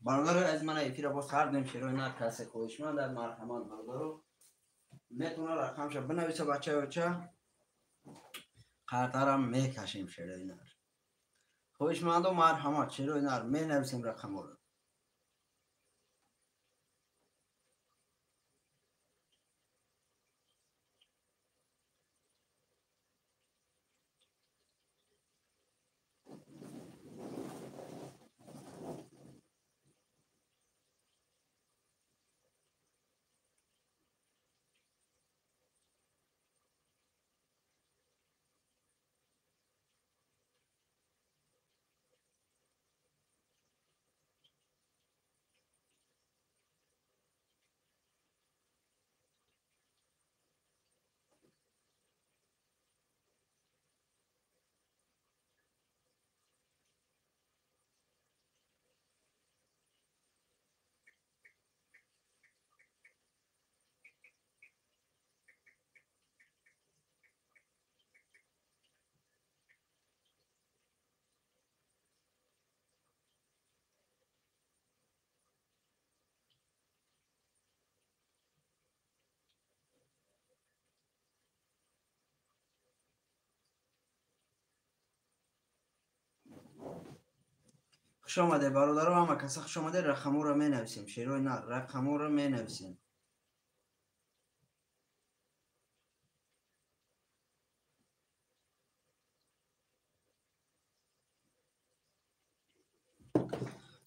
برادر از من ایفی باز کردیم شروع نه کسی خوش من در مرحمت برادر میتونه رقمش بنویسه بچه قطرم میکشیم شروع نه خوش من و مرحمت شروع نه می نویسیم رقم رو خوش آمده برادر همه کسی خوش آمده رقم رو می نویسیم شروع نه رقم رو می نویسیم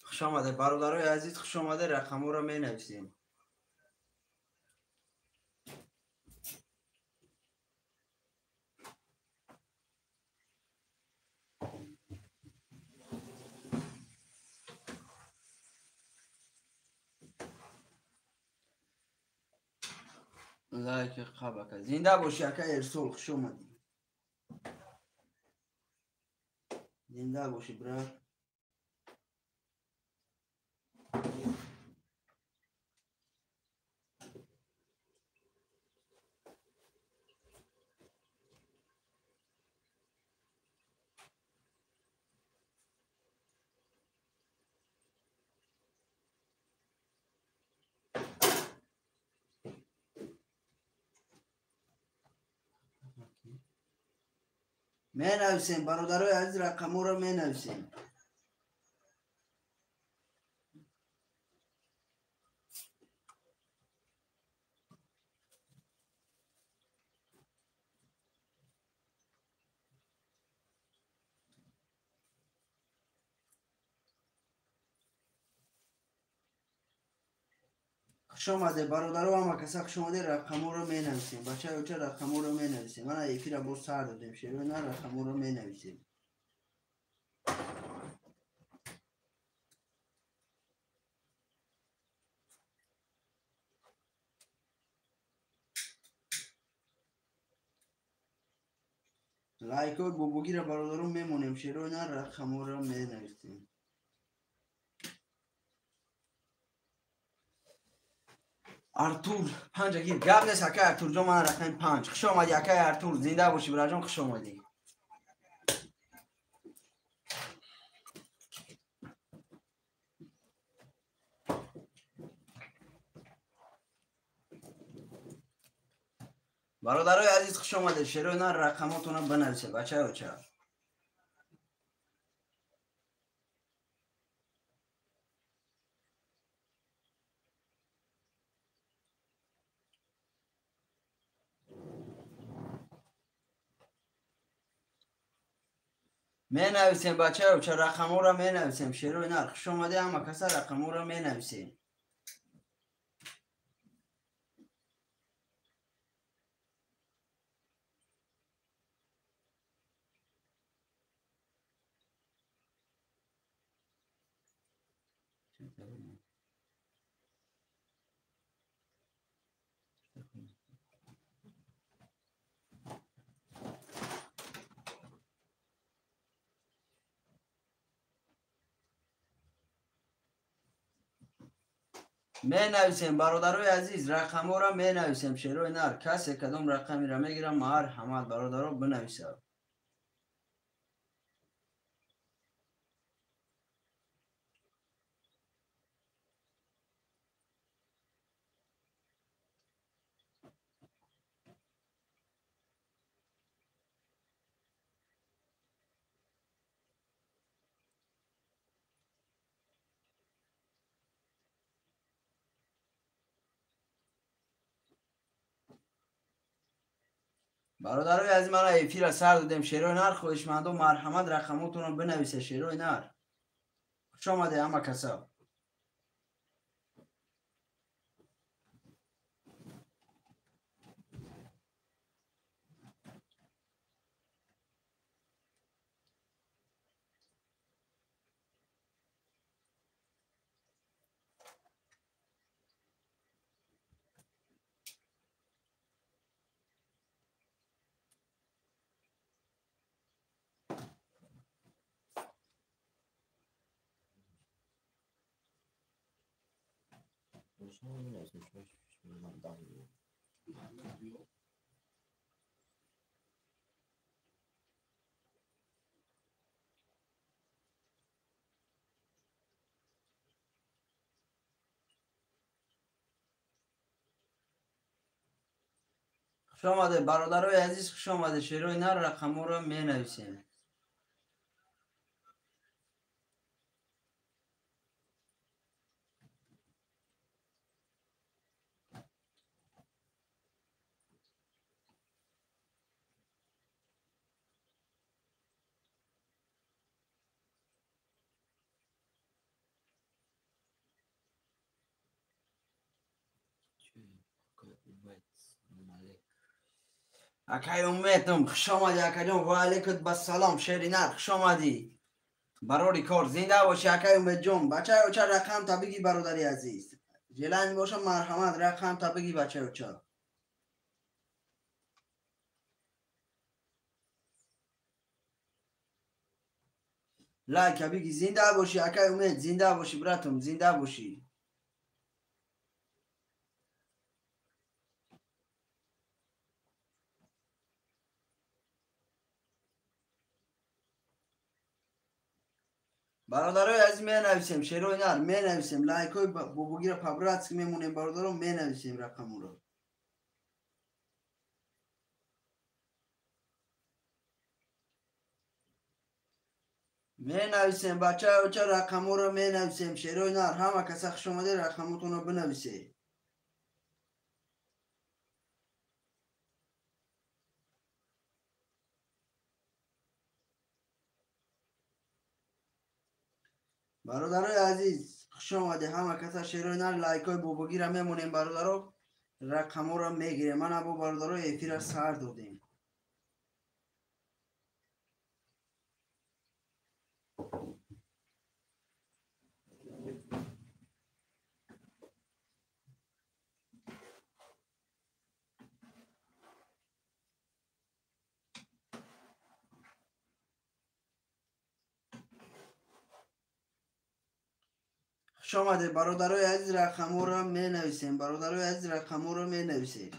خوش آمده برادرای عزیز خوش آمده رقم رو می نویسیم لایک قبل زنده باشی اکا ارسول خوش آمدی زنده باشی برادر می نویسیم برادرای عزیز رقم رو می نویسیم خوش آمده برادر همه کسی خوش آمده رقم رو می نویسیم بچه چه رقم رو می نویسیم من یکی را باز سر دادیم شروع نه رقم رو می نویسیم لایک و بوبوگی را برادرون میمونیم شروع نه رقم رو می نویسیم ارتور پنج گیر گب نیست اکا ارتور جان من رقم 5 خوش آمدی اکا ارتور زنده باشی برای جان خوش آمدی برادرای عزیز خوش آمده شروع نه رقماتون رو بنویسید بچه می نویسیم بچه چه رقم رو می نویسیم شروع نه خوش آمده همه کسی رقم رو می نویسیم می نویسیم برادرای عزیز رقم رو می نویسیم شروع نه کسی کدام رقمی را میگیرم مهر همه برادرها بنویسه برادرای از من ایفی سر دادیم شیروی نر خوشمند و مرحمت رقماتون رو بنویسه شیروی نر خوش آمده همه کسا خوش آمده برادرای عزیز خوش آمده شیروی نر رقمو رو می نویسیم اکای امیدم خوش آمدی اکای جان و علیکت بسلام شیری نر خوش آمدی براری کار زنده باشی اکای امید جون بچه اوچه رقم تا بگی برادری عزیز جلنی باشم مرحمت رقم تا بگی بچه اوچه لایک بگی زنده باشی اکای امید زنده باشی براتم زنده باشی برادرای عزیز می نویسیم شیروی نر می نویسیم لایک های بگیر پبرات که میمونیم برادرم می نویسیم رقم رو می نویسیم بچه اوچه رقم رو می نویسیم شیروی نر همه کس خوش آمده رقمتون رو بنویسید برادرای عزیز خوش آمده همه کس شیروی نر لایک های بگیر میمونیم برادرم رقم رو میگیریم من ابو برادرای ایفی را سر دادیم خوش آمده برادرای عزیز رقم رو می نویسیم برادرای عزیز رقم رو می نویسیم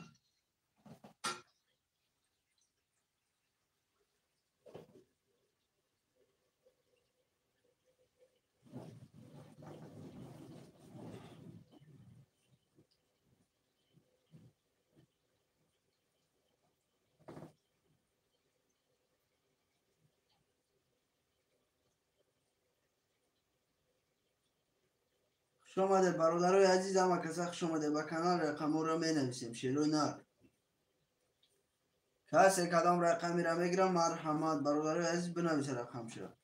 خوش آمده برادرای عزیز همه کسا خوش آمده با کانال رقم رو می نویسیم شیروی نر کسی کدام رقمی را میگیرم مرحمت برادرای عزیز بنویسه رقم شد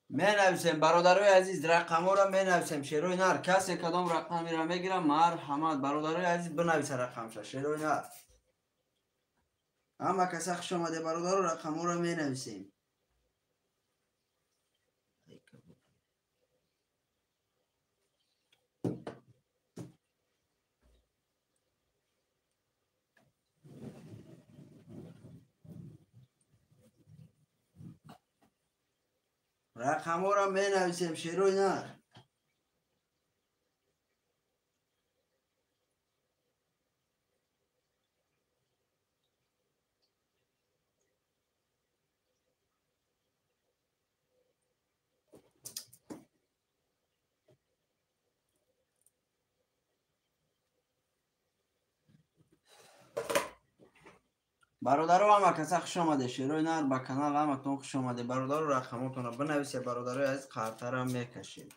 می نویسیم برادرای عزیز رقم رو می نویسیم شیروی نر کسی کدام رقمی را میگیرم مرحمت برادرای عزیز بنویسه رقم شد شیروی نر همه کسا خوش آمده برادر رقم رو می نویسیم رقم رو می نویسیم شیروی نر برادرو همه کسا خوش آمده. شیروی نر با کانال همتون خوش آمده. برادرو رقماتون رو بنویسید. برادرو از قرطر هم میکشید.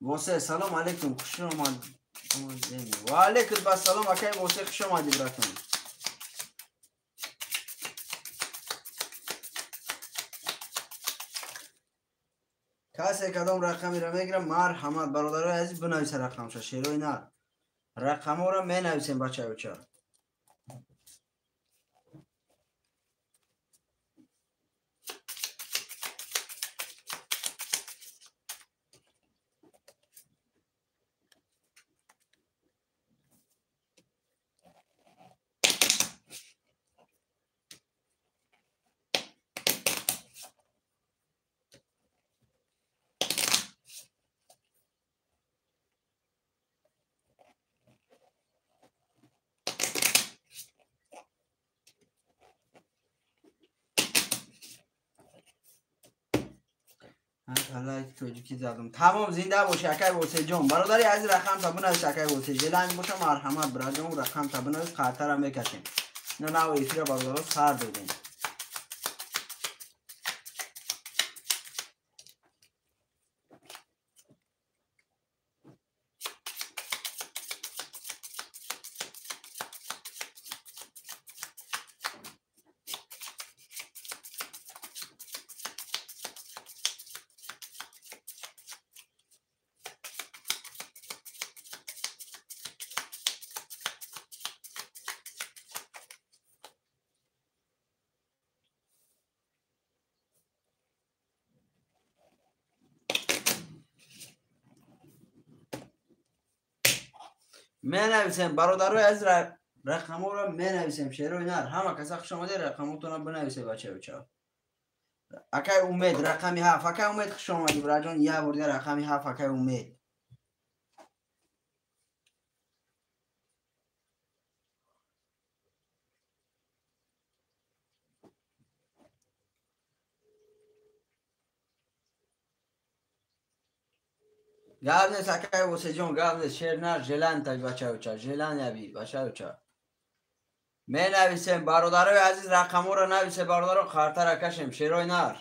واسه سلام علیکم خوش آمد. و علیکم السلام اکی واسه خوش آمدی براتون. کسی کدام رقمی را میگیرم مرحمت. برادرای عزیز بنویسه رقمش. شیروی نر رقم را می نویسیم بچه بچه. حالا توجیکی زدم. تمام زنده باشه اکی واسه جون. برادری از رقم تا بنویس اکی واسه جلنگ باشه مرحمت برادرم رقم تا بنویس خاطر هم میکشیم. نه نه ایفیر برادرو سر دادیم. می نویسیم برادرای از رقم رو می نویسیم. شیروی نر همه کسا خوش آمده. رقمتون رو بنویسه بچه بچه. اکی امید رقمی 7 اکی امید خوش آمدی برای جان. یه بردی رقمی 7 اکی امید. گاب نیست اکی واسه جون. گاب نیست. شیر نر جلن تا بچه بچه. جلن یابی بچه بچه. می نویسیم برادرای عزیز رقم رو نویسه. برادرو خاطر کشیم. شیروی نر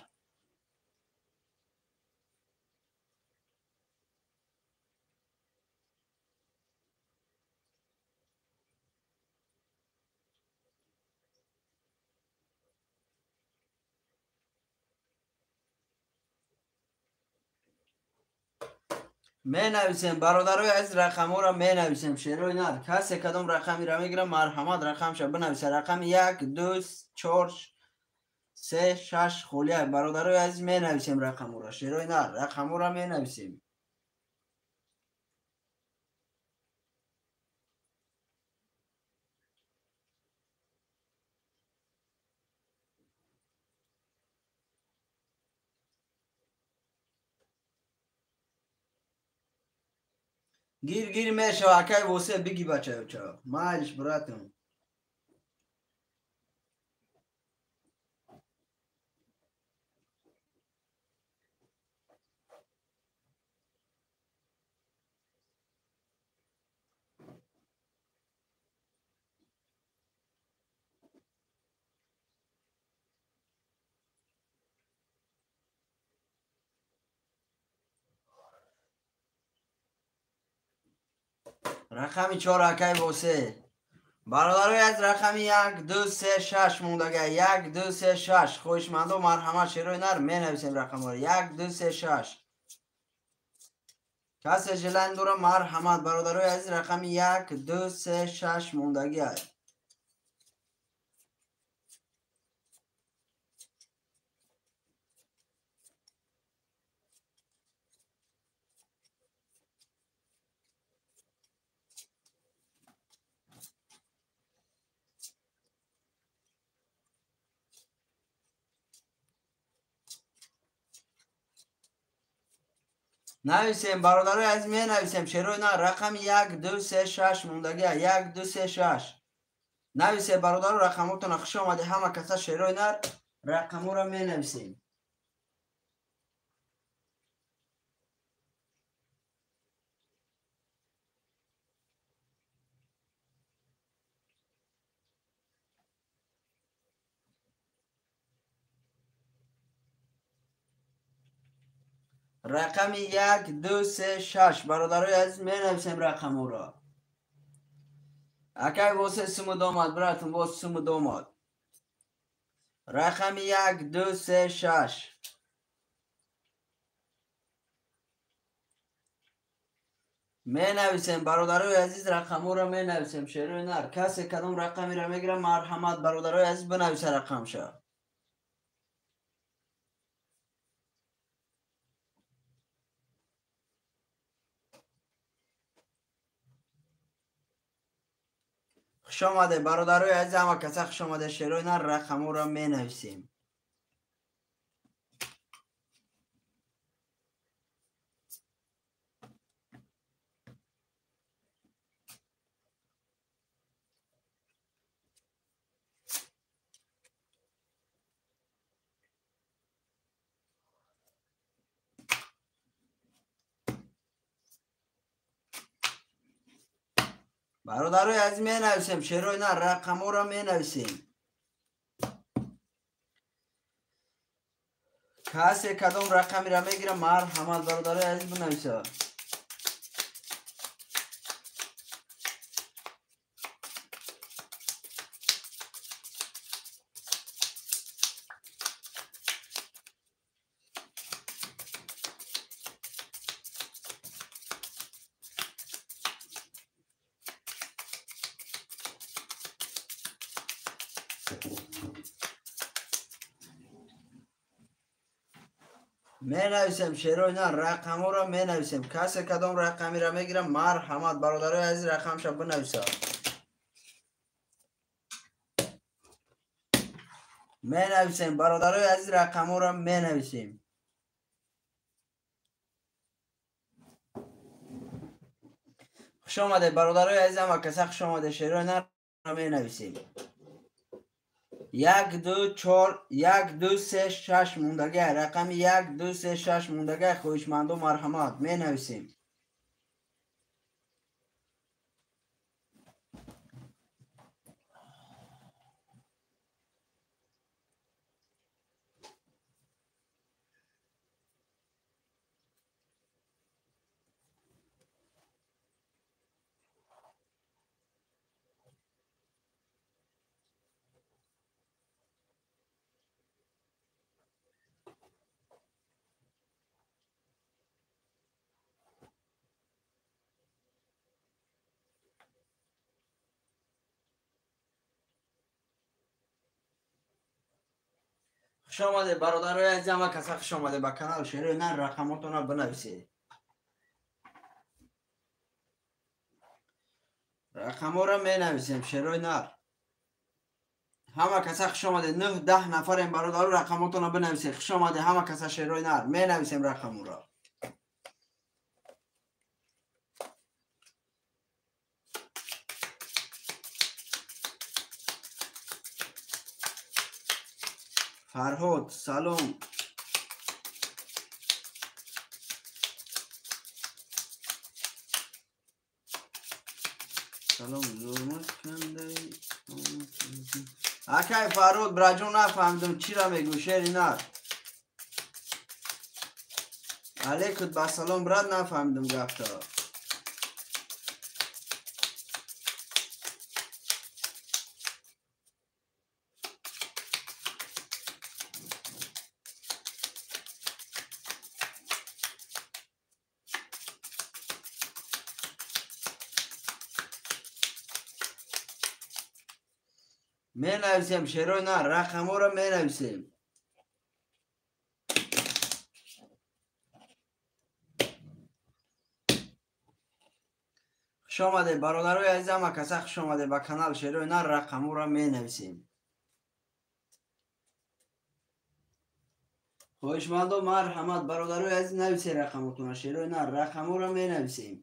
می نویسیم برادرای از رقم را می نویسیم. شیروی نر کسی کدام رقمی را میگیرم مرحمت رقمش بنویسه. رقم 1 2 4 3 6 خولیه. برادرای عزیز می نویسیم رقم را. شیروی نر رقم را می نویسیم. گیر گیر میشه اکی واسه بگی بچه بچه. مالش براتون. رقمی 4 اکی واسه برادرای از رقمی 1 2 3 6 موندگه. 1 2 3 6 خوشمند و مرحمت. شیروی نر می نویسیم رقم را. 1 2 3 6 کسی جلن دورم مرحمت. برادرای از رقم 1 2 3 6 موندگی است. نویسیم برادرای از می نویسیم. شیروی نه رقم 1 2 3 6 موندگی. 1 2 3 6 نویسه برادر رقماتون خوش آمده. همه کسا شیرای نر رقمو را می نویسیم. رقم 1 2 3 6 برادرای عزیز می نویسیم رقمو را. اکی واسه سمو داماد براتون واسه سمو داماد. رقم 1 2 3 6 می نویسیم برادرای عزیز رقمو را می نویسیم. شیرای نر کسی کدام رقمی را میگیره مرحمت برادرای عزیز بنویسه رقمشو. خوش آمده برادرای عزیز همه کسا خوش آمده. شیرای نر رقمو را می نویسیم. برادرای عزیز می نویسیم. شیرای نر رقمو را می نویسیم. کسی کدام رقمی را میگیره مرحمت برادرای عزیز بنویسه. می نویسیم. شیرای نر رقمو را می نویسیم. کسی کدام رقمی را میگیره مرحمت برادرای عزیز رقمش بنویسه. می نویسیم برادرای عزیز رقمو را می نویسیم. خوش آمده برادرای عزیز همه کسا خوش آمده. شیرای نر را می نویسیم. 1 2 4 1 2 3 6 موندگی. رقم 1 2 3 6 موندگی خواهشمندو مرحمت می نویسیم. خوش آمده برادرای عزیز همه کسا خوش آمده به کانال شیرای نر رقماتون را بنویسید. رقمو را می نویسیم. شیرای نر همه کسا خوش آمده. 9 10 نفر این برادر رقماتون را بنویسید. خوش آمده همه کسا. شیرای نر می نویسیم رقمو را. فرهاد سلام. سلام زورمت کنده. اکی فرهاد برجون نفهمدم چی را میگو. شیری نر علیکت با سلام برد نفهمدم گفتا. می نویسیم. شیرای نر رقمو را می نویسیم. خوش آمده برادرای عزیز همه کسا خوش آمده به کانال شیرای نر رقمو را می نویسیم. خواهشمندو مرحمت برادرای عزیز نویسید رقمتون. شیرای نر رقمو را می نویسیم.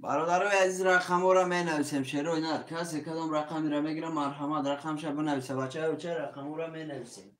برادرای عزیز رقم را می نویسیم. شعر و اینا کسی کدام رقمی را میگیره مرحمت رقم شب بنویسه. بچه چه رقم را می نویسیم.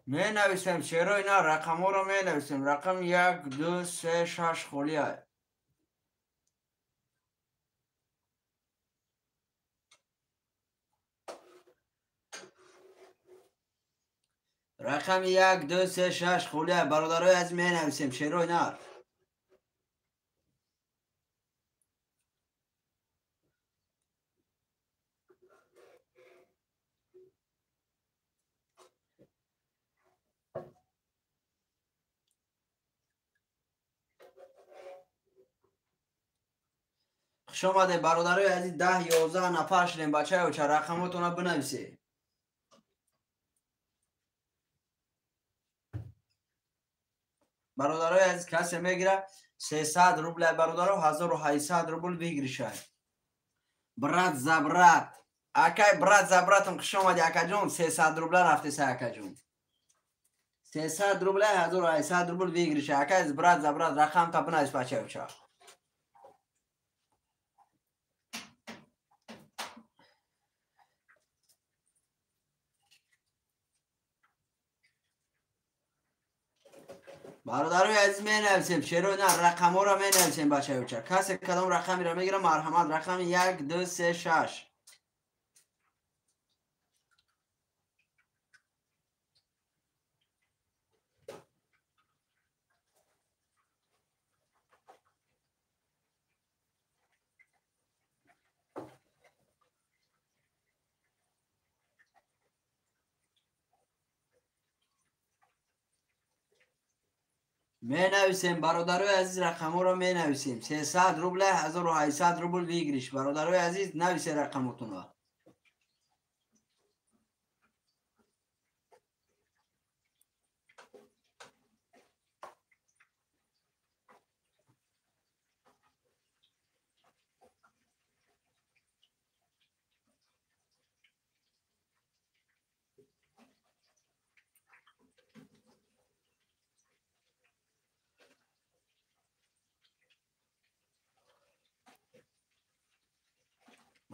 می نویسیم شعر و اینا رقم را می نویسیم. رقم 1 2 3 6 خولیه. رقم 1 2 3 6 خولیه. برادرای عزیز می نویسیم شعر و اینا. خوش آمده برادرای عزیز 10 11 نفر شدیم. بچه چه رقماتون رو بنویسید. برادرای عزیز کسی میگیره 300 روبل برادر و 1800 روبل بگیری شاید. برات زبرات اکای برات زبراتم خوش آمدی اکا جون. 300 روبل رفته سه اکا جون. 300 روبل 1800 روبل بگیری شاید. اکای برات زبرات رقم تا بنویس بچه چه. برادرای عزیز می نویسیم شعر و نه رقم ها را می نویسیم بچه چه. کسی کدام رقمی را میگیره مرحمت رقم 1 2 3 6. می نویسیم برادرای عزیز رقم را می نویسیم. 300 روبل 1800 روبل بگیریش. برادرای عزیز نویسه رقمتون را.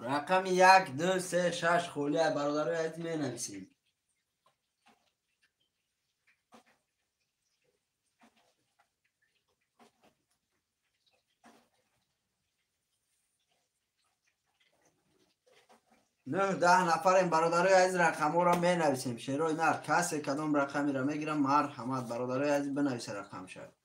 رقم 1 2 3 6 خولیه. برادرای عزیز می نویسیم. نه 10 نفریم برادرای عزیز رقم را می نویسیم. شعرهای نه کسی کدام رقمی را میگیرم مرحمت برادرای عزیز بنویسه رقم شد.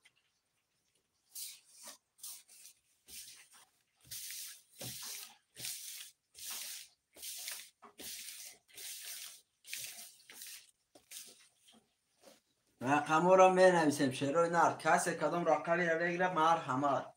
رقم را می نویسیم. شعرهای نه کسی کدام رقمی را بگیرم مرحمت.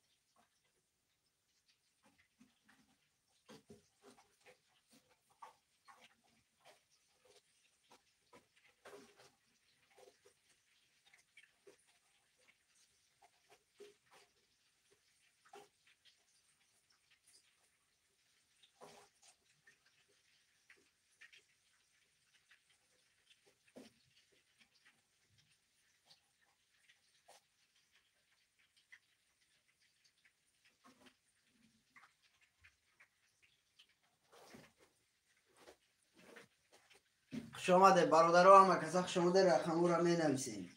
خوش آمده برادرها، همه کسا خوش آمده. رقم را می نویسیم.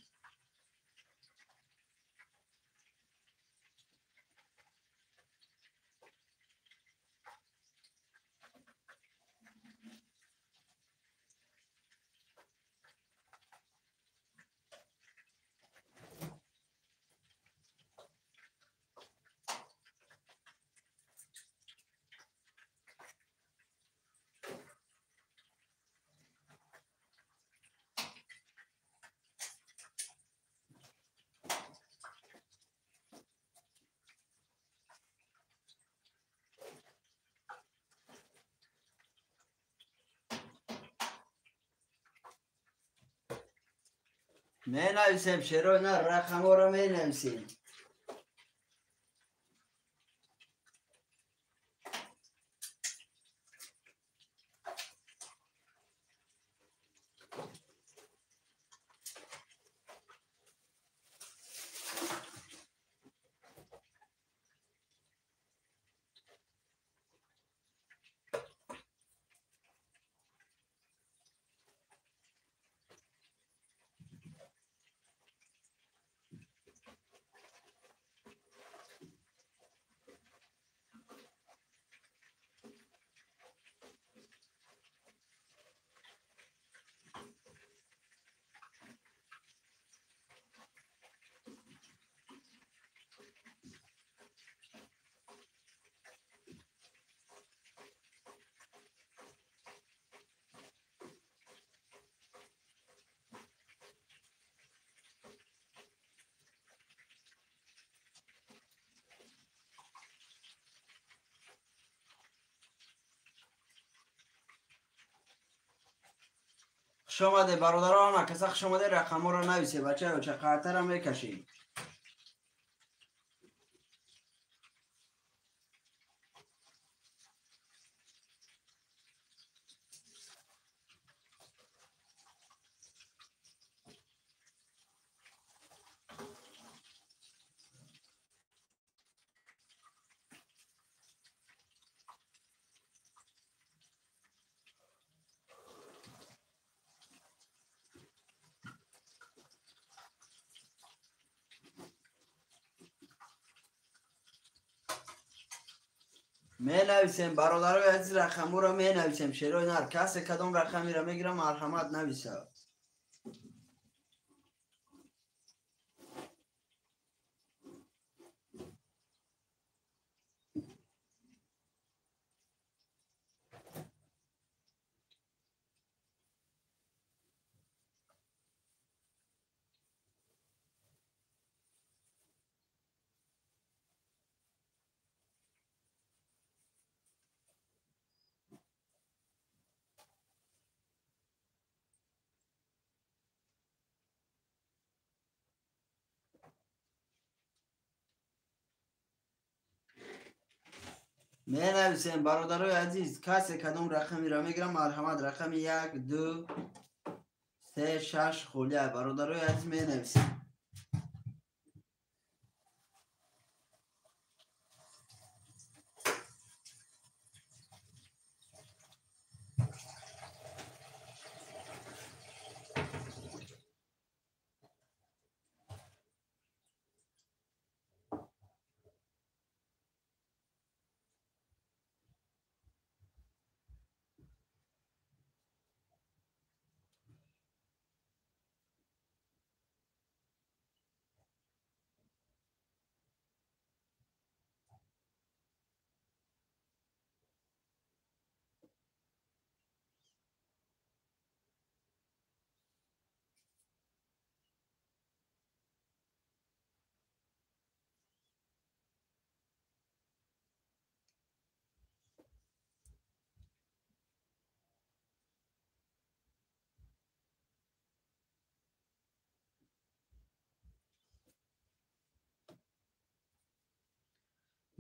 می نویسیم شروع نه، رقم را می نویسیم. خوش آمده برادرها، همه کسا خوش آمده. رقم را نویسیم بچه ها، چه قرطر هم میکشیم. می نویسیم برادرای عزیز، رقم را می نویسیم. شروع نه، کسی کدام رقمی را میگیره مرحمت نویسه. می نویسیم برادرای عزیز، کسی کدام رقمی را میگیره مرحمت. رقم 1 2 3 6 خلیه. برادرای عزیز می نویسیم.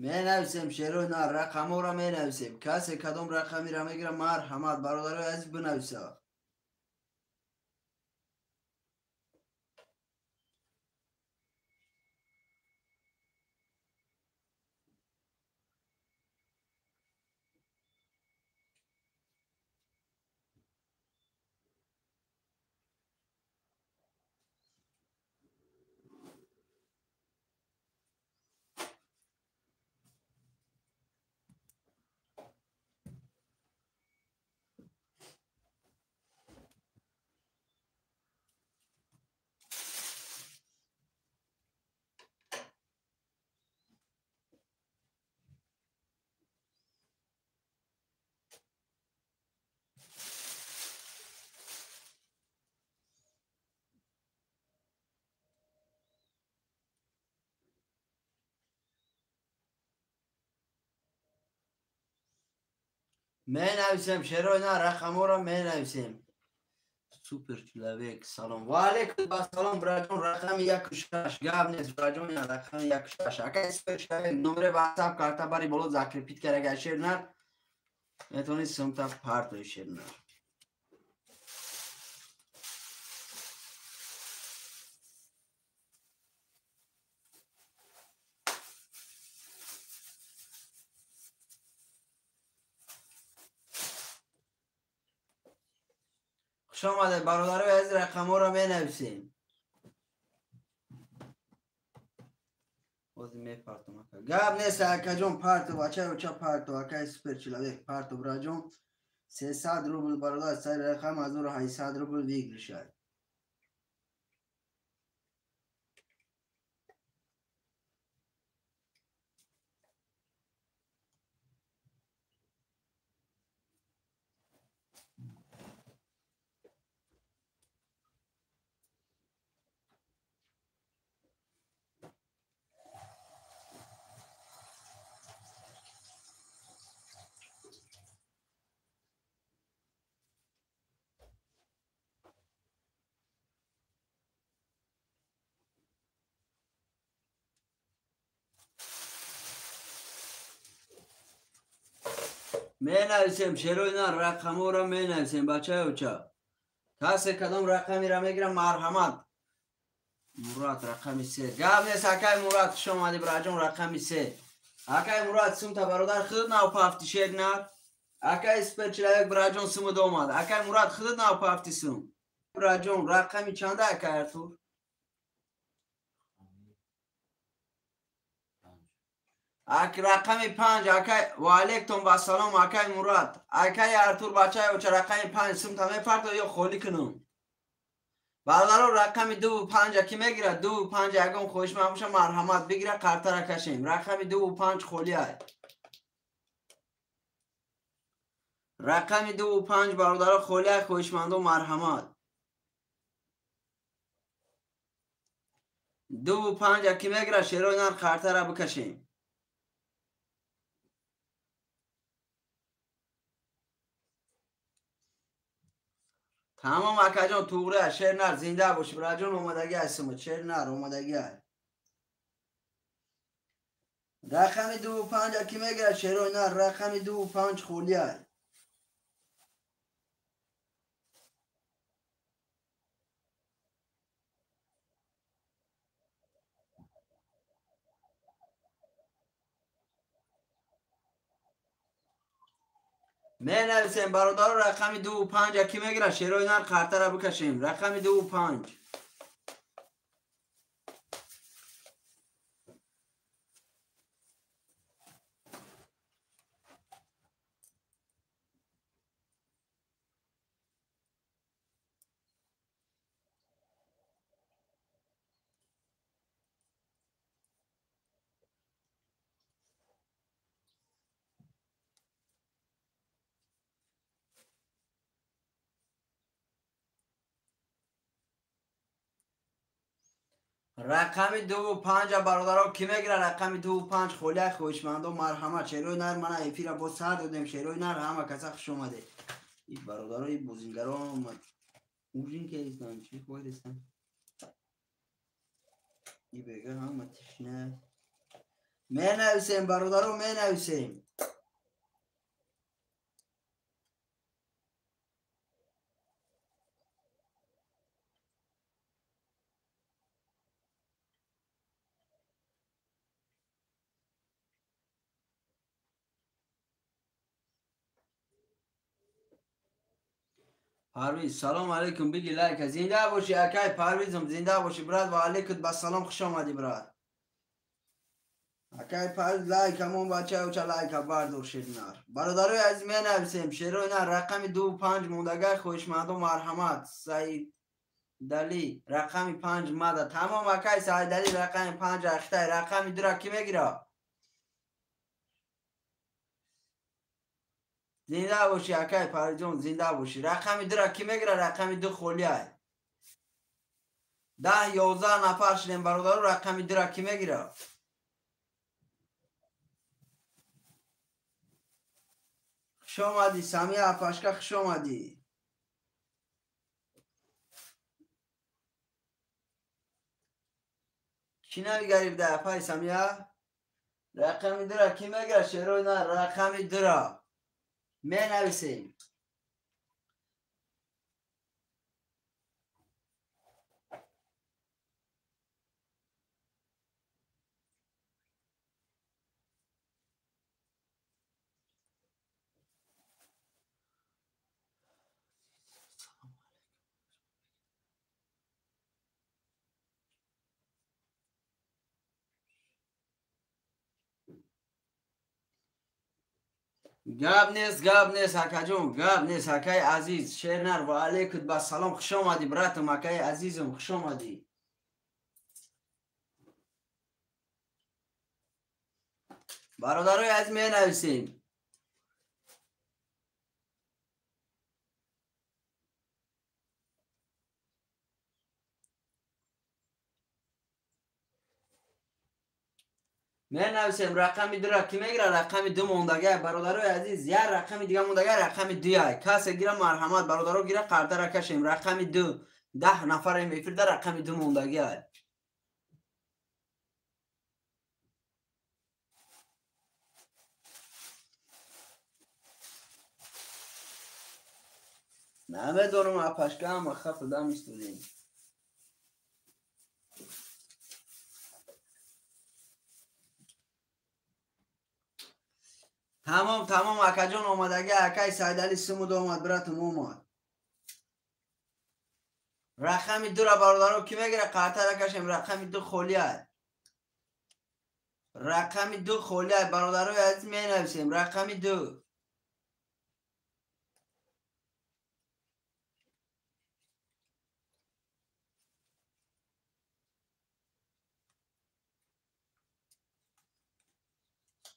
می نویسیم شروع نه، رقم را می نویسیم. کسی کدام رقمی را میگیره مرحمت. برادرای عزیز بنویسه. می نویسیم شروع نه رقم را می نویسیم. سوپر چلوک سلام و علیکم سلام براتون رقم 16 گاب نیست براتون رقم 16 اگه سوپر چلوک نمره واتساپ کارتا باری بولو زاکرپیت کرده شیرنر میتونید سمتا پارت شیرنر خوش آمده برادر از رقم را می نویسیم. بازی می پارتم گاب نیست اکا جون پارتو بچه و چه پارتو اکا سوپر چلوک پارتو برا جون 300 روبل برادر سر رقم از اون 800 روبل ویگل شد. می نویسیم شروع نه رقم را می نویسیم بچه و چه کسی کدام رقمی را میگیرم مرحمت مراد رقمی 3 گاب نیست اکای مراد خوش آمدی برای جون رقمی 3 اکای مراد سوم تا برادر خود ناو پافتی شیر نار اکای سوپر چلوک برای جون سوم دو اومد اکای مراد خود ناو پافتی سوم برای جون رقمی چنده اکای ارتور اک رقمی 5 اکای و علیکم با سلام اکای مراد اکای ارتور بچه و چه رقمی 5 سوم تا میپرد یا خولی کنم برادر رقم 2 و 5 کی میگیره 2 و 5 اگه خوش باشه مرحمت بگیره کارتا را کشیم رقم 2 و 5 خولی های رقم 2 و 5 برادر خولی های خوشمند و مرحمت 2 و 5 کی میگیره شروع نر کارتا را بکشیم تمام اکا جان توغره شیر نر زنده باشی برای جان اومدگی هستم شیر نر اومدگی های رقم 2 و 5 کی میگیره شروع نر رقم 2 و 5 خولی های می نویسیم برادر رقم 2 و 5 کی میگیره شروع نر کارتا را بکشیم رقم 2 و 5 رقم 2 و 5 برادرها کی میگیره رقم 2 و 5 خولی خوشمند و مرحمت شروع نر من ایفی را با سر دادیم شروع نر همه کسا خوش اومده این برادرها این بوزینگرها اومد اونجین که ایستان چی خواهد ایستان این بگه همه تشنه می نویسیم برادرها می نویسیم پرویز سلام علیکم بگی لایک زنده باشی اکای پرویزم زنده باشی براد و علیکم با سلام خوش آمدی براد اکای پرویز لایک همون بچه و چه لایک بردار شدنار برادرای از می نویسیم شروع نر رقم 2 و 5 موندگاه خوشمند و مرحمت سعید دلی رقم 5 ماده تمام اکای سعید دلی رقم 5 اختای رقم 2 را کی میگیره زنده باشی اکای پرویزم زنده باشی رقم 2 را کی میگیره رقم 2 خولی های 10 11 نفر شدیم برادر رقم 2 را کی میگیره خوش آمدی سمیه پشکا، خوش آمدی. کی نمیگریب ده پای سمیه؟ رقمی درا کی میگره شروع نه رقمی درا می نویسیم. گاب نیست حکا جون گاب نیست حکای عزیز شیرنر و علیکت با سلام خوش آمدی براتم حکای عزیزم خوش آمدی. برادرای از می نویسیم. می نویسیم رقمی درا کی میگیره رقمی دو موندگه برادرای عزیز یا رقمی دیگه موندگه رقمی دویای کسی گیره مرحمت برادرو گیره قرده را کشیم رقمی دو 10 نفر میفرده رقمی دو موندگه نمیدونم اپشکه هم خف دم استودیم. تمام اکا جان آمدگه اکای سیدالی سمود آمد براتم اومد. رقمی دو را برادرو کی میگیره قرطه را کشیم رقمی دو خولیه رقمی دو خولیه برادرو عزیز می نویسیم رقمی دو.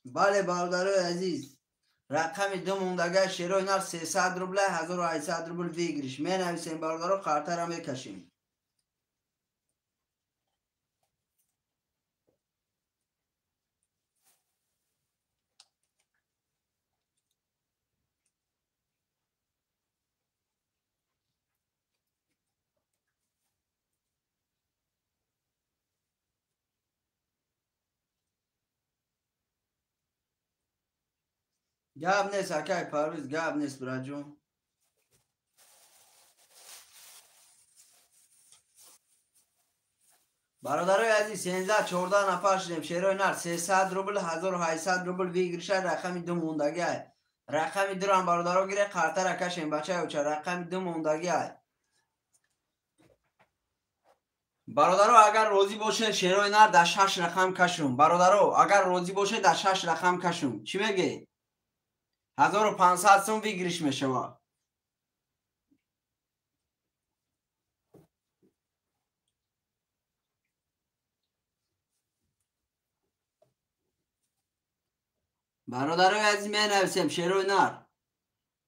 بله برادرای عزیز رقم دو موندگه شیروی نار 300 روبله 1800 روبل ویگریش می نویسیم برادرها قرطه را میکشیم. گاب نیست اکای پرویز گاب نیست برا جون. برادرای عزیز 13-14 نفر شدیم شیروی نار 300 روبل 1800 روبل ویگریشه رقم دو موندگه رقم دو هم برادرها گیره قرطه را کشیم بچه اوچه رقم دو موندگه برادرو اگر روزی باشه شیروی نار در 6 رقم کشم برادرو اگر روزی باشه در 6 رقم کشم چی میگه 1500 سوم ویگریش میشوه. برادرای عزیز می نویسیم شیروی نار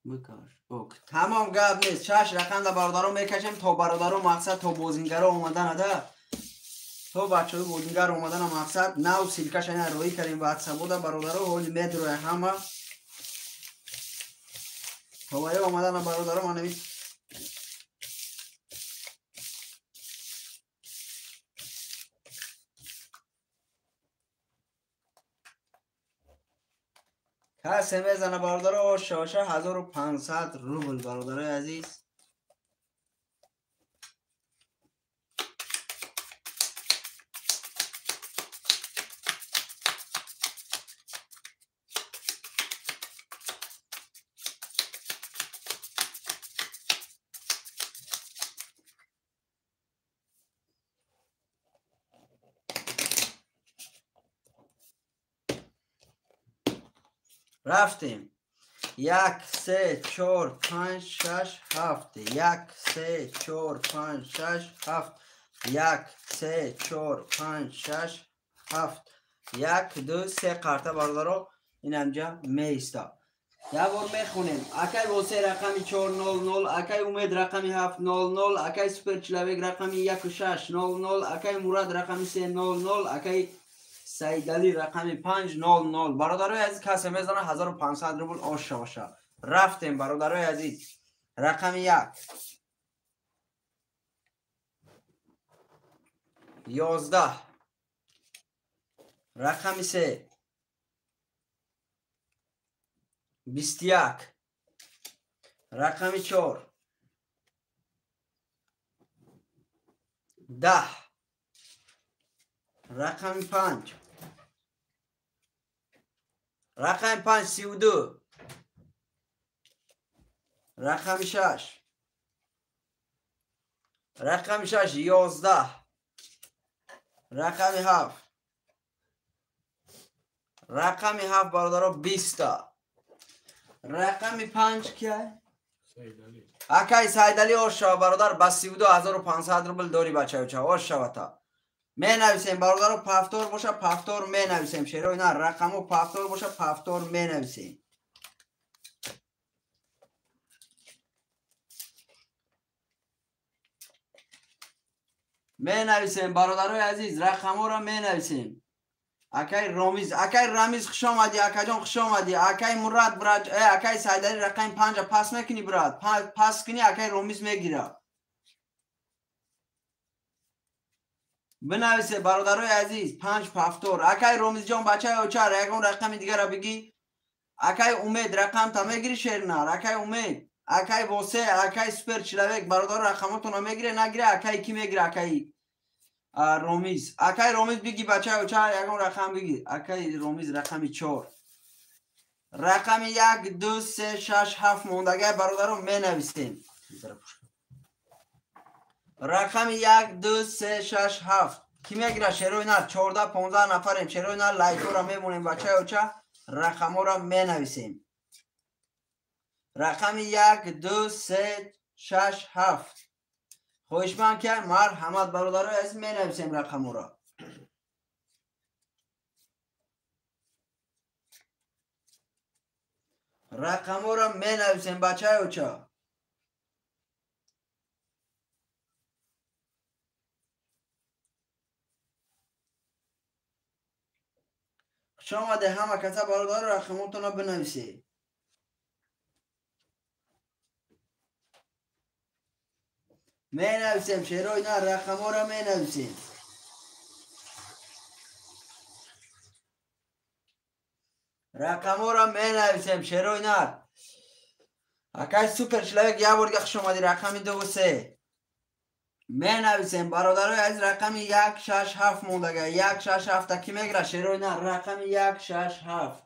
بکش تمام گاب نیست 6 رقم در برادرو میکشیم تا برادرو مقصد تا بوزینگرو اومدن اده تو بچه های بوزینگر اومدن مقصد نو سیلکش این روی کردیم و حدثه بوده برادرو حالی مید روی همه تا باید اومدن برادرو من نوید کسی میزنه برادرو شاشه 1500 روبل برادرای عزیز. رفتیم 1 3 4 5 6 7 1 3 4 5 6 7 1 3 4 5 6 7 1 2 3 قرطه برادرو این همجا میستا یک بار میخونیم اکای واسه رقمی 400 اکای امید رقمی 700 اکای سوپر چلاویک رقمی 1600 اکای مراد رقمی 300 اکای سیدالی رقمی 500 برادرای از کسی میزنه 1500 روبل آشه باشه رفتیم برادرای عزیز. رقم 1 11. رقم 3 21. رقم 4 10. رقم 5 رقم 5 32. رقم 6 رقم 6 11. رقم 7 رقم 7 برادرها 20. رقم 5 که اکای سایدالی آشا برادر با 32,500 روبل داری بچه ها چه آشا تا می نویسیم برادر پفتور باشه پفتور می نویسیم شیرو اینا رقمو پفتور باشه پفتور می نویسیم. می نویسیم برادرای عزیز رقمو را می نویسیم. اکای رمیز خوش آمدی اکای جان خوش آمدی اکای مراد براد اکای سایدالی رقم 5 پاس میکنی براد پاس کنی اکای رمیز میگیره. بنویسه برادرای عزیز 5 پفتور اکای رمیز جان بچه ها چهار یکون رقم دیگه را بگی. اکای امید رقم تا میگیری شیرنار اکای امید اکای واسه اکای سپر چلاویک برادر رقماتون میگیره نگیره اکای کی میگیره اکای رمیز اکای رمیز بگی بچه ها چهار یکون رقم بگی اکای رمیز رقم 4 رقم 1 2 3 6 7 موندگی برادران می نویسیم. رقم 1 2 3 6 7 کی میگیره شیروی نه 14 15 نفریم شیروی نه لایکو را میمونیم بچه ها چه رقم را می نویسیم. رقم 1 2 3 6 7 خوشمند که مرحمت برادرای عزیز می نویسیم رقم را. رقم را می نویسیم بچه ها چه شما ده همه کسا برادر رقمتون را بنویسید. می نویسیم شیروی نه رقم را می نویسیم. رقم را می نویسیم شیروی نه اکای سوپر شلوک یا بار گخش اومدی رقم 2 و 3 می نویسیم برادرای عزیز رقم 1 6 7 موندگه 1 6 7 تا کی میگیره شیروی نه رقم 1 6 7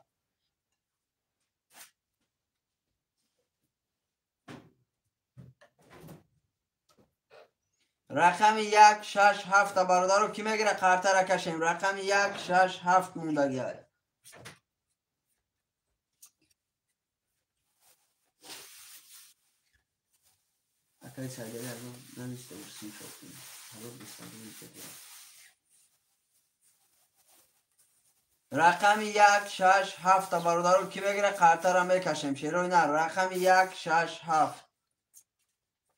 رقم 1 6 7 تا برادر رو کی میگیره قرطه را کشیم رقم 1 6 7 موندگه. اکای سایداری الان نمیسته برسیم شد رقم 1 6 7 تا برادر رو کی میگیره قرطه را میکشیم شیروی نه رقم 1 6 7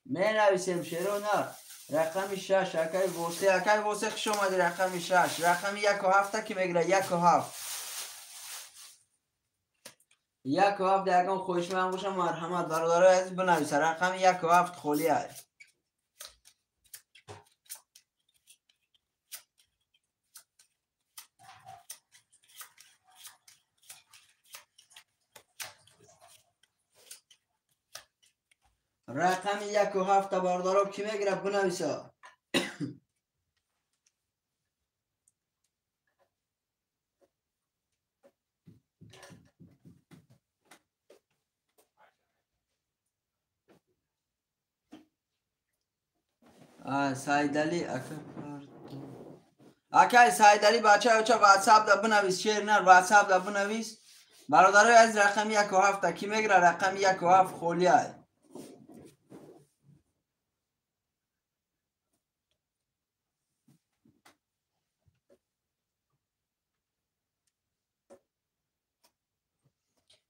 می نویسیم شیروی نه رقم 6 اکای واسه خوش اومدی رقم 6 رقم 1 و 7 کی میگیره 1 و 7 1 و 7 دیگه خوش من باشم مرحمت برادرای عزیز بنویسه رقم 1 و 7 خالی است. رقم 1 و 7 برادرها کی میگیره بنویسه. سایدالی اکای سایدالی بچه ها چه واتساپ دا بنویس شیر نر واتساپ دا بنویس برادرای از رقم 1 و 7 کی میگیره رقم 1 و 7 خالی است.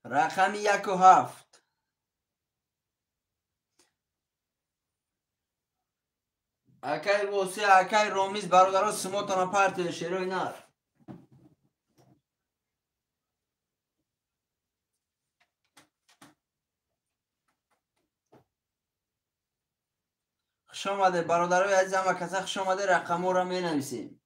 رقم 1 و 7 اکای واسه اکای رومیز برادرها سموتون پارت شیروی نر خوش آمده برادرای عزیزم و کسا خوش آمده. رقم را می نویسیم.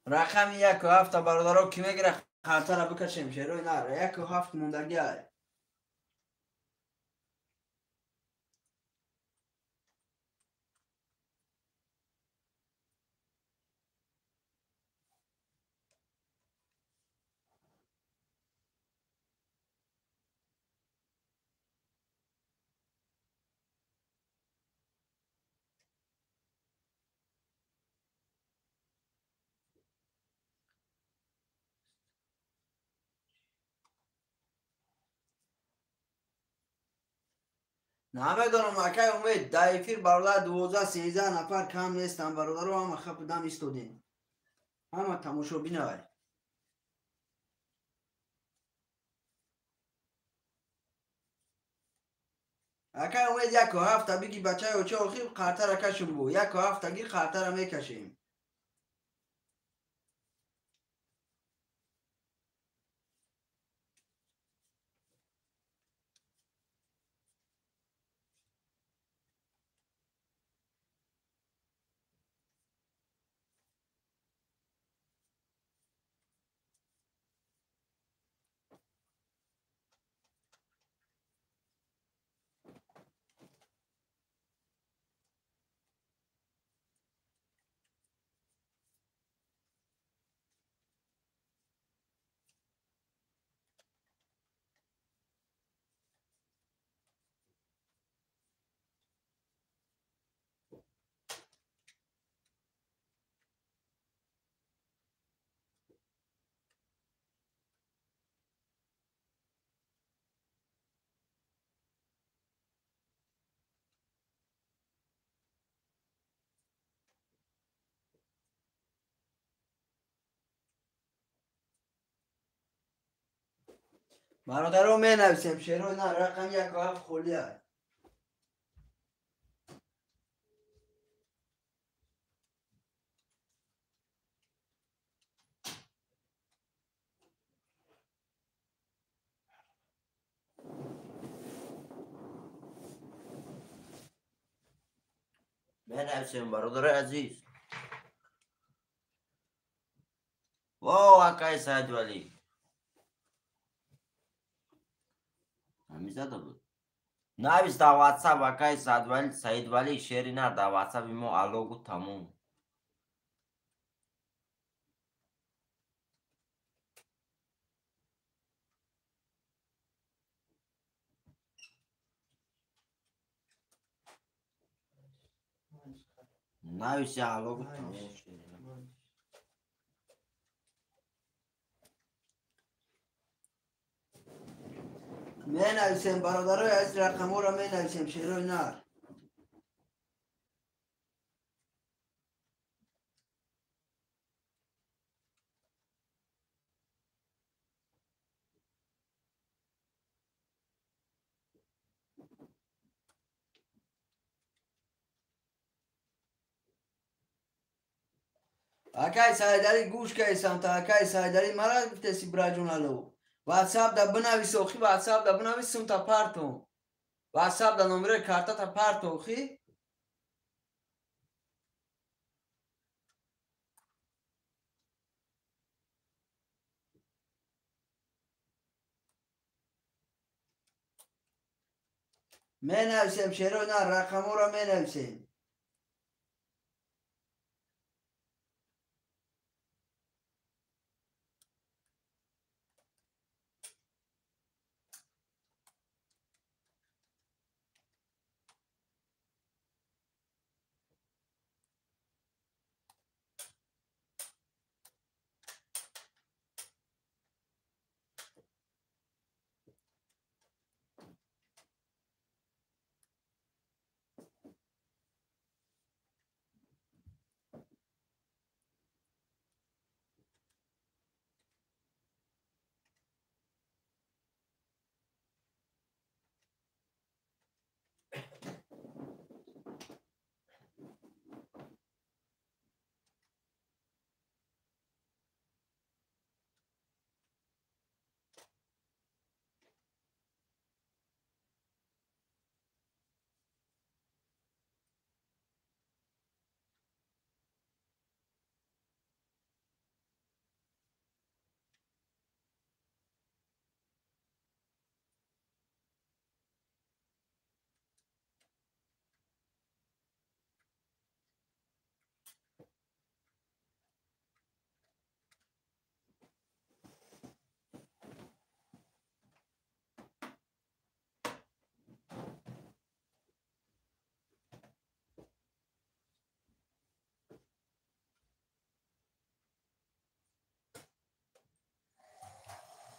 رقم 1 و 7 برادرها کی میگیره خاطر را بکشیم شروع نه. 1 و 7 موندگی های. نمیدونم اکی امید دایفیر برادر 12 13 نفر کم نیستن برادرها هم خب دم ایستودین. همه تماشا بینای. اکی امید 1 و 7 بگی بچه و چه آخی خاطر را کشم بو. 1 و 7 گیر خاطر را میکشیم. برادرها می نویسیم شروع نه. رقم 1 و 7 خولی های. بنویسیم برادر عزیز. واو اکای سعید ولی همیزده بود. نویس در واتساپ اکای سعید ولی شعری نه در واتساپ ما الوگو تموم. نویس الوگو تموم شعری نه. می نویسیم برادرای عزیز رقم را می نویسیم شروع نه. اکای سایداری گوش کیسم تا اکای سایداری مرا گفته سی براجون الو. واتساپ دا بنویس اوخی واتساپ دا بنویسم تا پارتون. واتساپ دا نمره کارتا تا پارتون اوخی. می نویسیم شروع نه. رقم را می نویسیم.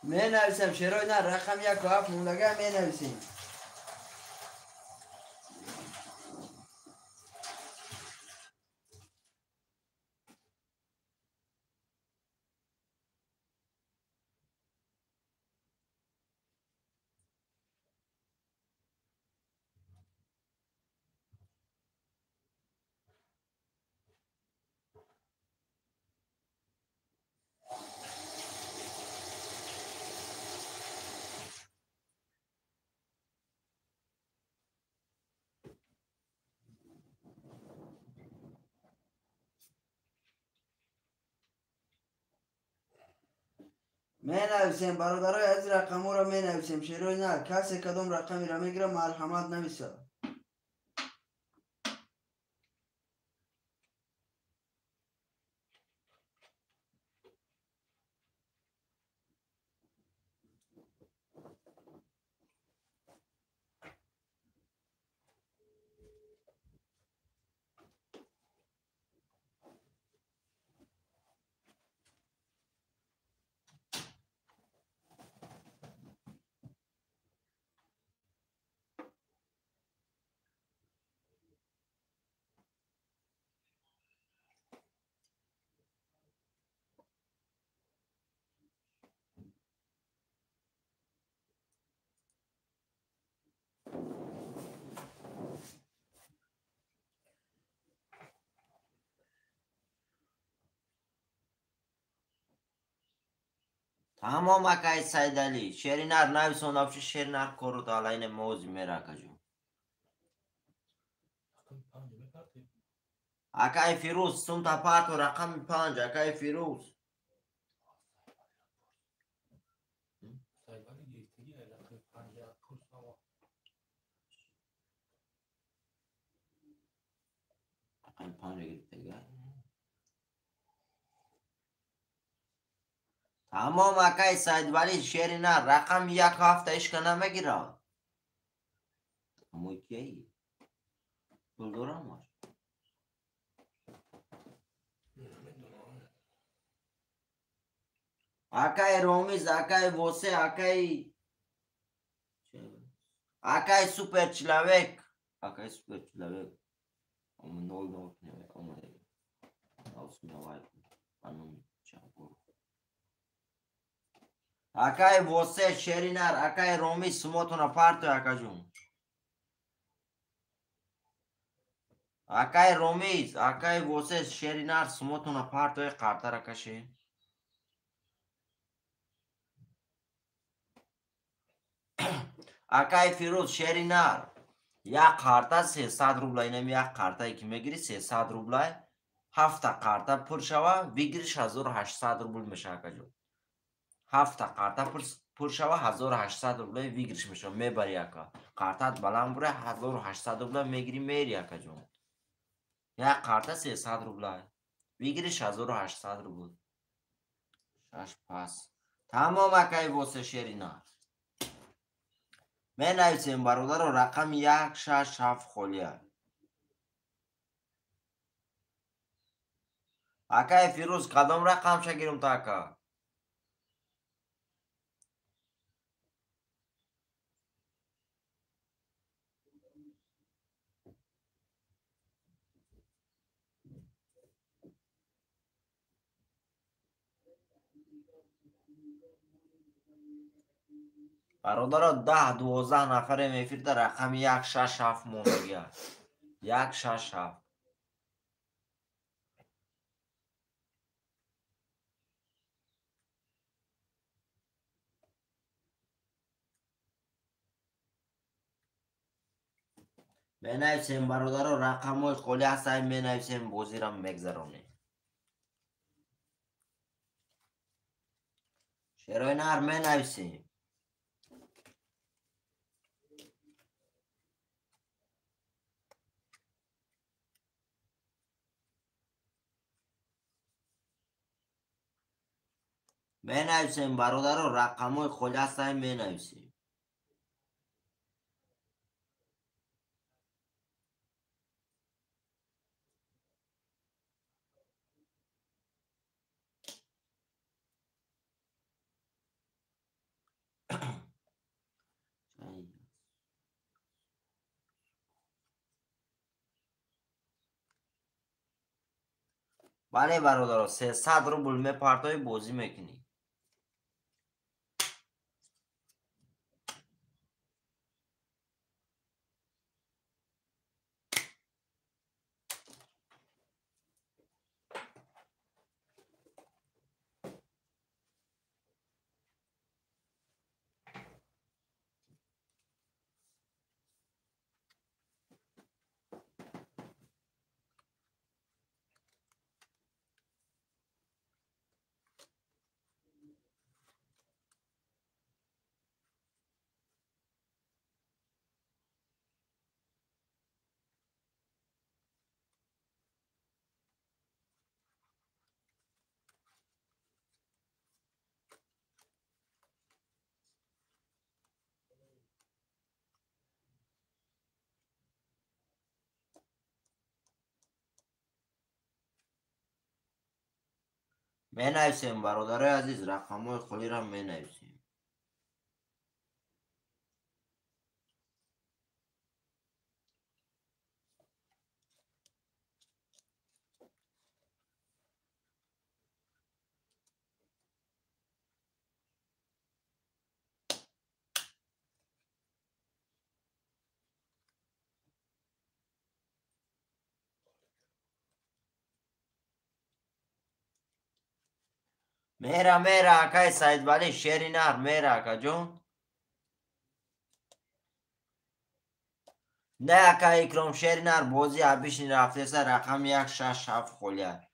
می نویسم شیرای نه رقم 1 و 7 موندگه می نویسیم. می نویسیم برادرای از رقم را می نویسیم شیرای نه کسی کدام رقمی را میگیره مرحمت نویسه. تمام اکای سیدالی شیرینار نویسون افش شیرینار کرو تا این موزی میرا کجو اکای فیروز سم تا پارت و رقم 5 اکای فیروز رقم 5 گرفته. تمام اکای سید ولی شیرینار رقم 1 هفته اشکا نمیگیره موی کیی بلدورم باش اکای رومیز اکای وسه اکای سوپر چلاوک اکای سوپر چلاوک اما نول نول کنه اما دیگه نوز نوای کنم چاپور اکای وسه شیرینار اکای رومیز سموتون پارتو اکاجون اکای رومیز اکای وسه شیرینار سموتون پارتو قارتا رکشه اکای فیروز شیرینار یک قارتا 300 روبلای نمی یک قارتا که میگیری 300 روبلای 7 قارتا پر شوه ویگریش 1800 روبل میشه اکاجون 7 قارتا پر شوه 1800 روبلای ویگریش میشه میبری اکا قارتات بلند بره 1800 روبلای میگیری میری اکاجون یک قارتا 300 روبلای ویگریش 1800 روبل شش پاس تمام اکای واسه شیرینار می نویسیم برادر و رقم 167 خلیه اکای فیروز کدام رقم شگیرم تا اکا برادر 10 12 نفر میفیرده رقم 167 مونگیه 167 می نویسیم برادر و رقم های خلی هستای می نویسیم بوزیرم مگذرونه شیرای نهر می نویسیم می نویسیم برادر و رقم های خلی هستای می نویسیم بله برادر 300 روبل می پارتای بازی میکنی. می نویسیم برادر عزیز، رقم های خالی را می نویسیم. میره اکای سعید ولی شیری نر میره اکا جون. نه اکا اکرام شیری نر بازی عبیشنی رفته سر رقم 167 خولیه.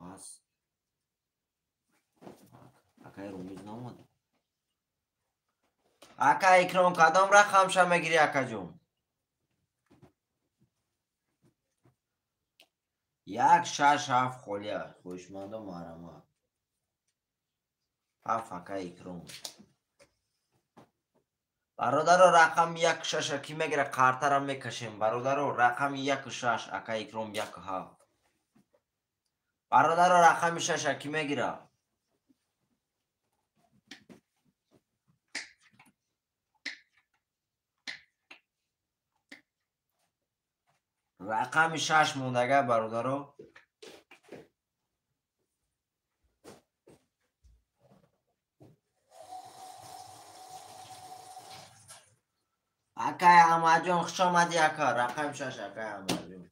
پس اکای رومیز نموده. اکا اکرام کدام رقم شا میگیری اکا جون؟ 167 خولیه. خوشمنده مارما. پف اکا اکرام. برادر رقم 16 کی میگیره کارتا را میکشیم. برادر رقم 16 اکا اکرام 17. برادر رقم 6 کی میگیره؟ رقم 6 موندگه برادر. اکای اماجون خوش آمدی اکا. رقم 6 اکای اماجون.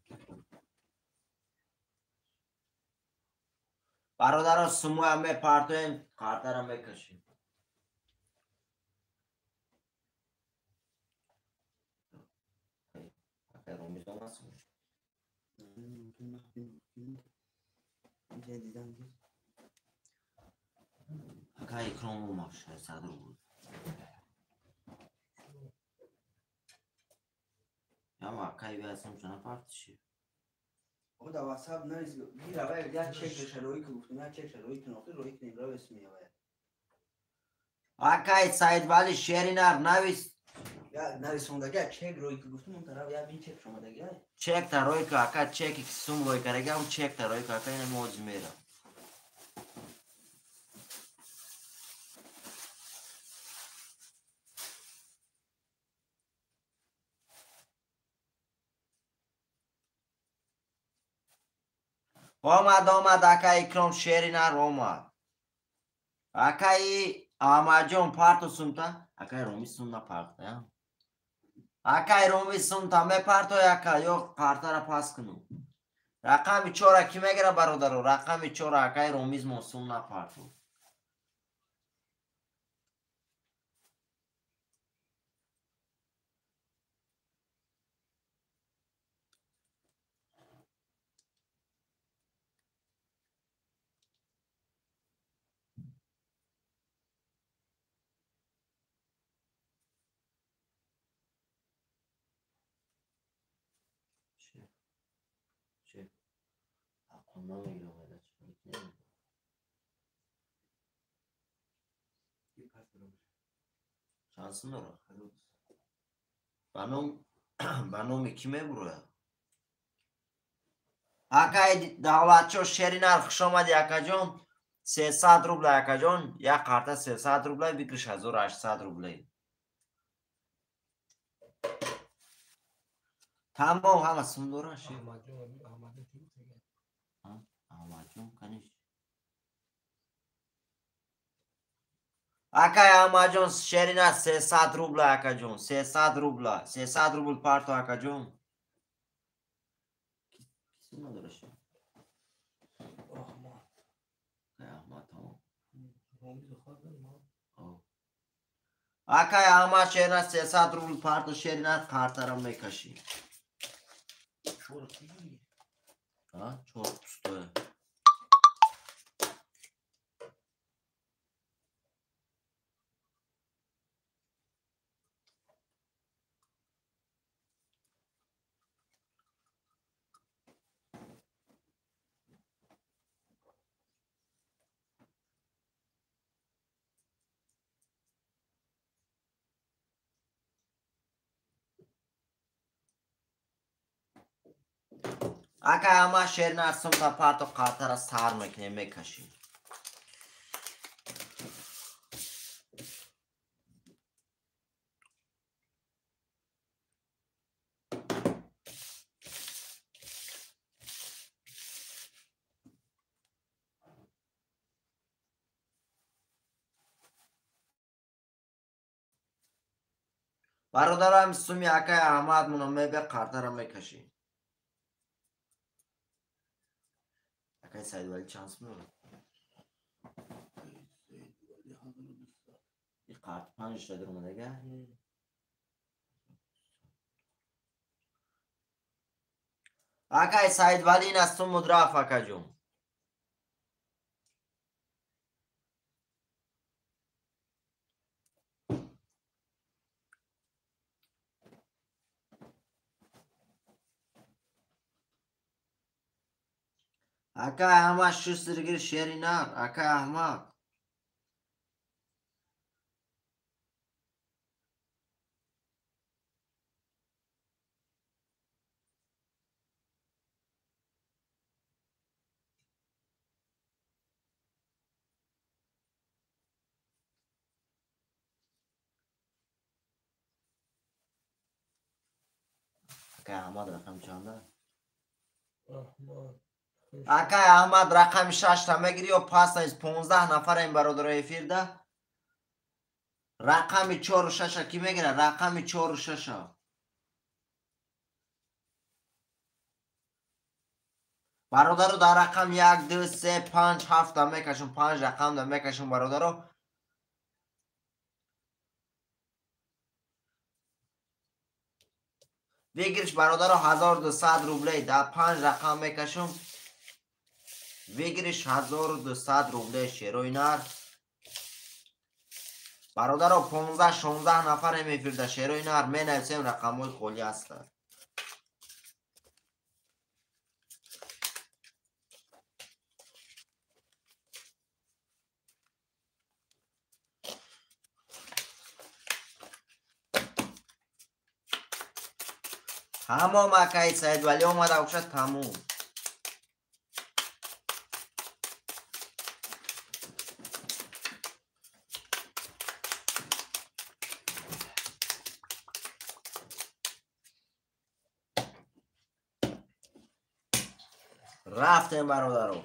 برادر سمو همه پارتوین کارتا را میکشیم. اکای رومیز هم هست. اکای اکرام اومد 600 رو بود. اما اکای بیاسم چنان پارتشی. او دا واساب نریز گیره باید یا چک روی که گفتم یا چک روی که نقطه روی که نگراه اسمی باید. اکای سعید ولی شیری نر نویس. یا نویسوندگه چک روی که گفتم اون طرف یا بین چک شما دگه. چک تا روی که اکا چکی که سوم روی کرده اون چک تا روی که اکا این موز میره. آمد اکای اکرام شیری نر آمد. اکای آماجون پارتو سمتا. اکای رومی سمتا پارتا. اکای رومی سمتا می پارتو اکا یو پارتا را پاس کنو. رقم 4 کی میگیره برادر؟ رقم 4 اکای رومیز موسوم نپارتو. چه اقوام نمیگیره شانس نداره. بانومی کی میبروه؟ اکای دعوتشو شیری نر خوش آمدی اکا جون. 300 روبل اکا جون. یک کارتا 300 روبل بکرش 1800 روبل. تمام همه سندوره شد. احمد جون کنیش اکای احمد جون شیرین است 300 روبل اکا جون 300 روبل 300 روبل پارتو اکا جون کسی نداره شد احمد تمام اکای احمد شیرین است 300 روبل پارتو شیرین است کارتا را میکشی چور پستوه اکای احمد شیرین است تا پارتو کارتا را سار میکنه میکشی برادرم سومی اکای احمد منو میبه کارتا را میکشی اکای سعید ولی چانس میبه این کارت 5 تا در اومده گه اکای سعید ولی این است مدراف اکا جون اکای احمد شسترگیر شیرینار اکای احمد اکای احمد رقم چنده اکای احمد رقم 6 تا میگیری و پاس از 15 نفر این برادر افیر ده رقم 4 و 6 کی میگیره رقم 4 و 6 برادر رو در رقم 1 2 3 5 7 تا میکشم 5 رقم ده میکشم برادر رو ویگیرش برادر رو 1200 روبله ده 5 رقم میکشم ویگیرش 1200 روبله شیروی نار برادر رو 15 16 نفر میفیرده شیروی نار می نویسیم رقم های خولی هست تمام اکای سعید ولی اومده اوشد تموم رفتیم برادر رو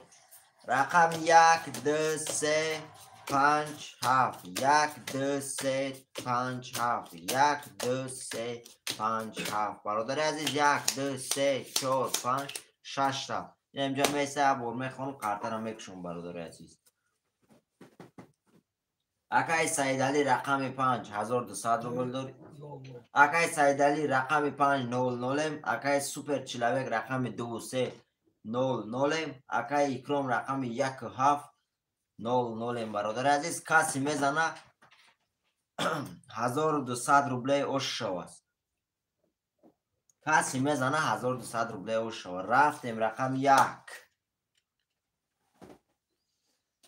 رقم 1 2 3 5 7 1 2 3 5 7 1 2 3 5 7 برادر عزیز 1 2 3 4 5 6 تا اینجا میسه ابور میخونم کارتا را میکشم برادر عزیز اکای سعید علی رقم 5 1200 روبل داری اکای سعید علی رقم 5 00 اکای سوپر چلاوک رقم 2 3 00 اکای اکرام رقم 1 7 00 برادر عزیز کسی میزنه 1200 روبله اوش شو است کسی میزنه 1200 روبله اوش شو رفتیم رقم 1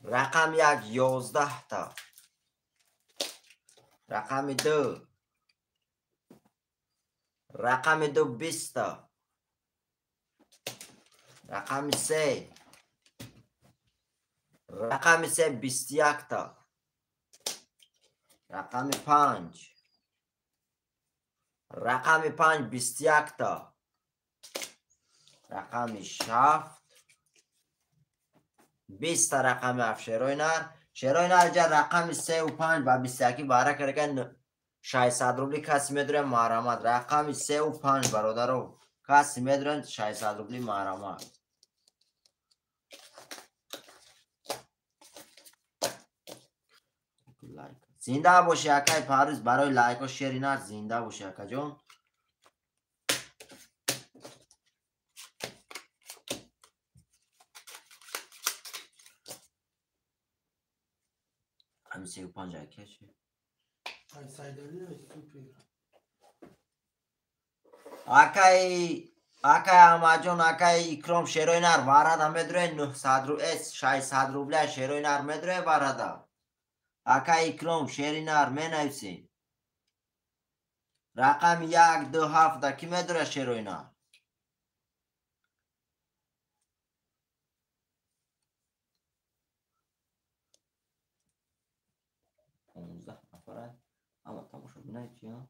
رقم 1 11 تا رقم 2 رقم 2 20 تا رقم 3 رقم 3 21 تا رقم 5 رقم 5 21 تا رقم 7 20 رقم 7 شیروی نر جا رقم 3 و 5 و 21 باره کرده 600 روبلی کسی میدونه مرامت. رقم 3 و 5 برادرو کسی میدونه 600 روبلی مرامت. زنده باشی اکای پاریز برای لایک و شیر اینا زنده باشی اکا جون. همین 3 و 5 اکا چی؟ اکای اماجون اکای اکرام شیروی نر وارد همه دره 900 رو 600 روبلی شیروی نر میدره وارد اکای اکرام شیری نر می نویسی. رقم 1 2 7 کی میدره شیروی نر. اما تماشا بینایی چی ها؟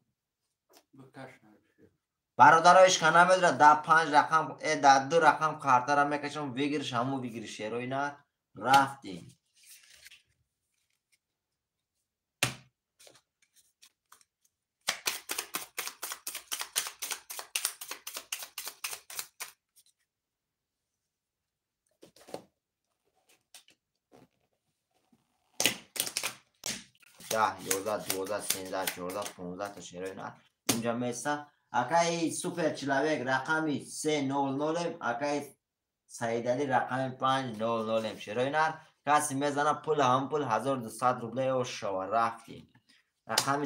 برادرایش کنه میدره ده 5 رقم ده 2 رقم کارتا را میکشم ویگیرش همو ویگیر شیروی نر رفتیم. ده 11 12 13 14 15 تا شیروی نر اینجا میسته. اکای سوپر چلاویک رقمی 300 اکای سیدالی رقم 500 شیروی نر کسی میزنه پول هم پول 1200 روبلی و شوا رفتیم. رقم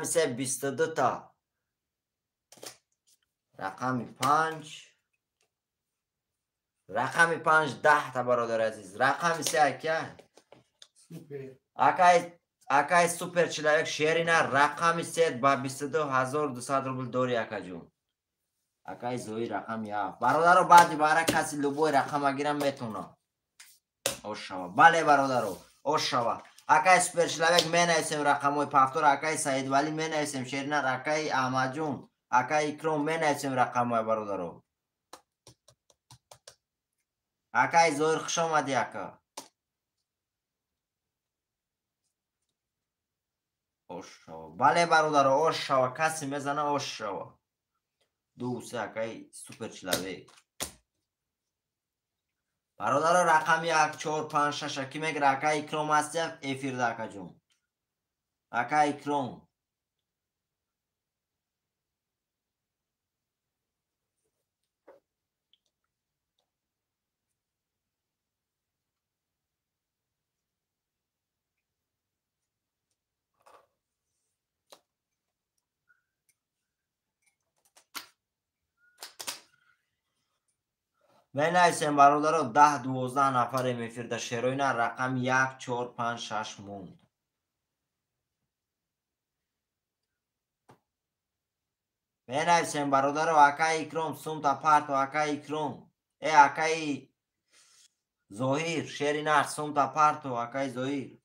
3 22 تا. رقم 5 10 تا برادر عزیز. رقم 3 اکای سوپر چلاویک شیری نر رقم 3 با 22,200 روبل دوری اکا جون. اکای زوی رقم 7 برادرو بعدی باره کسی لبوی رقم گیرم میتونه اوشوا. بله برادرو اوشوا. اکای سوپر چلاویک می نویسیم رقم های پفتور. اکای سعید ولی می نویسیم شیری نر. اکای احمد جون اکای اکرام می نویسیم رقم های برادرو. اکای زویر خوش آمدی اکا. اوشوا. بله برادرو اوشوا کسی میزنه اوشوا. 2 3 اکای سوپر چلاویک برادر رقم 1 4 5 6 کی میگه اکای اکرام هستی افیر ده اکا جون. اکای اکرام می نویسیم برادر 10 12 نفر میفرده شیروی نه رقم 1 4 5 6 موند. می نویسیم برادر اکای اکرام سوم تا پارت و اکای اکرام اکای زهیر شیری نه سوم تا پارت و اکای زهیر.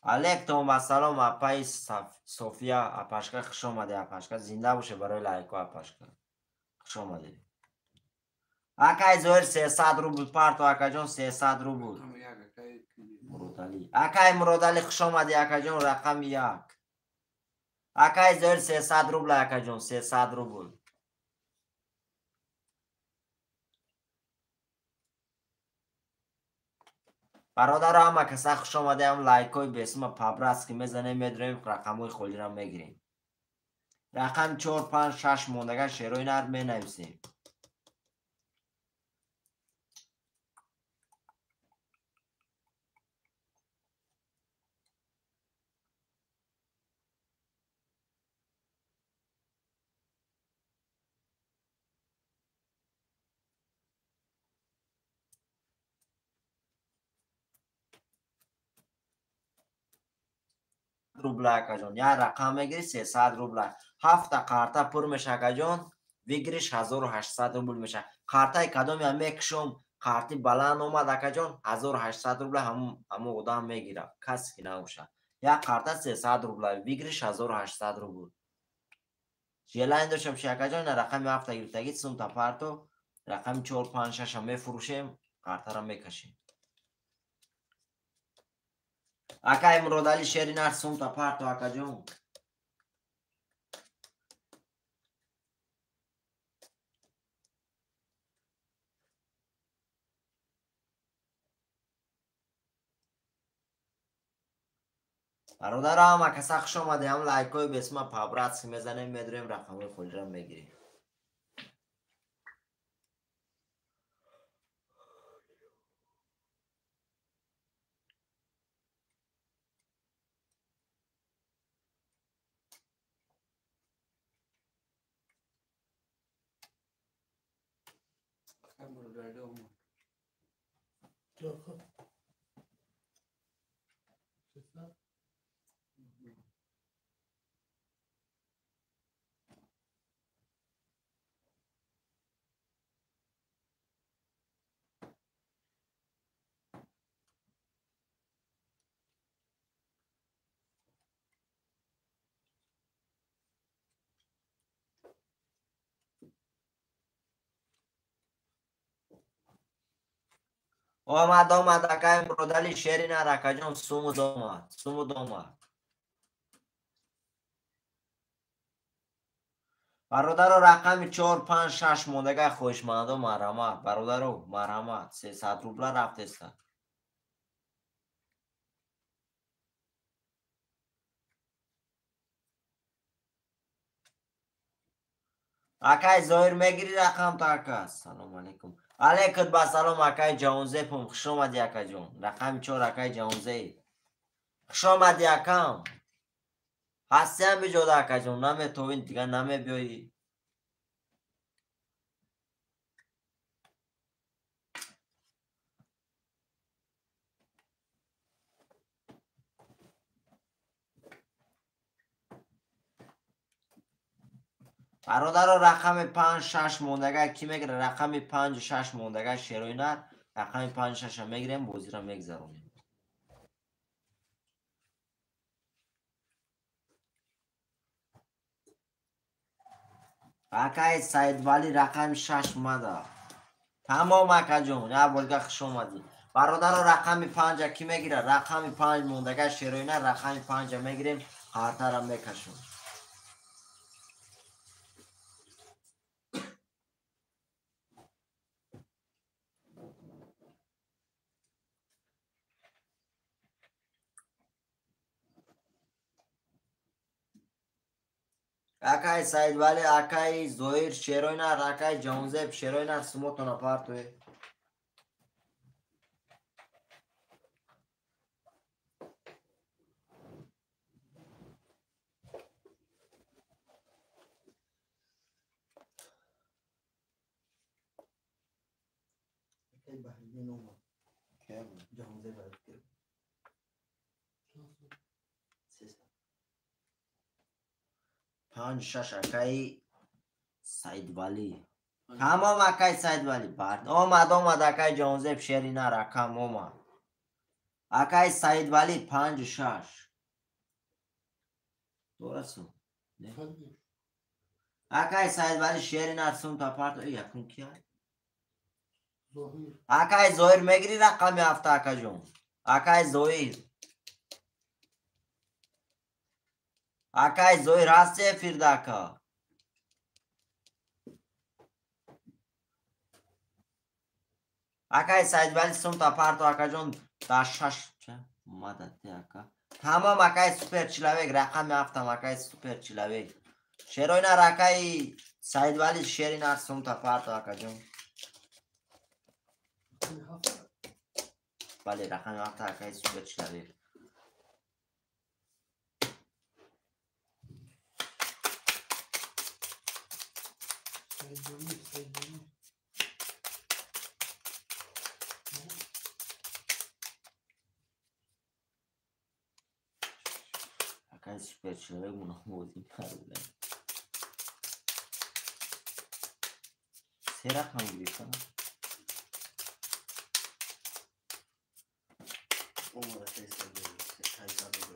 علیکم السلام اپای صوفیا اپاشکا خوش آمده. اپاشکا زنده باشه برای لایکو اپاشکا خوش آمده. اکای زهیر 300 روبل پارت و اکا جون 300 روبل. مرودالی اکای مرودالی خوش آمده اکا جون رقم 1 اکای زهیر 300 روبل اکا جون 300 روبل. برادر همه کسا خوش آمده. هم لایکوی به اسم پابرس که میزنه میدریم رقموی خولی را میگیریم. رقم 4 5 6 موندگه شیروی نر می نویسیم. روبل اکا جون یا رقم میگیری 300 روبل. 7 کارتا پر میشه اکا جون ویگریش 1800 روبل میشه. کارتای کدومی هم میکشم قارتی بلند اومد اکا جان 1800 روبله همو آدم میگیره کسی که نباشه. یک قارت 300 روبله بگیریش 1800 روبله. جلین داشتم شکا جان رقم هفته گرفتگی سوم تا پارتو رقم 4 5 6 هم میفروشیم قارت را میکشیم. اکا امرودالی شیرین هر سوم تا پارتو اکا جان. برادرم اکا سخش آمده هم لایکای به اسم پابراتس میزنیم میداریم رقم خود را میگیریم. آمد اکا امرودالی شیرین هر اکا جان سوم دومد. برادر رقم 4 5 6 موندگه خوشمند و مرحمت برادر مرحمت 300 روبله رفته است. اکای ظاهر میگیری رقم تا اکا. سلام علیکم. علیکم با سلام اکای جونزه پم خوش آمدی اکا جون. رقم 4 اکای جونزه خوش آمدی اکام. هستی هم بجود اکا جون نمیتوین دیگه نمیبیایی. برادر رقم 5 6 موندگه کی میگیره رقم 5 6 موندگه شیروینر رقم 5 6 میگیریم بازی را میگذرونیم. اکای سید ولی رقم 6 اومده. تمام اکا جون یا بولگه خوش اومدی. برادر رقم 5 کی میگیره رقم 5 موندگه شیروینر رقم 5 میگیریم قارتا را میکشون. اکای سید ولی اکای زویر شیروینر اکای جونزب شیروینر سموتون اپارتوی. پنج شش اکای سید ولی تمام اکای سید ولی بعد آمد اکای جونزب شیرینر رقم اومد. اکای سید ولی 5 6 درستو اکای سید ولی شیرینر سوم تا پارت یکون کیا اکای زویر میگیری رقم هفته اکا جون. اکای زویر هستی فیرداکا. اکای سید ولی سوم تا پارتو اکا جون تا 6 چه مدتی اکا. تمام اکای سوپر چلاویک رقم هفتم اکای سوپر چلاویک شیروینر اکای سید ولی شیرینر سوم تا پارتو اکا جون. بله رقم هفته اکای سوپر چلاویک. اکای سوپر چلاویک منو بودیم پروله سه رقم گریفتم. اومده 302.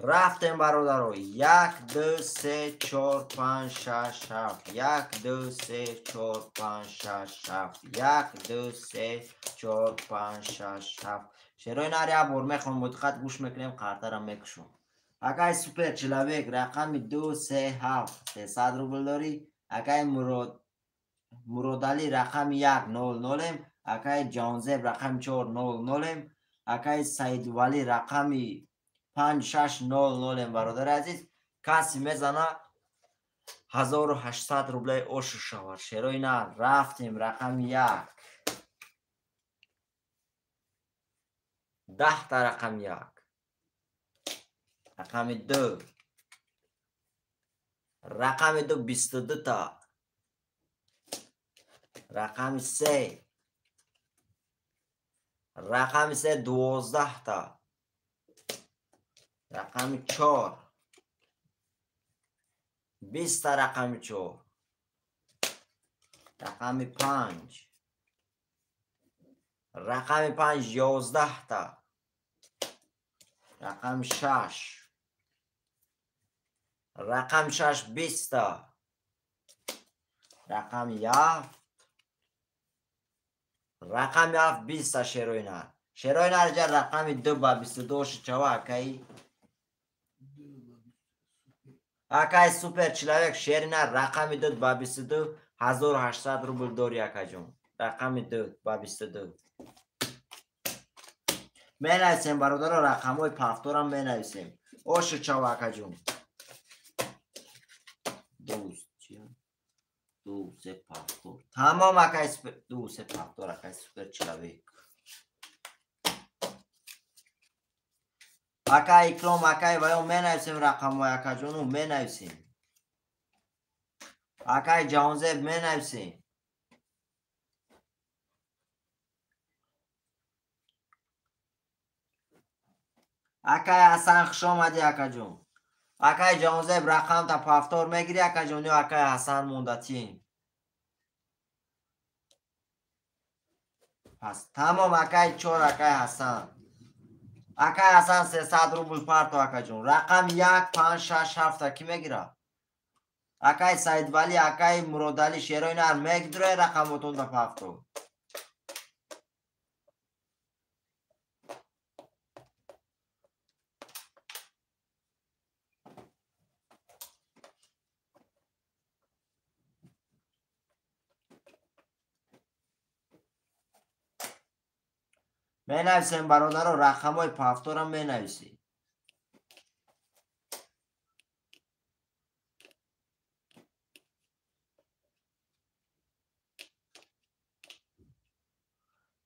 رفتیم برادرو. 1 2 3 4 5 6 7. 1 2 3 4 5 6 7. 1 2 3 4 5 6 7. شروع نار یه بار میخوام مدقت گوش میکنیم کارتا را میکشم. اگه سوپر چلاویک رقم 2 3 7 300 روبل داری. اگه مرادلی رقم 1 0 0. اگه جانزب رقم 4 0 0. اگه سید ولی رقم 5 6 0 0 برادر عزیز کسی میزنه 1800 روبل اوش شوار. شروع نه رفتیم رقم 1 10 تا رقم 1 رقم 2 رقم 2 22 تا رقم 3 رقم 3 12 تا رقم 4 20 تا رقم 4 رقم 5 رقم 5 11 تا رقم 6 رقم 6 20 تا رقم 7 رقم 7 20 تا شروینر جا رقم 2 با 22 چوا اکای سوپر چلاویک شیرینر رقم 2 با 22 1800 روبل داری اکا جون. رقم 2 با 22 می نویسیم برادر رقم های پفتور هم می نویسیم. اوش چوا اکا جون. دو سه پفتور تمام اکای سوپر دو سه پفتور اکای سوپر چلاویک اکای اکلوم اکای ویو می نویسیم رقم های اکا جونو می نویسیم. اکای جانزب می نویسیم. اکای حسن خوش آمدی اکا جون. اکای جانزب رقم تا پفتور میگیری اکا جونی و اکای حسن موندتین. پس تمام اکای 4 اکای حسن. اکای حسن 300 روبل پارتو اکا جون. رقم 1 5 6 7 کی میگیره؟ اکای سید ولی اکای مرادلی شیروینر میگیره رقمتون تا پفتور. می نویسیم برادر رو رقم های پفتور هم می نویسیم.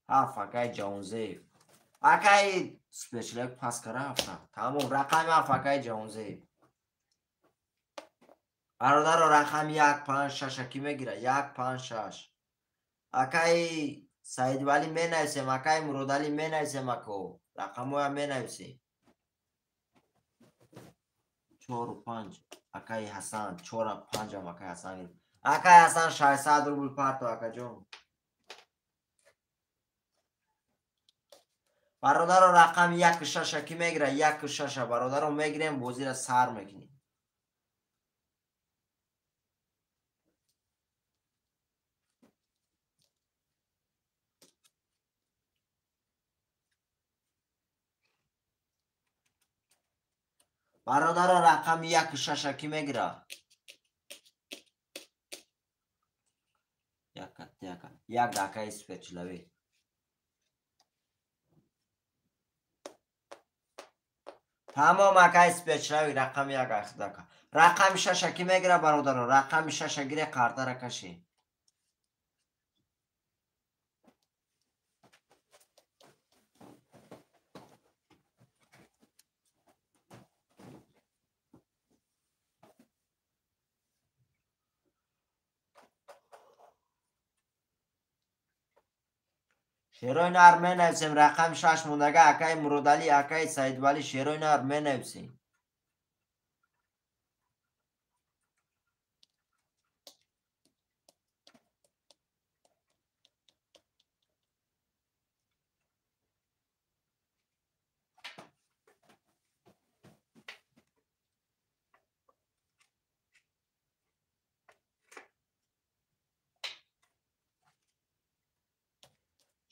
هفت اکای جانزیب اکای سپیشلیک پاس کرده هفت تمام رقم هفت اکای جانزیب برادر رو رقم 1 5 6 کی میگیره 1 5 6 اکای سعید ولی می نویسیم اکای مرادلی می نویسیم اکو رقم های می نویسیم 4 و 5 اکای حسن 4 و 5 هم اکای حسن اکای حسن 600 روبل پارتو اکا جون. برادر رو رقم 1 6 کی میگیره 1 6 برادر رو میگیریم بازی را سر میکنیم. برادر رقم 1 6 کی میگیره 1 دکه اسپیچلوی تمام اکای اسپیچلوی رقم 1 دکه رقم 6 کی میگیره برادر رقم 6 گیره کارتا را کشی شیروی نار می نویسیم رقم 6 موندگه اکای مرادلی اکای سید ولی شیروی نار می نویسیم.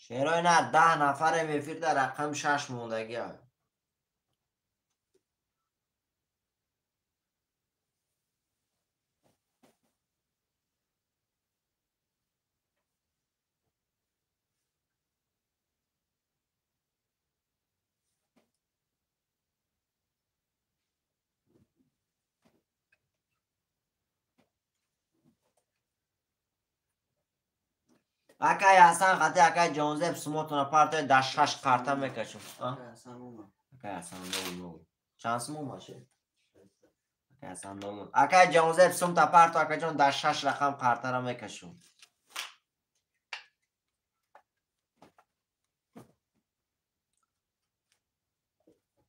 شیرای نه 10 نفر میفیر در رقم 6 موندگی های. اکای حسن قطعی اکای جانزب سموتون پارتای در 6 کارتا میکشم. اکای حسن نو چند سمو باشه؟ اکای حسن نو اکای جانزب سم تا پارتا اکای جان در 6 رقم کارتا را میکشم.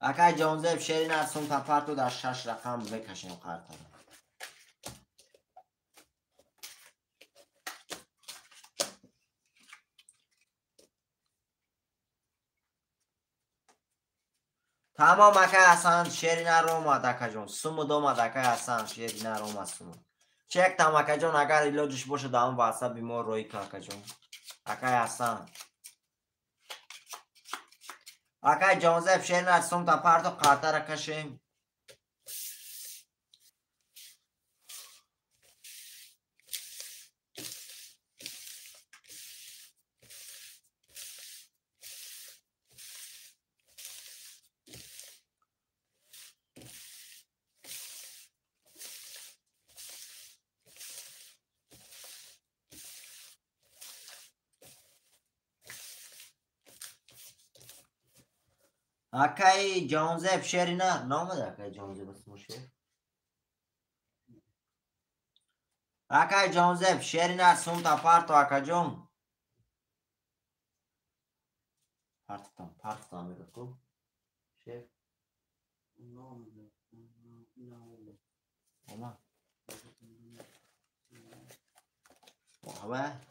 اکای جانزب شیرین سم تا پارتا در 6 رقم میکشم کارتا را. تمام اکای حسن شیرین رو ما دکا جون سمو دو ما دکای حسن شیرین رو ما سمو چک تام اکای جون اگر ایلوجش باشه دام واسه بیمار روی که اکای جون اکای حسن اکای جانزب شیرین سم تا پارتو کارتا را کشیم. اکای جانزب شیرین نامده اکای جانزب اسمو شیر اکای جانزب شیرین سم تا پارتو اکای جون پارتو میگه کو شیر اوما واه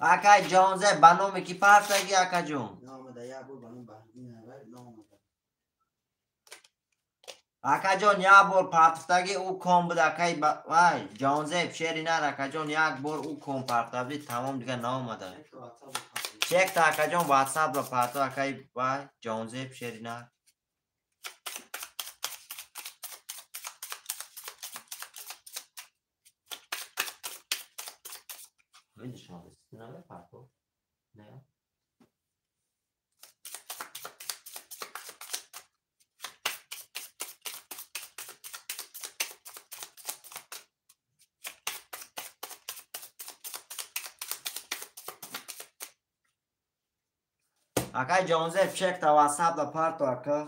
اکای جانزب بانو کی پارتا گی اکای جون اکای جون یا بور پارتاگی او کم بود اکای وای جانزب شیرین اکای جون یک بور او کم پارتا بود تمام دیگه نامده چک تا اکای جون واتساپ رو پارتا اکای وای جانزب شیرین ویدیش ما بست نه پارتو نه اکای جانزب چک تا واتساپ رو پارتو اکای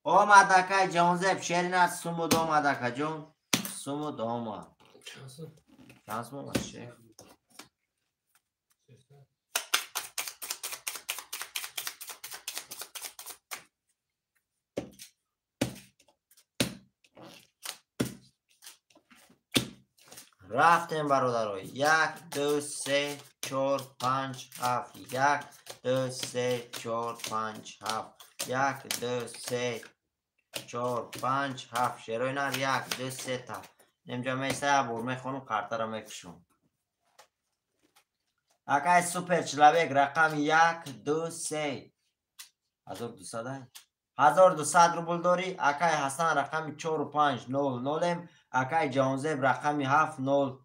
اومد اکای جانزب شیرین سمو دو اومد اکای جون سمو دو اومد چانس مو باشه رفتیم برادرای 1 2 3 4 5 7 1 2 3 4 5 7 1 2 3 4 5 7 شیرای نر 1 2 3 تا اینجا میسه بور میخونم کارتا را میکشم. اکای سوپر چلاویک رقم 1 2 3 1200 1200 روبل داری اکای حسن رقم 4 و 5 0 0 اکای جانزب رقم 7 0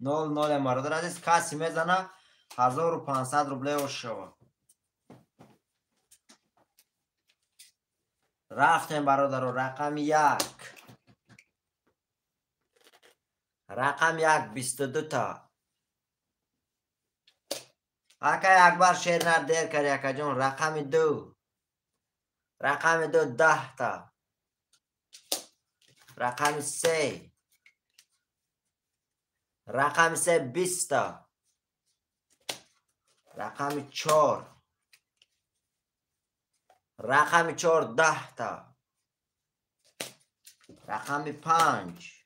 0 0 برادر عزیز کسی میزنه 1500 روبل و شو رفتیم برادر رقم 1 رقم 1 22 تا اکای اکبر شیرین دیر کردی اکای جون رقم 2 رقم 2 10 تا رقم 3 رقم 3 20 تا رقم 4 رقم 4 10 تا رقم 5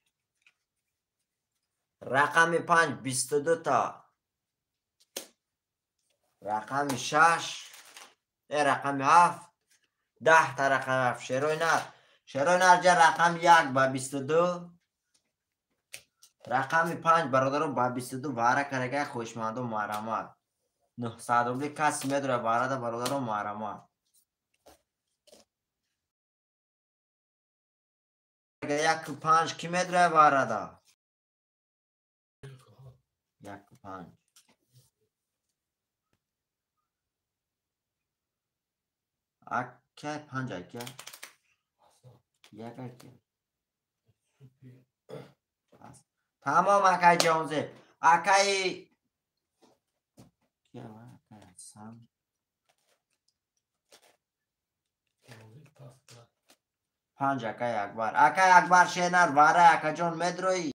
رقم 5 22 تا رقم 6 رقم 7 10 تا رقم 7 شیروی نه شروع نرجع رقم 1 با 22 رقم 5 برادرم با 22 واره کرگه خوشمند و محرمات 900 روبلی کسی میدونه واره برادرم محرمات 1.5 کی میدونه واره دا 1.5 اکه 5 اکه یک اکه تمام اکه جانزه اکه سم 5 اکه اکبر اکه اکبر شینر واره اکه جان میدروی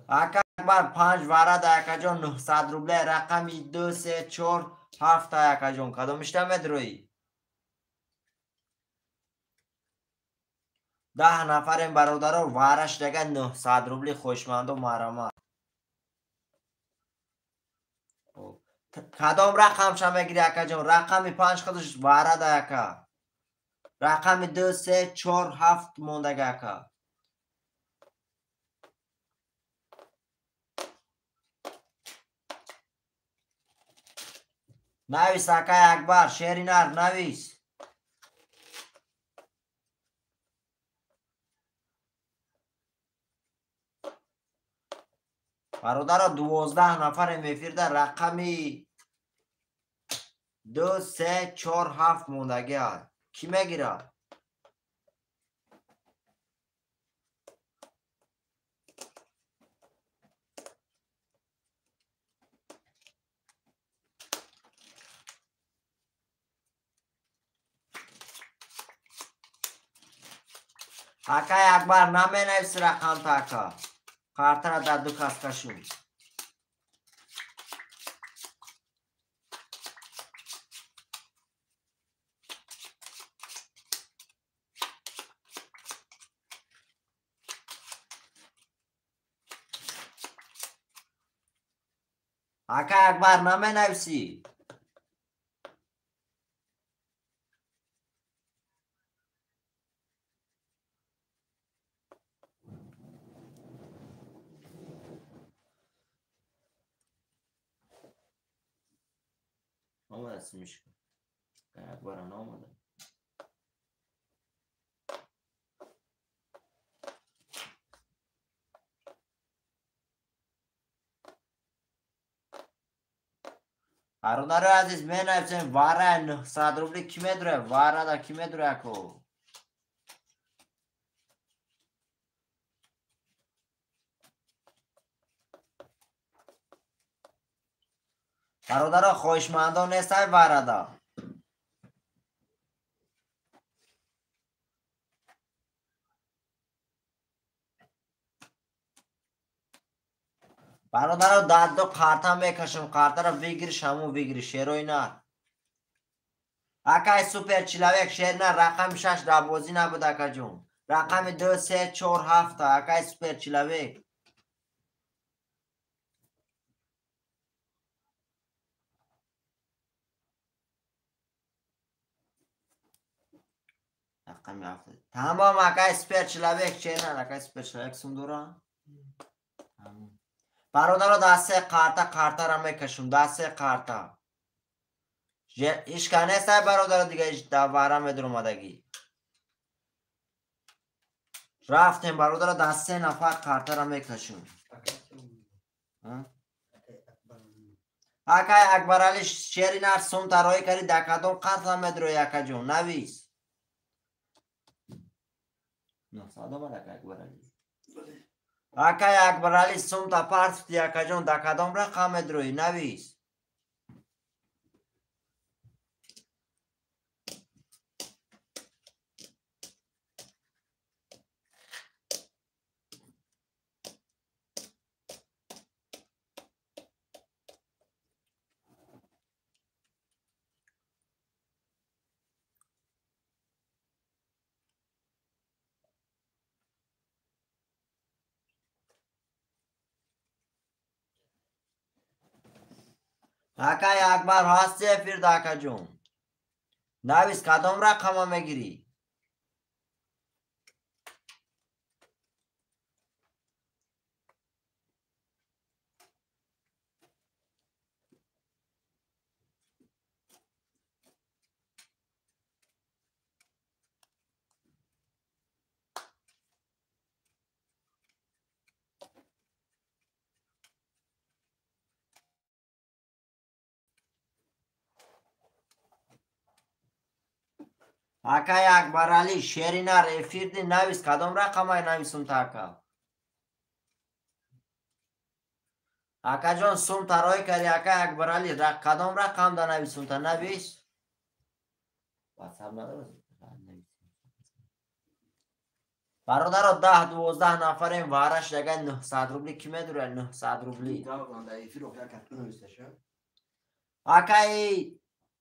اکه اکبر 5 واره دا اکه جان 900 روبله رقمی 2 3 4 7 اکه جان کدومشتا میدروی 10 نفر این برادر وارش دیگه 900 روبلی خوشمند و محرمات کدام رقم شما میگیری اکا جان رقم 5 خودش واره ده اکا رقم 2 3 4 7 موندگه اکا نویس اکا اکبر شیرینر نویس برادر 12 نفر میفیرده رقمی 2 3 4 7 موندگه کی میگیره اکا اکبر نمی نویس رقم تا اکا کارتر در دو کس کشون اکا اکبر نمی نویسی آمده اسمش اکبر آمده برادر عزیز می نویسیم واره 900 روبلی کی میدره واره دا کی میدره اکو برادر خوشمندان نیست های واره دا برادر داد دو کارتا میکشم کارتا را بگیر شمو بگیر شیروی نه اکای سوپر چلاویک شیر نه رقم 6 را بازی نبود اکا جون رقم 2 3 4 7 اکای سوپر چلاویک رقم 7 تمام اکای سوپر چلاویک شیر نه اکای سوپر چلاویک سم دورا برادر دسته کارتا را میکشم دسته کارتا اشکا نیست برادر دیگه دواره میدر اومدگی رفتیم برادر دسته نفر کارتا را میکشم اکای اکبر علی شیری نر سوم ترایی کردی دکادون قرطا میدر یکا جون نویس اکای اکبر علی سوم تا پرس یکا جون دکادون رقم میدروی نویس اکای اکبر هستی فیر داکا جون نویس کدام رقم میگیری؟ اکای اکبر علی شیرینر افیردی نویس کدام رقم نویسم تاکا اکا جان سوم ترای کردی اکای اکبر علی کدام رقم دا نویسم تا نویس واتساپ نداره برادر 10-12 نفریم وارش دیگه 900 روبلی کی میدوره 900 روبلی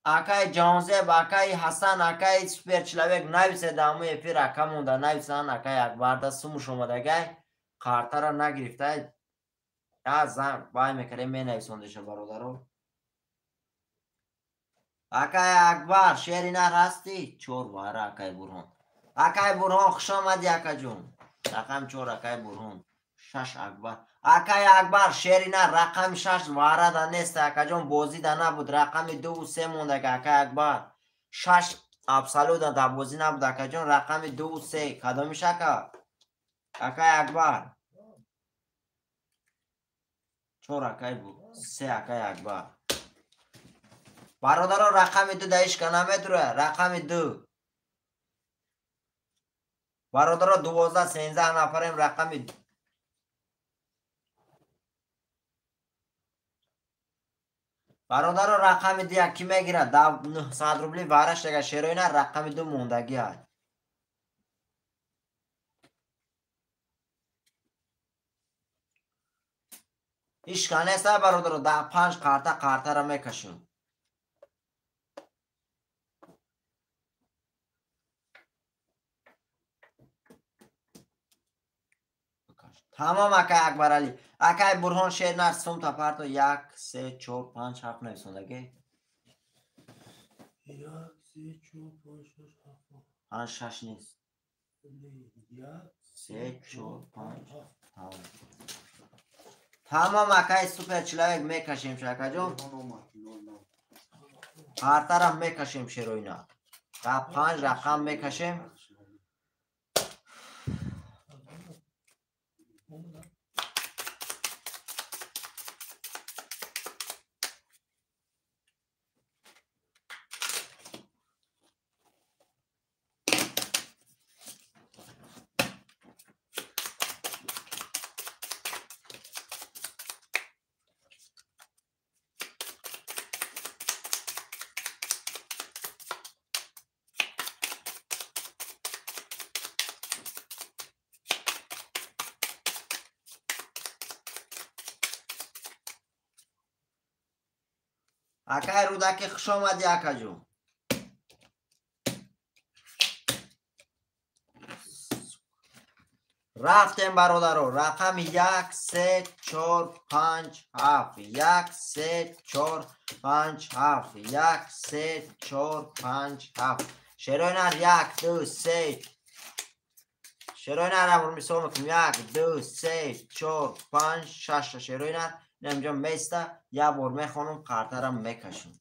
اکای جانزب اکای حسن اکای سپر چلوک نویسه داموی پیر اکا مونده نویسن اکای اکبر دا سوم شما دیگه کارتا را نگرفته از زن بای میکره می نویسندشه برادرو اکای اکبر شیرینر هستی چور واره اکای برهان اکای برهان خوش آمدی اکا جون رقم چور اکای برهان 6 اکبر اکای اکبر شیرینر رقم 6 واره دا نیست اکا جون بازی دا نبود رقم 2 و 3 مونده که اکای اکبر 6 ابسالو دا بازی نبود اکا جون رقم 2 و 3 کدامیش اکا اکای اکبر چور اکای بود 3 اکای اکبر برادر رقم 2 دایش کنه میتونه رقم 2 برادر 12-13 نفریم رقم 2 برادر رقم 2 کی میگیره 900 روبلی وارش دیگه شیروینه رقم 2 موندگی های اشکانه است برادر 5 کارتا را میکشیم تمام اکای اکبر علی اکای برهان شیرینر سوم تا پرتو 1 3 4 5 7 نویسندگی 1 3 4 5 6 7 6 نیست 1 3 4 5 تمام اکای سوپر چلاوک میکشیم شکا جون کارتا را میکشیم شیروینا تا 5 رقم میکشیم اکای رودکی خوش آمدی اکا جون رفتیم برادرو رقم 1 3 4 5 7 1 3 4 5 7 1 3 4 5 7 شیروینر 1 2 3 شیروینر امور میسو میکنم 1 2 3 4 5 6 شیروینر نمیجا میسته یا بور میخونم کارتا را میکشم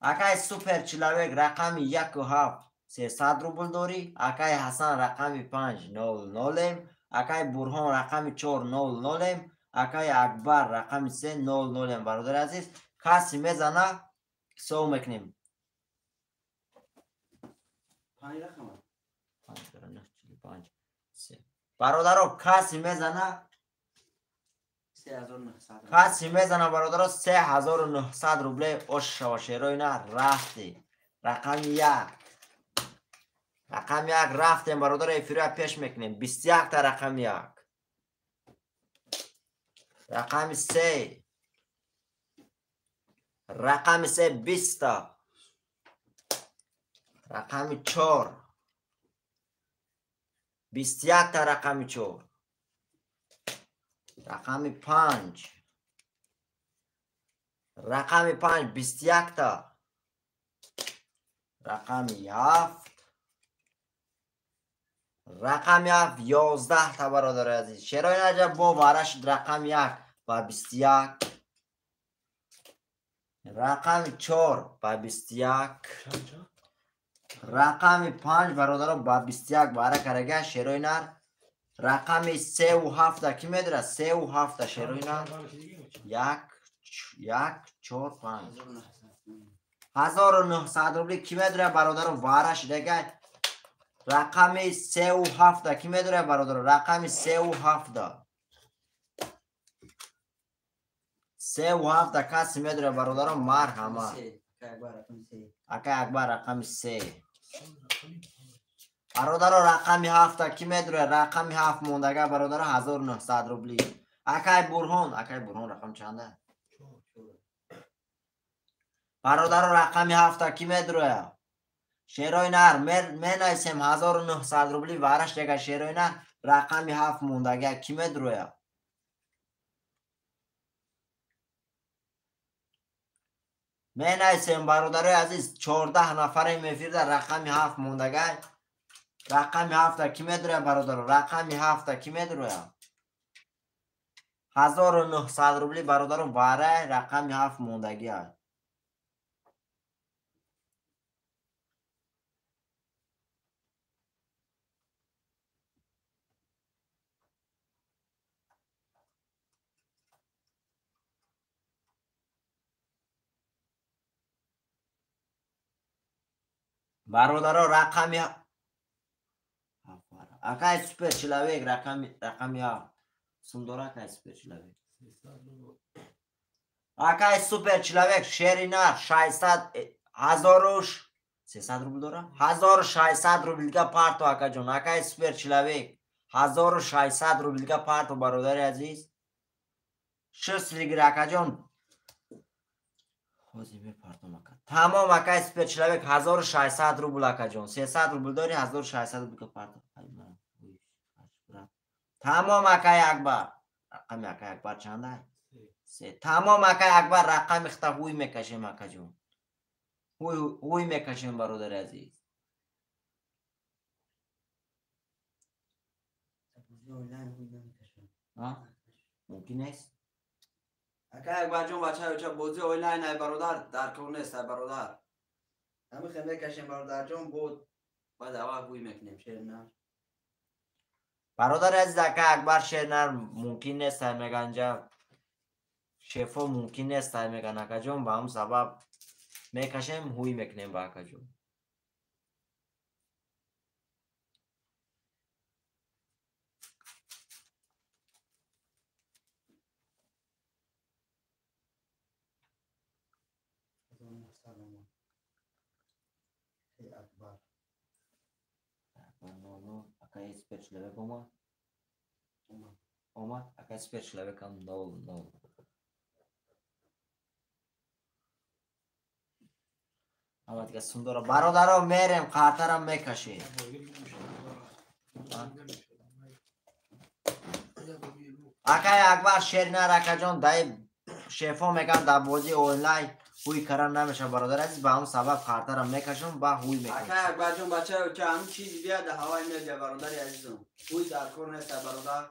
اکای سوپر چلاوک رقم 1 و 7 300 روبل داری اکای حسن رقم 5 00 اکای برهان رقم 4 00 اکای اکبر رقم 3 00 برادر عزیز کسی میزنه سو میکنیم 5 رقم 5 برادر کسی میزنه کسی میزنه برادر 3900 روبله اوش و شیروینه رفتی رقم 1 رقم 1 رفتیم برادر افیرو پیش میکنیم 21 تا رقم 1 رقم 3 رقم 3 20 تا رقم 4 21 تا رقم 4 رقم 5 رقم 5 21 تا رقمی 7. رقم 7 11 تا برادر عزیز. شیرای نجب با وارش رقم 1 با 21. رقم 4 با 21. رقم 5 برادران با 21 باره کرگه شیرای نر. رقم 3 و 7 کی میدره؟ 3 و 7 شیرای نر. 1 4 5 1900 روبلی کی میدره برادران وارش دیگه. رقم 3 و 7 کی میدونه برادر؟ رقم 3 و 7 3 و 7 کسی میدونه برادران؟ مرحمت. اکا اکبر رقم 3 برادر. رقم 7 کی میدونه؟ رقم 7 موندگه برادر 1900 روبلی. اکای برهان رقم چنده برادر؟ رقم 7 کی میدونه؟ شیرای نر می نایسیم 1900 روبلی وارش دیگه شیرای نر. رقم 7 موندگه کی میدروه؟ می نایسیم برادر عزیز 14 نفره میفیر در رقم 7 موندگه. رقم 7 کی میدروه برادر؟ رقم 7 کی میدروه؟ 1900 روبلی برادر واره رقم 7 موندگی. برادر رقم اکای سوپر چلاویک رقم یا سندورا اکای سوپر چلاویک اکای سوپر چلاویک شیری نر 600 1300 روبل داره 1600 روبلگه پارتو اکا جون. اکای سوپر چلاویک 1600 روبلگه پارتو برادر عزیز. 6 لیگر اکا جون خوزیمه پارتو مکن تمام. اکای سوپر چلاویک 1600 روبل اکا جون. 300 روبل داری 1600 روبلگه پارتو تمام. اکای اکبر رقم اکای اکبر چنده؟ 3 تمام. اکای اکبر رقم اختا هوی میکشیم اکا جون. هوی میکشیم برادر عزیز. ممکن نیست اکای اکبر جون بچه بوزی آنلاین ای برادر در کار نیست ای برادر. همه خیلی میکشیم برادر جون بود بعد اول هوی میکنیم شیر نه. برادر عزیز اکای اکبر شیر نر ممکن نیست میگن جا شفا ممکن نیست میگن اکا جون با هم سبب میکشیم هوی میکنیم با اکا جون. اکای سوپر چلاویک اومد اکای سوپر چلاویک هم 0-0. اما دیگه سندورا برادرها میریم خاطرم میکشیم. اکای اکبر شیر نر اکا جون دای شفا میگن در بازی آنلاین هوی کرن نمیشه برادر عزیز. با هم سبب خاطرم میکشم با هوی میکنم. اکای اکبر جون بچه که همین چیز بیاد در هوای میگه برادر عزیزم هوی در کار نیست برادر.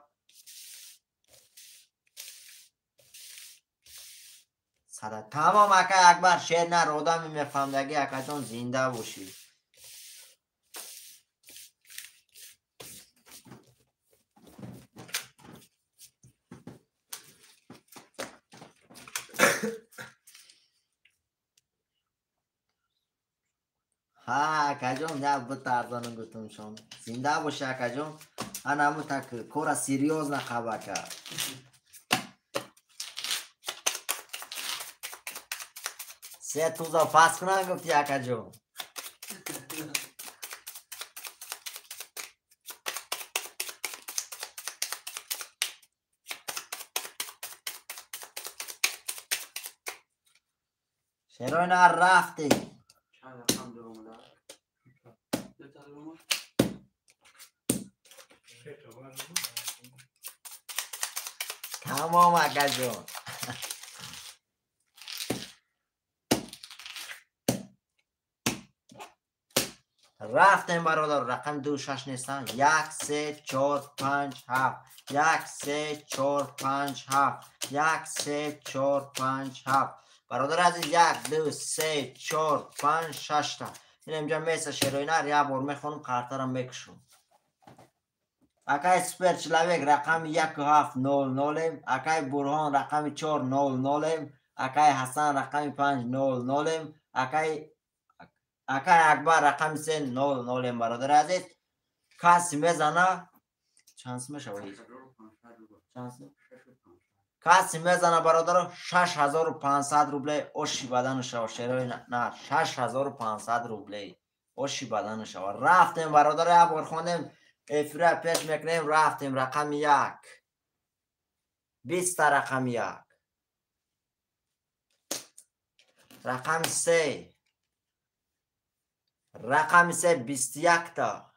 تمام. اکای اکبر شیر نر آدمی میفهمدگی اکا جون زنده باشی. ها اکا جون نه بتارزانم گفتم شما زنده باشی اکا جون. انا همون تک کورا سیریوز نخواه کرد. سه توزا پاس کنم گفتی اکا جون. شیرای نر رفتی تمام اکا جون. رفتیم برادر رقم 2 6 نیستن 1 3 4 5 7 1 3 4 5 7 1 3 4 5 7 برادر عزیز 1 2 3 4 5 6 تا این اینجا میسه شیروینر یه بار میخونم کارترم میکشم اکای سپر چلاویک رقم 1700 اکای برهان رقم 400 اکای حسن رقم 500 اکای اکبر رقم 300 برادر عزیز کسی میزنه چانس میشه کسی میزنه برادر 6500 روبلی اوشی بدن شو شیروی نه 6500 روبلی اوشی بدن شو رفتیم برادر یه بار خوندیم افرا پیش میکنیم رفتیم رقم 1 20 رقم 1 رقم 3 رقم 3 21 تا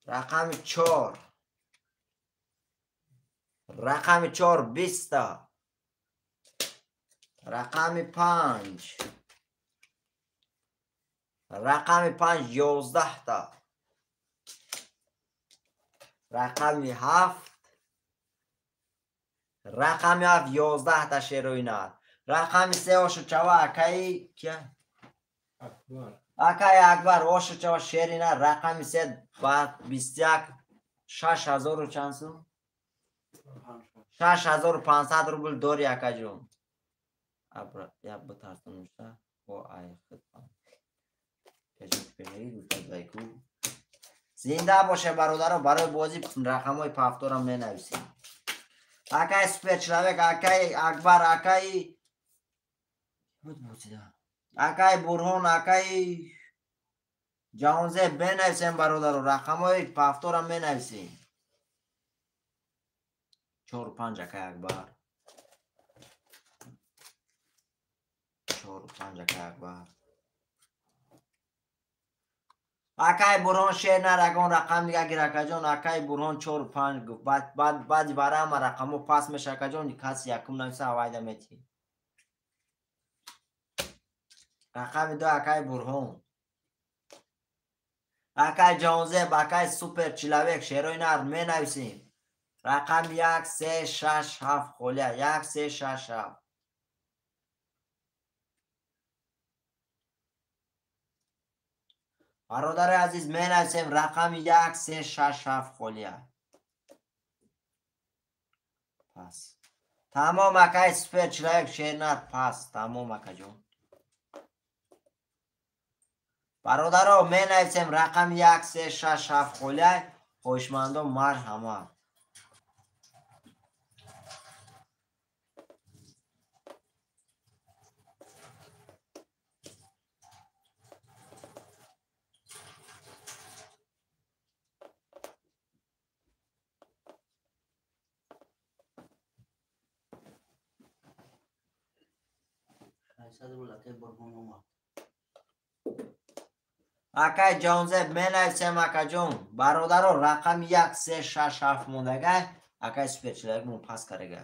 رقم 4 رقم 4 20 تا رقم 5 رقم 5 11 تا رقم 7 رقم 7 11 تا شیروینات رقم 3 اوشو چوا اکایی کیا اکای اکبر اوشو چوا شیرینات رقم 3 21 6000 و چند سو 6500 روبل دوری اکا جون ابرا یا بترسون میشه و آی خدمت کجا پیری دوست دایکو زنده باشه برادر برای بازی رقمای پافتورم می نویسیم اکای سپیچلاویک اکای اکبر اکای اکای برهان اکای جهانزه بنویسیم برادر رقمای پافتورم می نویسیم 4 5 اکای اکبر 4 5 اکای اکبر اکای برهان شیر نرگان رقم دیگه گیر اکا جان اکای برهان 4 5 بعد برای همه رقمو پاس میشه اکا جان کسی یکم نمیسه هوایده میتی رقم 2 اکای برهان اکای جانزه اکای سوپر چلاویک شیروی نر می نویسیم رقم 1 3 6 7 خولیا 1 3 6 7 برادر عزیز می نویسیم رقم 1 3 6 7 خولیا پس تمام اکای سپر چلاویک شیرنر پس تمام اکا جون برادر می نویسیم رقم 1 3 6 7 خولیا خوشمندم مرحمت اکای جانزه می نویسیم اکا جون برادر رقم 1 3 6 7 موندگه اکای سپیچلک مون پس کرده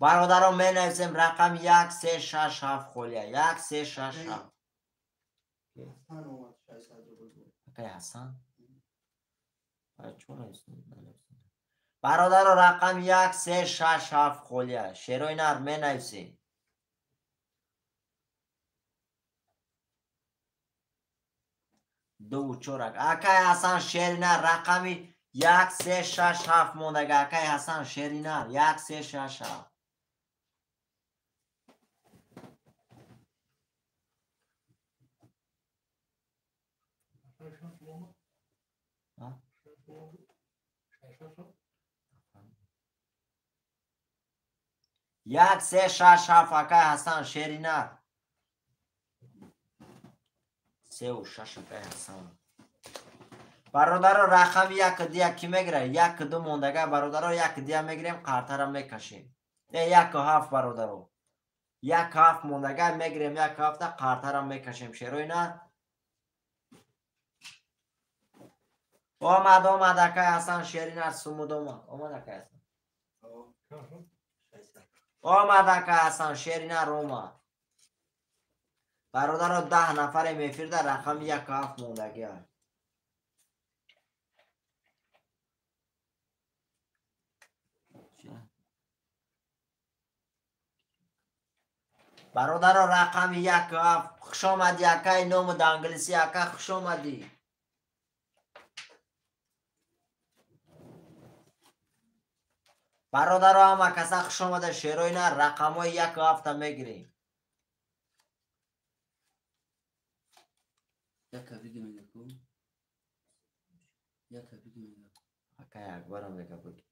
برادر می نویسیم رقم 1 3 6 7 خولیا 1 3 6 7 اکای حسن برادر رقم 1 3 6 7 خولیا شیروی نر می نویسیم دو چورک اکای حسن شیرینه رقمی 1 3 6 7 موندگه اکای حسن شیرینه 1 3 6 7 1 3 6 7 اکای حسن شیرینه 3 و 6 اکای حسن برادر رقم 1 دیگه کی میگیره 1 2 موندگه برادر 1 دیگه میگیریم قرطرم میکشیم 1 7 برادر 1 7 موندگه میگیریم 1 7 قرطرم میکشیم شیروی نه آمد اکای حسن شیرینه سمود آمد اکای حسن آمد اکای حسن شیرینه اومد برادر 10 نفر میفرده رقم 1 و 7 موندگی هست. برادر رقم 1 و 7 خوش آمدی اکای نام د انگلیسی اکا خوش آمدی. برادر همه کسا خوش آمده شیروی نه رقم های 1 و 7 میگیریم. یکا بگی میگه کو یکا بگی میگه اکای اکبر هم میگه بگی.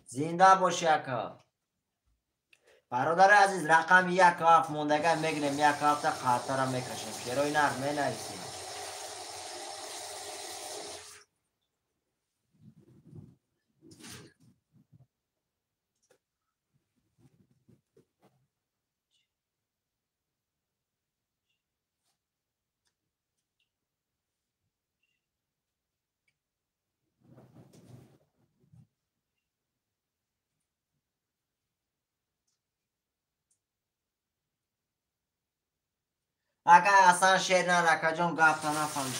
زنده باشی اکا. برادر عزیز رقم 1 و 7 موندگی میگیریم. 1 و 7 خاطر هم میکشیم. شیروی نه می نویسیم. اکای اصلا شیر نه رکا جان گفت نفهم.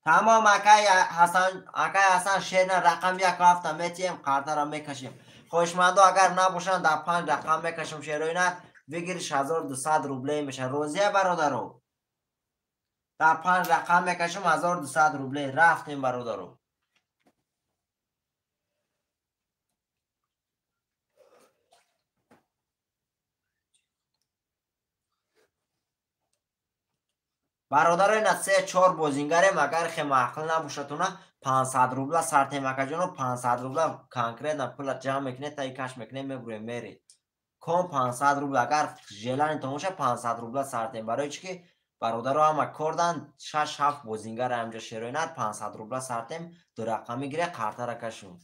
تمام اکای حسن شیر نه رقم 1 و 7 میتیم خاطر هم میکشیم. خوشمندو اگر نباشن در 5 رقم میکشم شیروی نه بگیرش 1200 روبله میشه روزیه برادرو. در 5 رقم میکشم 1200 روبله رفتیم برادرو. برادر اینا 3-4 بازینگریم اگر خیلی معقل نباشتونه 500 روبله سرتیم اکا جانو 500 روبله کانکریت نه پول جمع میکنه تا کش میکنه میبره میری. کم 500 روبله اگر جلان تموشه 500 روبله سرتیم برای چی که برادر همه کردن 6-7 بازینگر همجا شیروینر 500 روبله سرتیم دو رقم میگیره کارتا را کشون.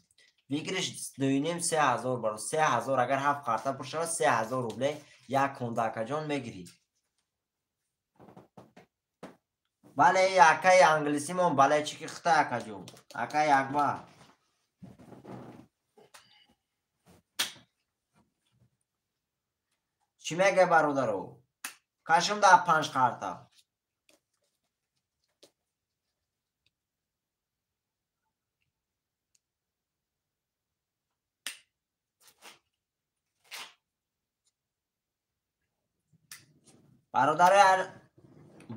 بگیرش 2,500 برو 3000 اگر 7 کارتا پر شود 3000 روبله یک کنده اکا جان میگیری. بله اکای انگلیسی من بله چی که خطا اکا جون اکای اکبر چی میگه برادرو کشم در 5 کارتا.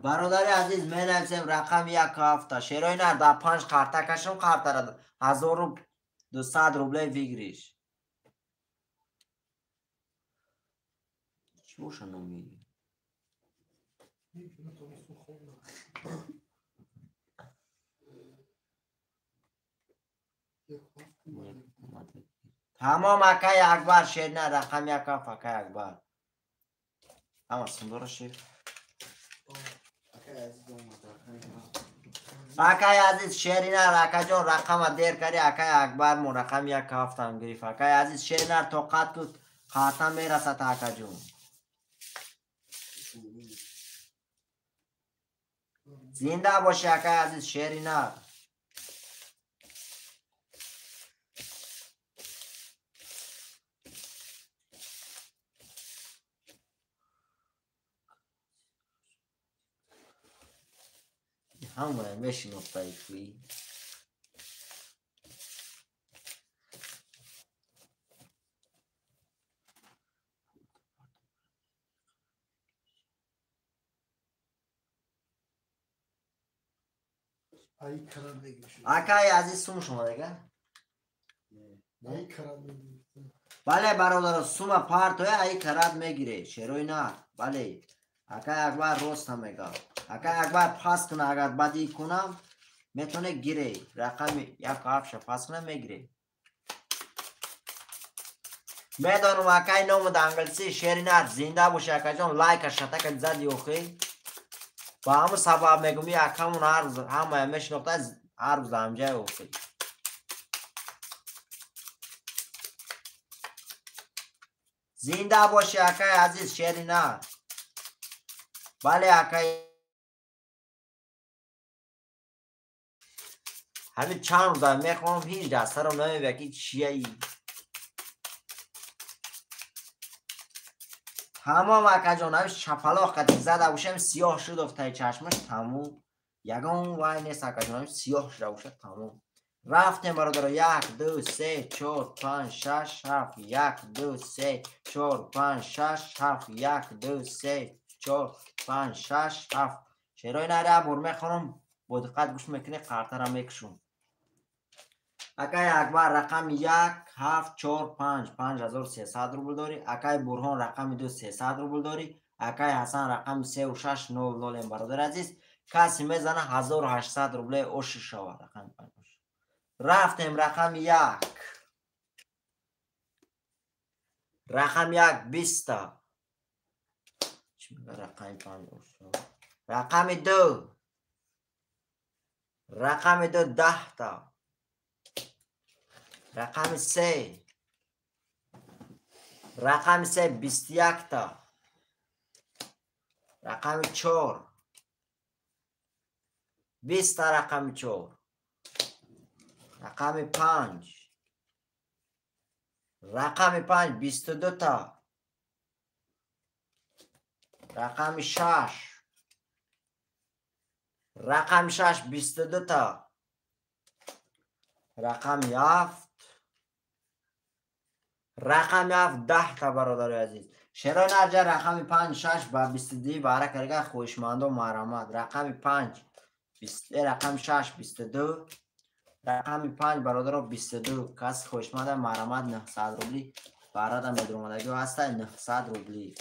برادر عزیز می نویسیم رقم 1 و 7 شیروی نه در 5 کارتا کشم کارتا را 1200 روبله بگیریش. چی باشن نمیگی؟ تمام اکای اکبر شیر نه رقم 1 و 7 اکای اکبر اما سندور شیر اکای عزیز شیرینر اکا جان رقم دیر کردی اکای اکبر مون رقم 1 و 7 هم گریف. اکای عزیز شیرینر توقت کد خاتم میرسد اکا جون. زنده باشی اکای عزیز شیرینر. همونه میشی نقطه ایفوی اکای عزیز سوم شما دیگه بله برادر سوم پارتوی ای کرد میگیره شیروی نه بله اکای اکبر روست هم میگه اکای اکبر پاس کنه اگر بدی کنم میتونه گیره رقم 1 و 7 پاس کنه میگیره. میدانم اکای نام د انگلیسی شیرینر زنده باشه اکا جان لایک شتک زدی اوخی با همون سبب میگم یک همون هر روز همه میشنوکته هر روز همجای اوخی. زنده باشی اکای عزیز شیرینر. بله اکای همین چند روز میخوام هیچ دسته رو نمیبه که چیه ای. تمام اکا جان همین شپلاق قدی زده باشم سیاه شد افتای چشمش تموم. یگان وای نیست اکا جان همین سیاه شده باشه تموم. رفتیم برادر 1 2 3 4 5 6 7 1 2 3 4 5 6 7 1 2 3 4 5 6 7 شعرهای نره برمه خانم با دقت گوش میکنی قرطه را میکشون. اکای اکبر رقم 1 7 4 5 5300 روبل داری. اکای برهان رقم 2 300 روبل داری. اکای حسن رقم 3 و 6 00 برادر عزیز کسی میزنه 1800 روبل اوش شوا رقم 5. رفتیم رقم 1 رقم 1 20 تا چی میگه رقم 5 رقم 2 رقم 2 10 تا رقم 3 رقم 3 21 تا رقم 4 20 تا رقم 4 رقم 5 رقم 5 22 تا رقم 6 رقم 6 22 تا رقم 7 رقم 7 10 تا برادر عزیز شرای نرجه رقم 5 6 با 22 باره کرگه خوشمند و مرامت رقم 5 رقم 6 22 رقم 5 برادر 22 کس خوشمند مرامت 900 روبلی برادر مدرومدگی هسته 900 روبلی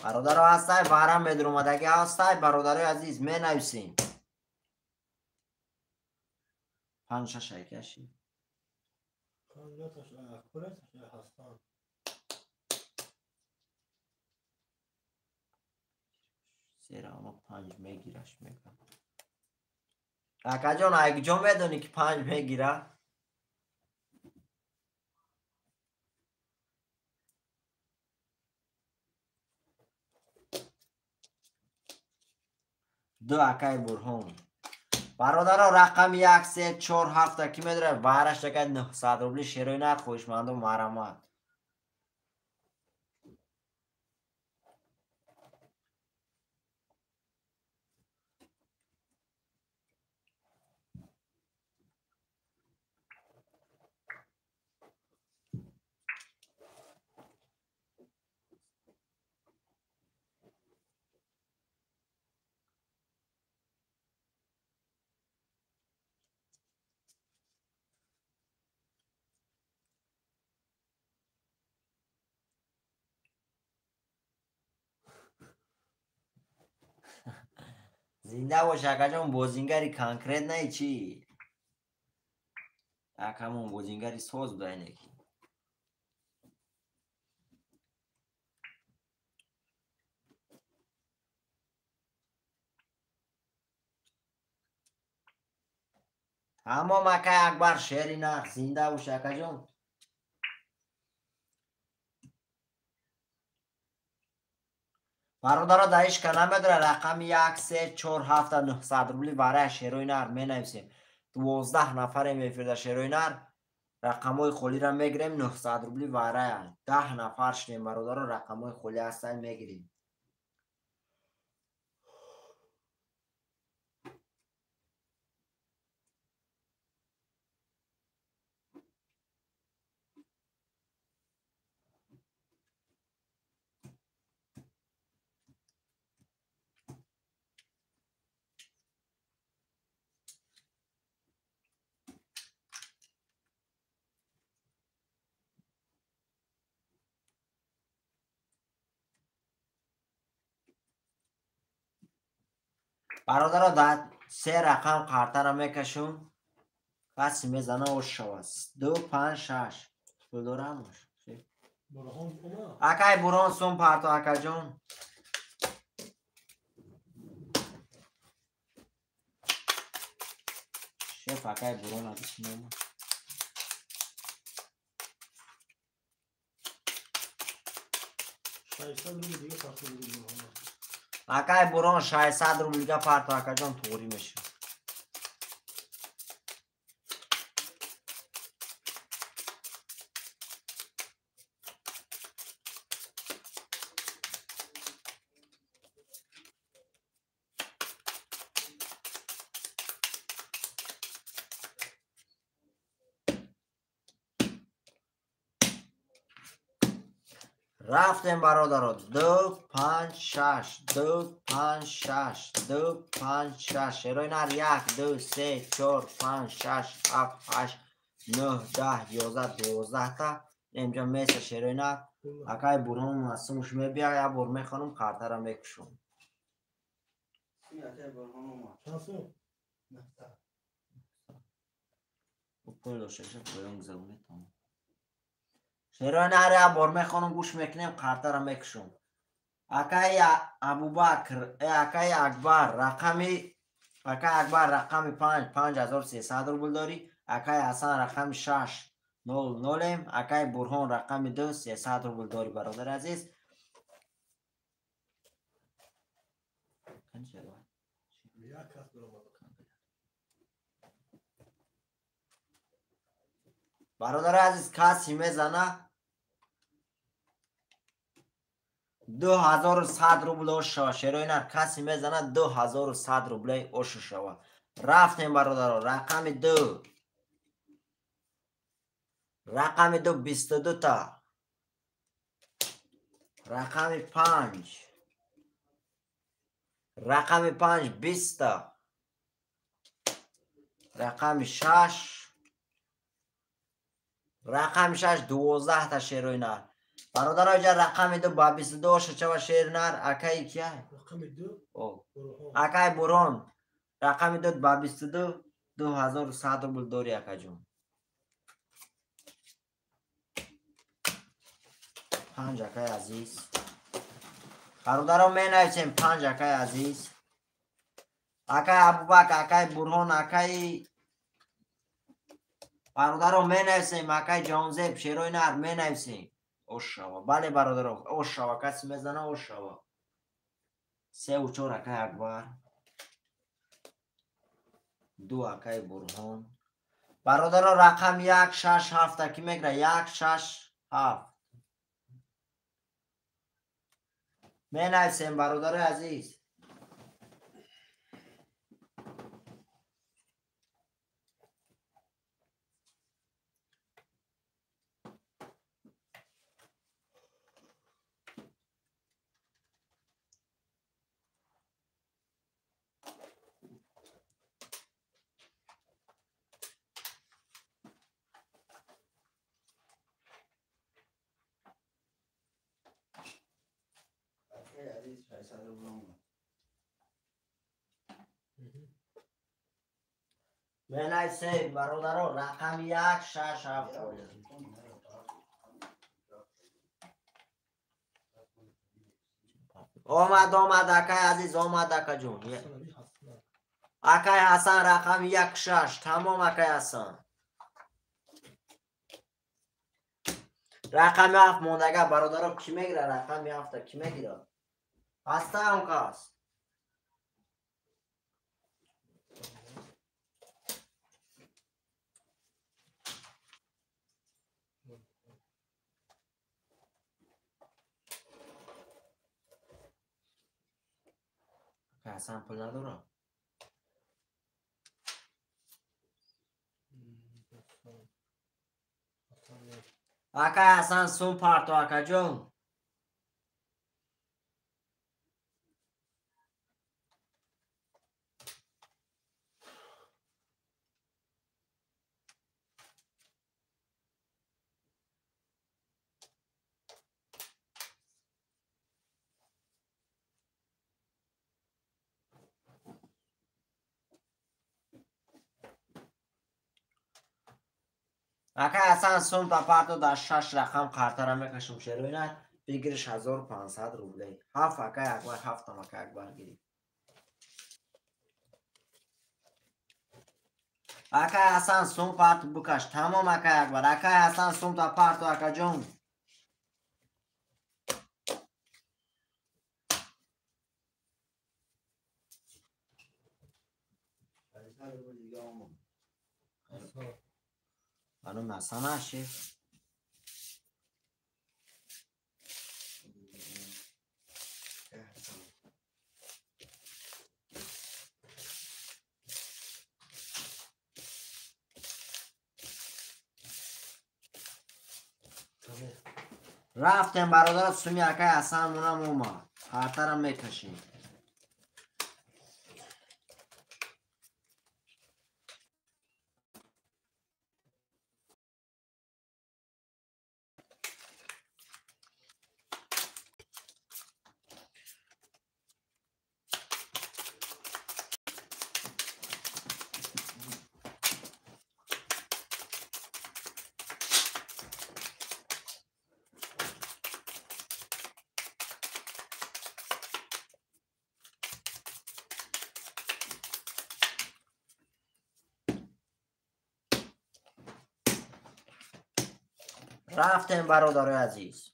برادر هسته برام مدرومدگی هسته برادر عزیز می نویسیم 5 6 کشی سیره اما 5 میگیرش میکنم اکا جان اگه جا میدونی که 5 میگیره دو اکای برهون برادر رقم 1 3 4 7 کی میداره وارش دکه 900 روبلی شیروی نه خوشمند و مرامت زنده باش اکا جان بازینگری کانکریت نه چی اکامون بازینگری سوز بوده اینکی اما مکه اکبر شعری نه زنده باش اکا جان برادر دایش که نمیداره رقم 1 3 4 7 900 روبلی برای شیروی نر می نویسیم 12 نفر میفرده شیروی نر رقمای خولی را میگیریم 900 روبلی برای 10 نفر شدیم برادر رقمای خولی هستن میگیریم برادر دا 3 رقم قرطه را میکشون کسی میزنه و شواست 2 5 6 بدورم باش اکای بران سون پرتو اکا جون شف اکای بران ازش نیم اکای برون 600 روبل گا پارتو اکا جان توری میشه. رفتیم برادرها 2 5 6 2 5 6 2 5 6 شروع نر 1 2 3 4 5 6 7 8 9 10 11 12 تا اینجا میسه شروع نر اکای برون مسئومش میبیا یا برمه خانم کارترم بکشون شانسو پول ششه پولم زونه تام شروع نر یا برمه خانم گوش میکنیم کارترم بکشون اکای ابوبکر اکای اکبر رقمی 5300 روبل داری اکای حسن رقم 600 اکای برهان رقم 2 300 روبل داری برادر عزیز برادر عزیز کسی میزنه 2100 روبل اوش شوا شروع نر کسی میزنه 2100 روبل اوش شوا رفتیم برادر رقم 2 22 تا رقم 5 20 تا رقم 6 12 تا شروع نر برادر اینجا رقم 2 با 22 شچه شیر نر اکای کیه؟ رقم 2 اکای برون رقم 2 با 22 2100 روبل داری اکا جون 5 اکای عزیز برادران می نویسیم 5 اکای عزیز اکای ابوبکر اکای برهان اکای برادران می نویسیم اکای جانزیب شیروی نر می نویسیم اوشاوا بله برادران اوشاوا کسی میزنه اوشاوا 3 و 4 اکای اکبر 2 اکای برهان برادران رقم 167 کی میگره 167 می نویسیم برادر عزیز می نویسیم برادران رقم 167 آمد اکای عزیز آمد اکا جون اکای حسن رقم 16 تمام اکای حسن رقم 7 موندگه برادران کی میگیره رقم 7 کی میگیره هسته هم کس حسن پول نداره اکای حسن سون پارتو اکا جون اکای حسن سون تا پارتو در 6 رقم کارتر میکشم شروع نه بگیرش 1500 روبله 7 اکای اکبر 7 هم اکای اکبر گیری اکای حسن سون پارتو بکش تمام اکای اکبر اکای حسن سون تا پارتو اکا جون صد روبل دیگه آمون. Ano masana şey. رفتیم برادر سومی اکای اصلا مونم اومد خاطرم میکشیم رفتیم برادر عزیز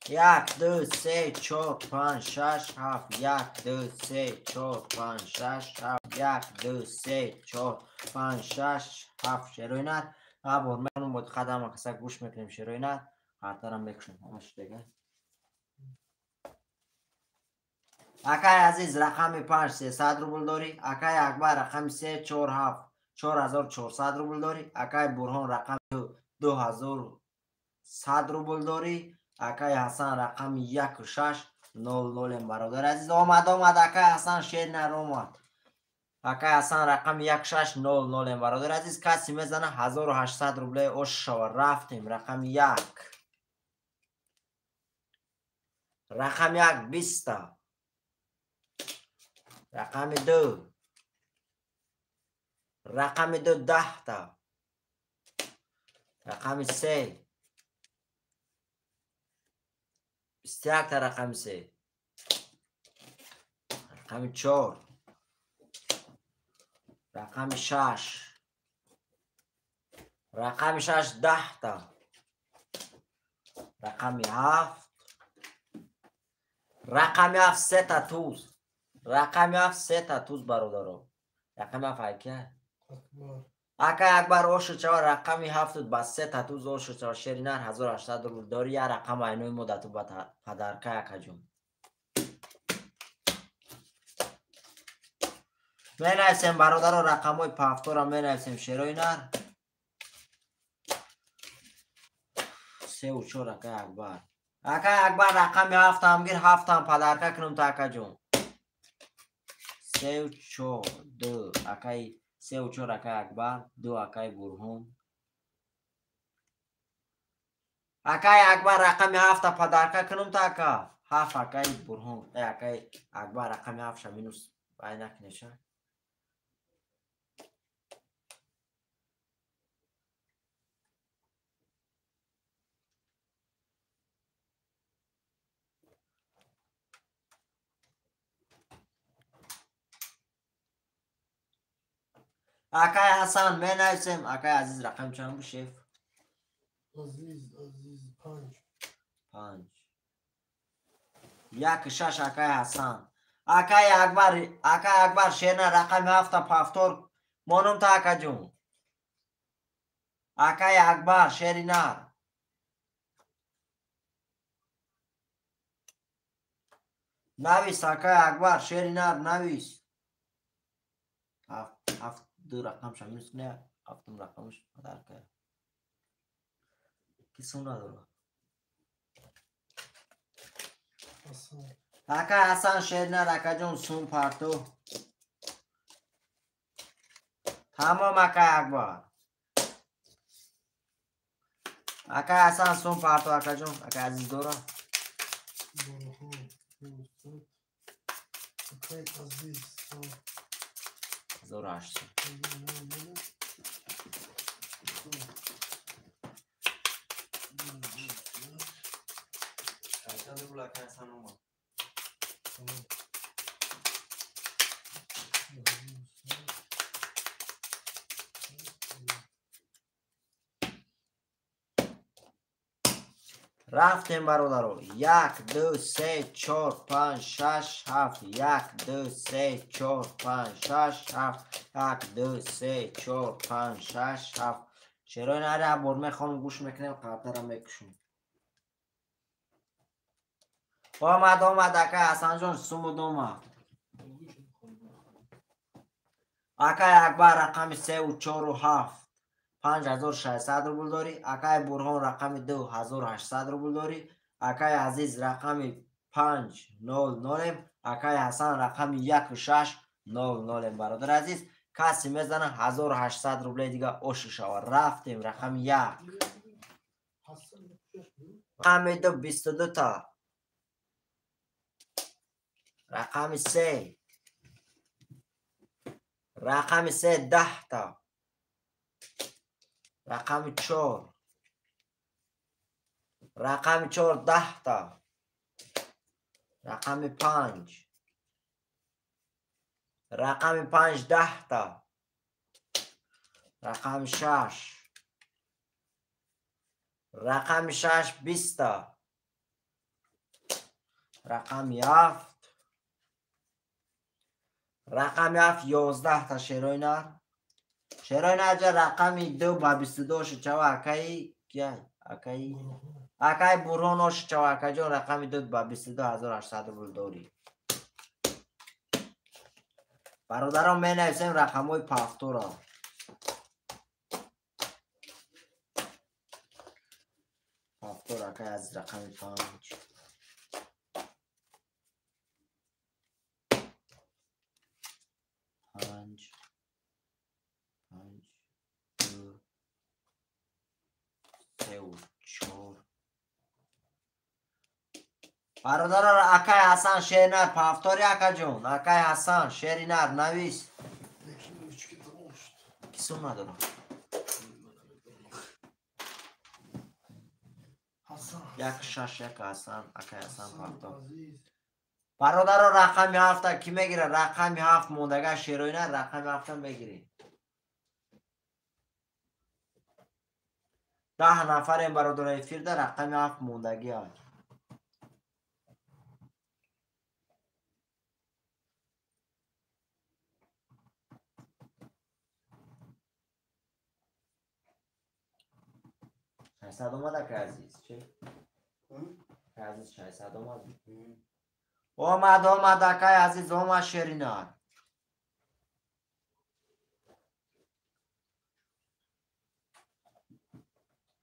1 2 3 4 5 6 7 1 2 3 4 5 6 7 1 2 3 4 5 6 7 شروینت عبور میکنم بود خدمه کسا گوش میکنیم شروینت خاطرم میکشم همش دیگه اکای عزیز رقم 5 300 روبل داری اکای اکبر رقم 3 4 7 4400 روبل داری اکای برهان رقم 2100 روبل داری اکای حسن رقم 1600 برادر عزیز آمد اکای حسن شیر نر اومد اکای حسن رقم 1600 برادر عزیز کسی میزنه 1800 روبل اوش شو رفتیم رقم 1 رقم 1 20 رقم 2 رقم 2 10 تا رقم 3 21 تا رقم 3 رقم 4 رقم 6 رقم 6 10 تا رقم 7 رقم 7 3 تا توز رقم 7 3 تا توز برادرو رقم 7 اکه اکای اکبر اوشو چوا رقمی 7 با 3 تا توز اوشو چوا شیرینر 1800 روبل داری یا رقم اینوی مدتو با پدرکه اکا جون می نویسیم برادر رقم های پافتور هم می نویسیم شیرینر 3 و 4 اکای اکبر رقمی 7 هم گیر 7 هم پدرکه کنم تا اکا جون 3 و 4 2 اکای 3 و 4 اکای اکبر 2 اکای برهون اکای اکبر رقمی 7 پدرکه کنم تا اکا 7 اکای برهون اکای اکبر رقمی 7 شمینوس باید نکنشه اکای حسن می نویسیم اکای عزیز رقم چند بود شیف عزیز 5 یک 6 اکای حسن اکای اکبر شیرنه رقم 7 پافتور مانم تا اکا جون اکای اکبر شیرینر نویس اکای اکبر شیرینر نویس 7 دو رقم شمینوس نه 7 رقمش پدرکه کسی نداره اکای حسن شیرینر اکا جون سون پارتو تمام اکای اکبر اکای حسن سون پارتو اکا جون اکای عزیز دوره اکای عزیز 1800 رفتیم برادرو. 1 2 3 4 5 6 7. 1 2 3 4 5 6 7. 1 2 3 4 5 6 7. شعرهای نره برمه خانم گوش میکنیم قطرم میکشیم. آمد اکای حسن جان سومود اومد. اکای اکبر رقم 3 و 4 و 7 5600 روبل داری. اکای برهان رقم 2 1800 روبل داری. اکای عزیز رقم 500. اکای حسن رقم 1600 برادر عزیز. کسی میزنه 1800 روبل دیگه اوش شود. رفتیم رقم 1 رقم 2 22 تا. رقم 3 رقم 3 10 تا. رقم 4 رقم 4 10 تا. رقم 5 رقم 5 10 تا. رقم 6 رقم 6 20 تا. رقم 7 رقم 7 11 تا. شیروی نر جا رقم 2 با 22 شچوا اکایی کیا اکای برونو شچوا اکای جان رقم 2 با 22800 روبل داری. برادران می نویسیم رقم های پافتو را. پافتو را اکای از رقم 5 5 2 3 و 4. برادران اکای حسن شیر نر پافتوری اکای جون. اکای حسن شیری نر نویس. کسون ندارم. یک شش یک حسن اکای حسن پافتور. برادران رقم 7 کی میگیره؟ رقم 7 موندگه شیروی نر رقم 7 میگیری. 10 نفر این برادرای فیرده رقم 7 موندگی ها. شایستاد اومده که عزیز چی؟ که عزیز شایستاد اومده. اومد اکای عزیز اومد شیری نر.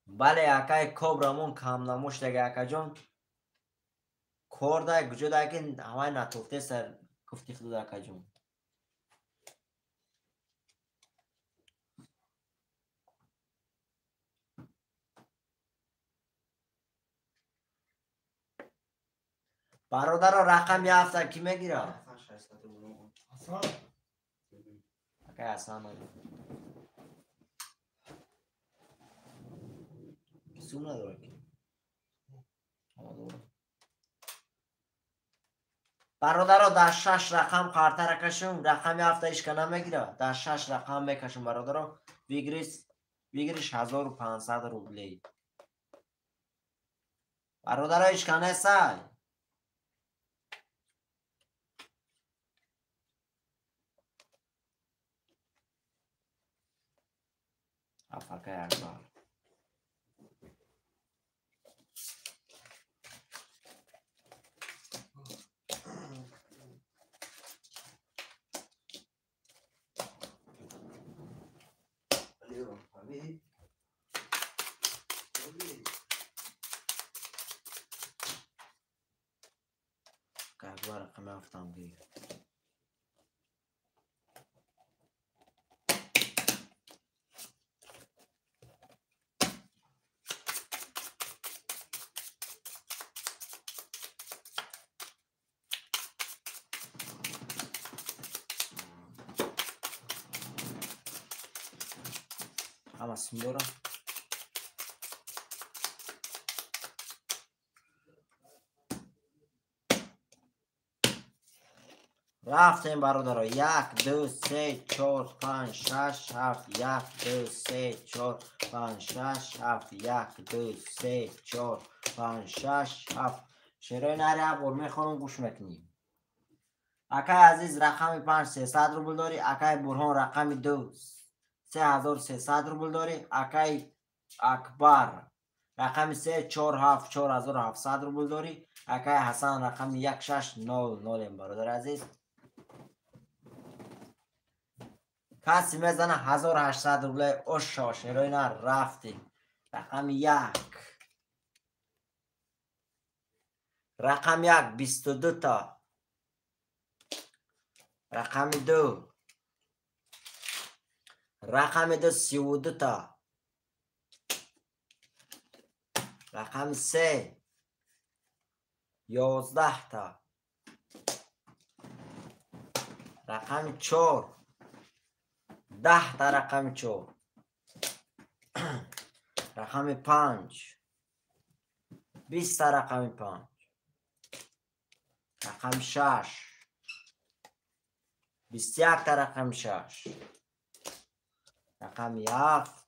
بله اکای کبرامون کم نموش دیگه اکا جون کورده گجو دیگه همه نتوفته سر کفتی خدود اکا جون. برادر رقم 7 کی میگیره؟ اکای حسن کسون نداره که برادر در 6 رقم قرطه رکشم. رقم 7 ایش که نمیگیره. در 6 رقم میکشم برادر بگیریش 1500 روبلی. برادر ایش که نیسته افکه اکبر که اکبر رقم 7 هم گیر. همه سندورم رفتیم برادر. 1 2 3 4 5 6 7. 1 2 3 4 5 6 7. 1 2 3 4 5 6 7. شعرهای نری بول میخونم گوش میکنیم. اکای عزیز رقم 5 300 روبل داری. اکای برهان رقم 2 3300 روبل داری. اکای اکبر رقم 3 4 7 4700 روبل داری. اکای حسن رقم 1600 برادر عزیز. کسی میزنه 1800 روبل اوشا. شعرهای نر رفتی. رقم 1 رقم 1 22 تا. رقم 2 رقم 2 32 تا. رقم 3 11 تا. رقم 4 10 تا. رقم 4 رقم 5 20 تا. رقم 5 رقم 6 21 تا. رقم 6 رقم 7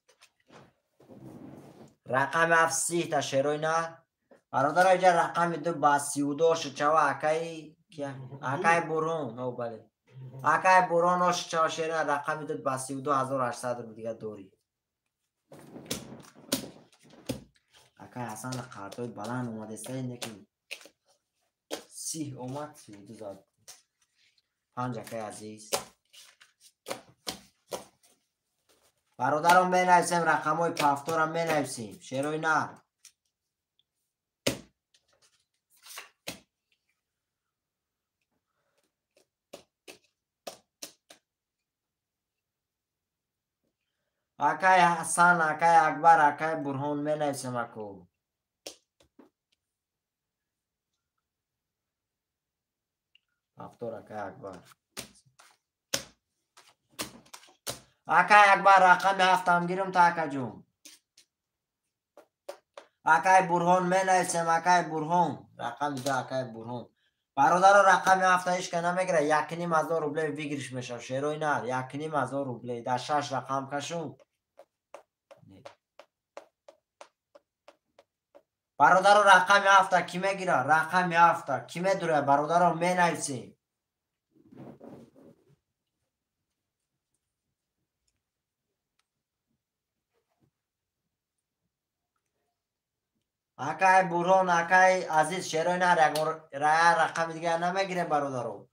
رقم 7 30 تا. شعرهای نه برادر اینجا رقم 2 با 32 شچوا. اکای اکای برون او بله اکای برون و شچوا. شعر رقم 2 با 32800 رو دیگه دوری. اکای حسن قرطوی بلند اومده است اینه که 30 اومد 32 زاد. 5 اکای عزیز. برادرم می نویسیم رقم های پفتار هم می نویسیم. شعرهای نه اکای حسن اکای اکبر اکای برهان می نویسیم. اکو پفتار اکای اکبر. اکای اکبر رقم 7 هم گیرم تا اکا جون. اکای برهان می نویسیم. اکای برهان رقم 2 اکای برهان. برادر رقم 7 ایش که نمیگیره 1500 روبل ویگرش میشه. شعرهای نه 1500 روبل در 6 رقم کشون. برادر رقم 7 کی میگیره؟ رقم 7 کی میدوره؟ برادر می نویسیم. اکای برهان اکای عزیز شعرهای نه رقم دیگه نمیگیره برادر.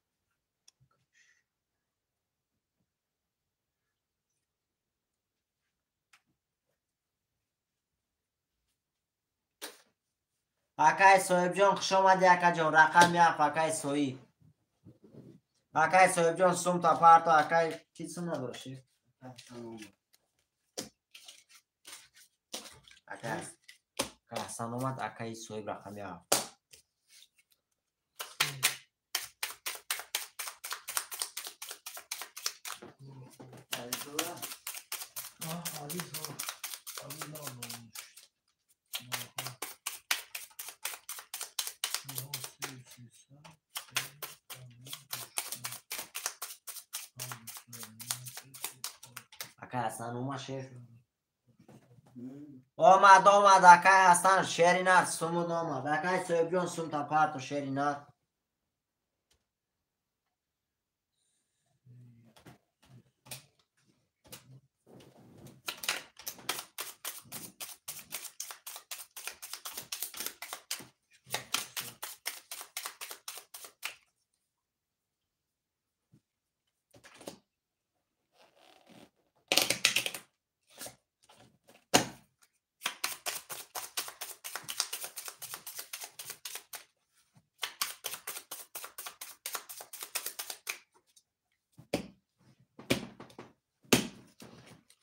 اکای صاحب جان خوش آمدی. اکا جان رقم 7 اکای صاحب. اکای صاحب جان سوم تا پارتا. اکای کی سوم نداشتی؟ اکای حسن اومد. اکای صاحب رقم 7. اکای حسن اومد. شعر آمد اکای حسن شعری نه سومون آمد. اکای صاحب جان سوم تا پارتا شعری نه.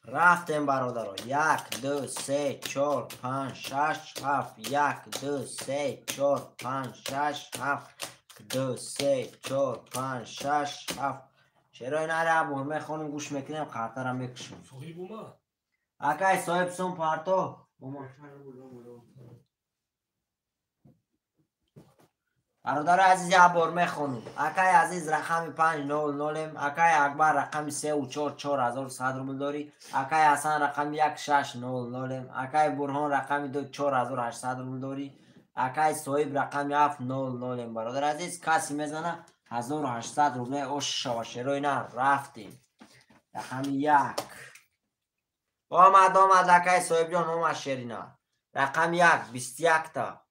رفتیم برادر. 1 2 3 4 5 6 7. 1 2 3 4 5 6 7. 2 3 4 5 6 7. شعرهای نره بول میخونیم گوش میکنیم. خاطر هم میکشیم. صاحب اومد. اکای صاحب سوم پارتو اومد. برادر عزیز یک بار میخونم. اکای عزیز رقم 500 اکای اکبر رقم 344,100 روبل داری. اکای حسن رقم 1600 اکای برهان رقم 24,800 روبل داری. اکای صاحب رقم 700 برادر عزیز کسی میزنه 1800 روبل اوش شوا شروع نه رفتیم. رقم 1 آمد اکای صاحب جان اومد شیرینه. رقم 1 21 تا.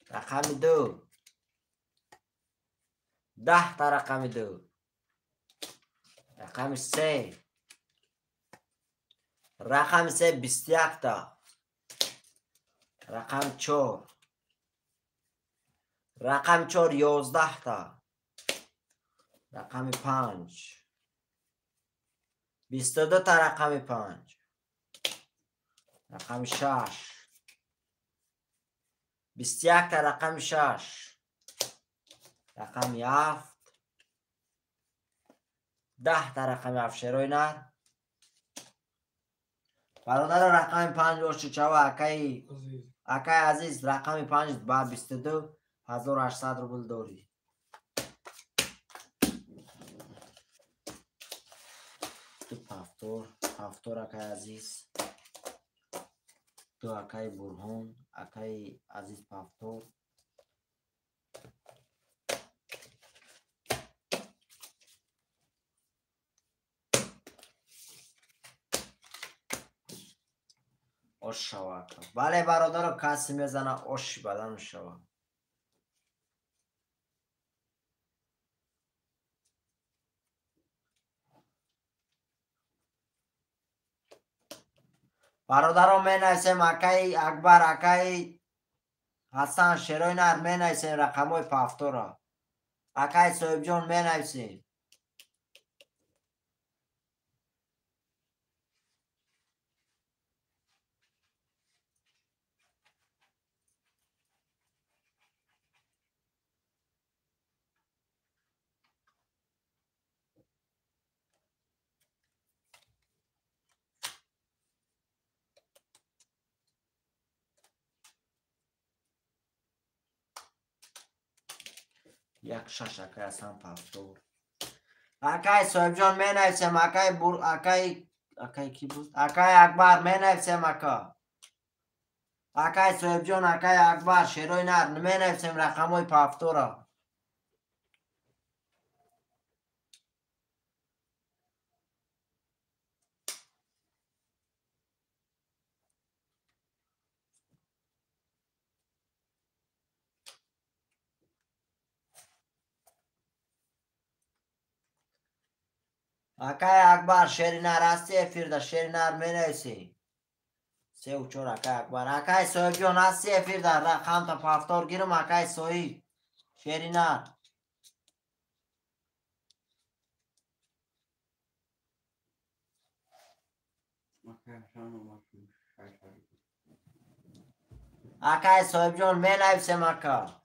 رقم 2 10 تا. رقم 2 رقم 3 21 تا. رقم 4 11 تا. رقم 5 22 تا. رقم 5 رقم 6 21 تا. رقم 6 رقم 7 10 تا. رقم 7 شروع نر برادر رقم 5 باشه چوا اکای عزیز رقم 5 با 22,800 روبل داری. تو پافتور اکای عزیز تو اکای برهان اکای عزیز پافتور اوش شوا کن. بله برادر کسی میزنه اوش بدن شوا. برادران می نویسیم اکای اکبر اکای حسن شروع نر می نویسیم رقم های پافتورا. اکای صاحب جان می نویسیم. یک شش اکای حسن پافتور. اکای صاحب جان می نویسیم اکای کی بود؟ اکای اکبر می نویسیم اکای صاحب جان اکای اکبر شروع نر می نویسیم رقم های پافتورا. اکای اکبر شیرینر هستی فیرده شیرینر می نویسی 3 و 4 اکای اکبر. اکای صاحب جان هستی فیرده رقم تا پافتور گیرم اکای صاحب شیرینر. اکای صاحب جان می نویسیم اکا.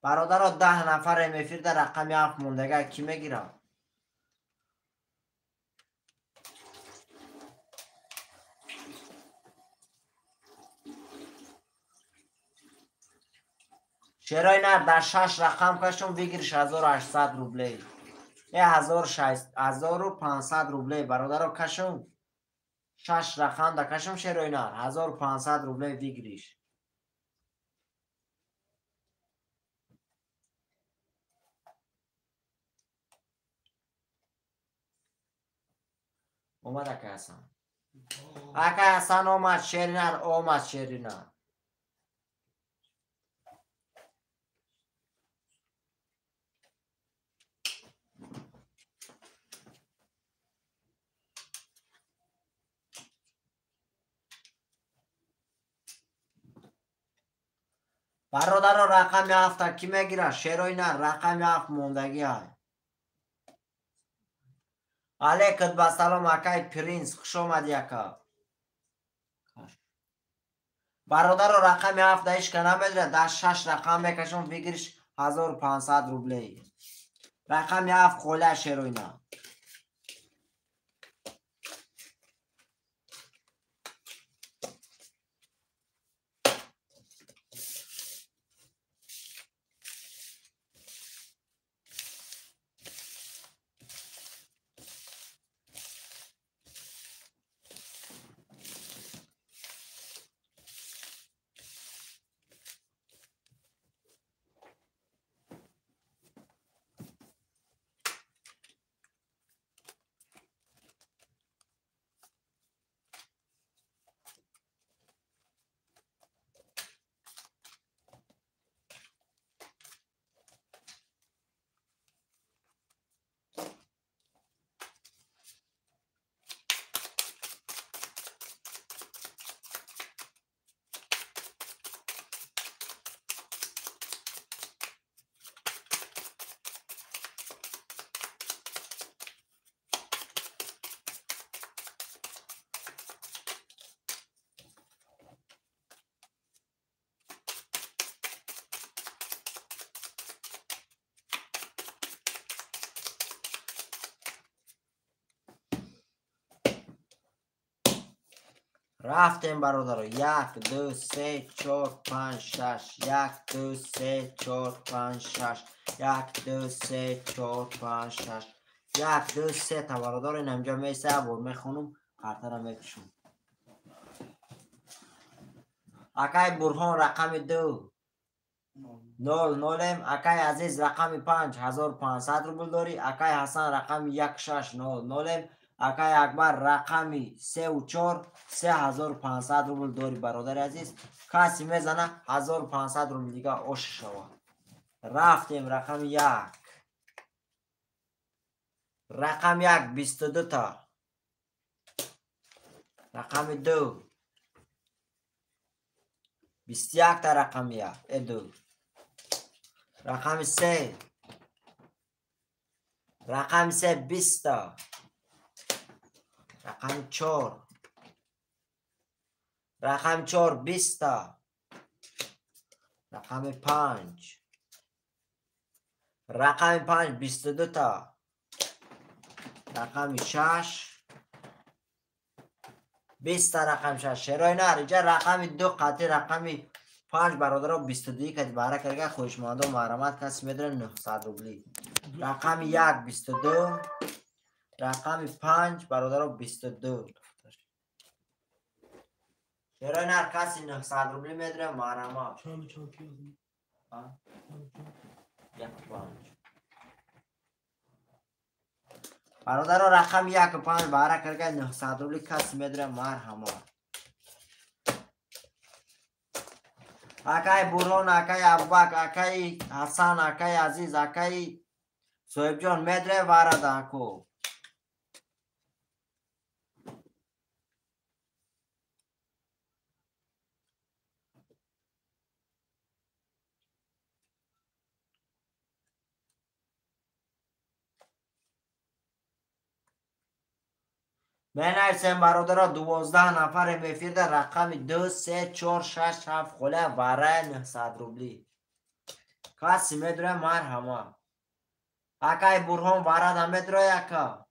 برادر 10 نفر میفیرده رقم 7 موندگه کی میگیره؟ شیرای نر در 6 رقم کشم بگیرش 1800 روبله. 1500 روبله برادر کشم 6 رقم در کشم شیرای نر 1500 روبله بگیریش. اومد اکای حسن. اکای حسن اومد شیرینر اومد شیرینر. برادر رقم 7 کی میگیره؟ شیرای نر رقم 7 موندگی های. علیکت با سلام اکای پرینس خوش آمدی اکا. برادر رقم 7 دایش که نمیدره در 6 رقم بکشم بگیرش 1500 روبله. رقم 7 خوله شیرای نر. رفتیم برادر. 1 2 3 4 5 6. 1 2 3 4 5 6. 1 2 3 4 5 6. 1 2 3 تا برادر. این همجا میسه و میخونم کارتا را میکشم. اکای برهان رقم 2 0 0. اکای عزیز رقم 5 1500 روبل داری. اکای حسن رقم 1 6 0 0. اکای اکبر رقمی 3 و 4 3500 روبل داری برادر عزیز. کسی میزنه 1500 روبل دیگه اوش شوا. رفتیم رقم 1. رقم 1 22 تا. رقم 2 21 تا. رقم 1 2. رقم 3. رقم 3 20 تا. رقم 4. رقم 4 20 تا. رقم 5. رقم 5 22 تا. رقم 6 20 تا. رقم 6 شرای نار اینجا رقم 2 قطعی رقم 5 برادر 22 که باره کرده خوشمانده و محرمت کسی میدونه 900 روبلی. رقم 1 22. رقم 5 برادر 22 شرای نار کسی 900 روبلی میدونه محرمت. چند پیاز می؟ 1 5 برادر رقم 1 5 باره کرده 900 روبلی کسی میدونه مرحمت. اکای برون، اکای ابوبک، اکای حسن، اکای عزیز، اکای صاحب جان میدره وارد اکو. منرسیم برادر 12 نفر میفیرده رقم 2 3 4 6 7 خله واره 900 روبلی کسی میدره مرحمت. اکای برهان وارد هم میدره یکا.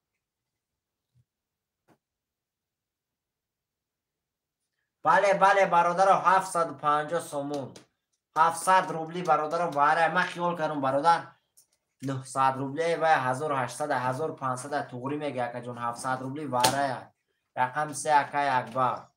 بله برادر 750 سومون 700 روبلی برادر واره. من خیال کردم برادر 900 روبلی و 1800 1500 توغری میگه که جون 700 روبلی واره. رقم 3 اکای اکبر.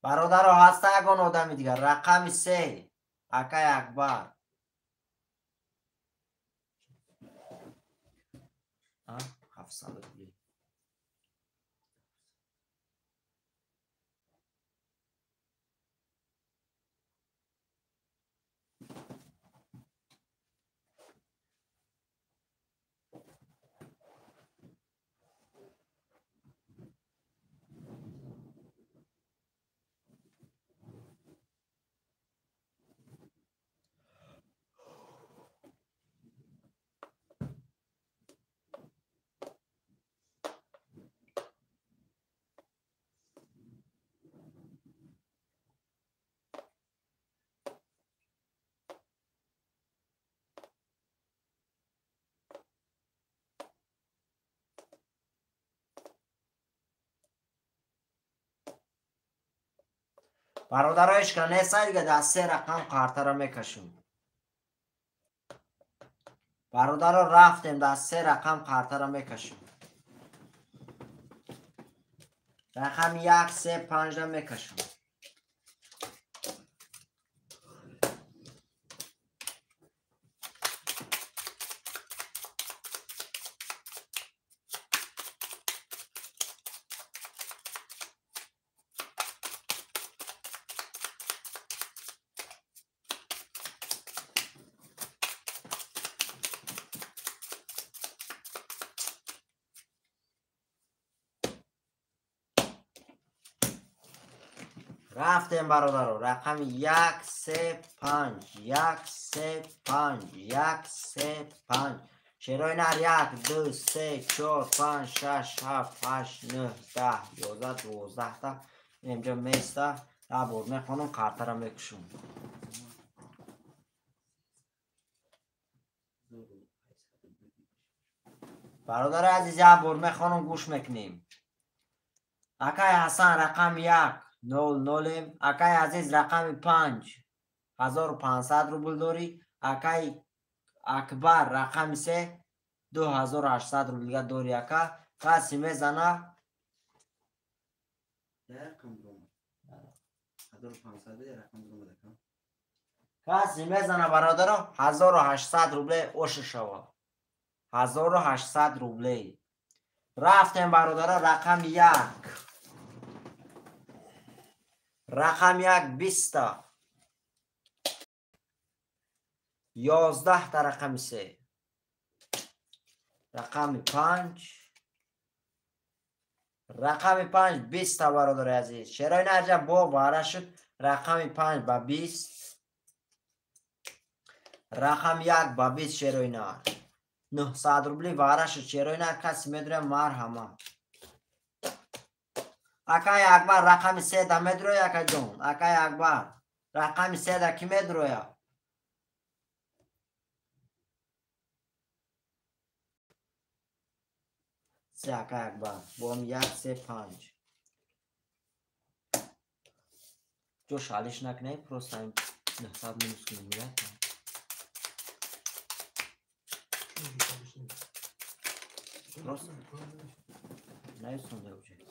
برادر هسته اگان آدمی دیگر. رقم 3 اکای اکبر. 700 روبلی برادرایش که نیست دیگه در 3 رقم کارتا را میکشیم. برادر رفتیم در 3 رقم کارتا را میکشیم. رقم 1 3 5 را میکشیم. رفتیم برادر رقم 1 3 5 1 3 5 1 3 5 شرای نر 1 2 3 4 5 6 7 8 9 10 11 12 تا اینجا میسته. یا برمه خانم کارتا را میکشم. برادر عزیز یا برمه خانم گوش میکنیم. اکای حسن رقم 100 اکای عزیز رقم 5500 روبل داری. اکای اکبر رقم 3 2800 روبل دیگه داری. اکا کسی میزنه رقم دوم 1500 رقم دوم دکم. کسی میزنه برادر 1800 روبل اوش شوا. 1800 روبل رفتیم برادر. رقم 1 رقم 20 11 تا رقم 3 رقم 5 رقم 5 20 تا برادر عزیز. چرا نرجع با باره شد. رقم 5 با 20 رقم 1 با 20 چرا نار 900 روبلی باره شد. چرا نار کسی میدونه مرحمه. اکای اکبر رقم 3 تا میدروی اکای جون. اکای اکبر رقم 3 تا کی میدروی. سه اکای اکبر بوم 1 3 5 جو شالش نکنه پروستایم 900 minus کنیم میره. Prost. Najsądzę uciec.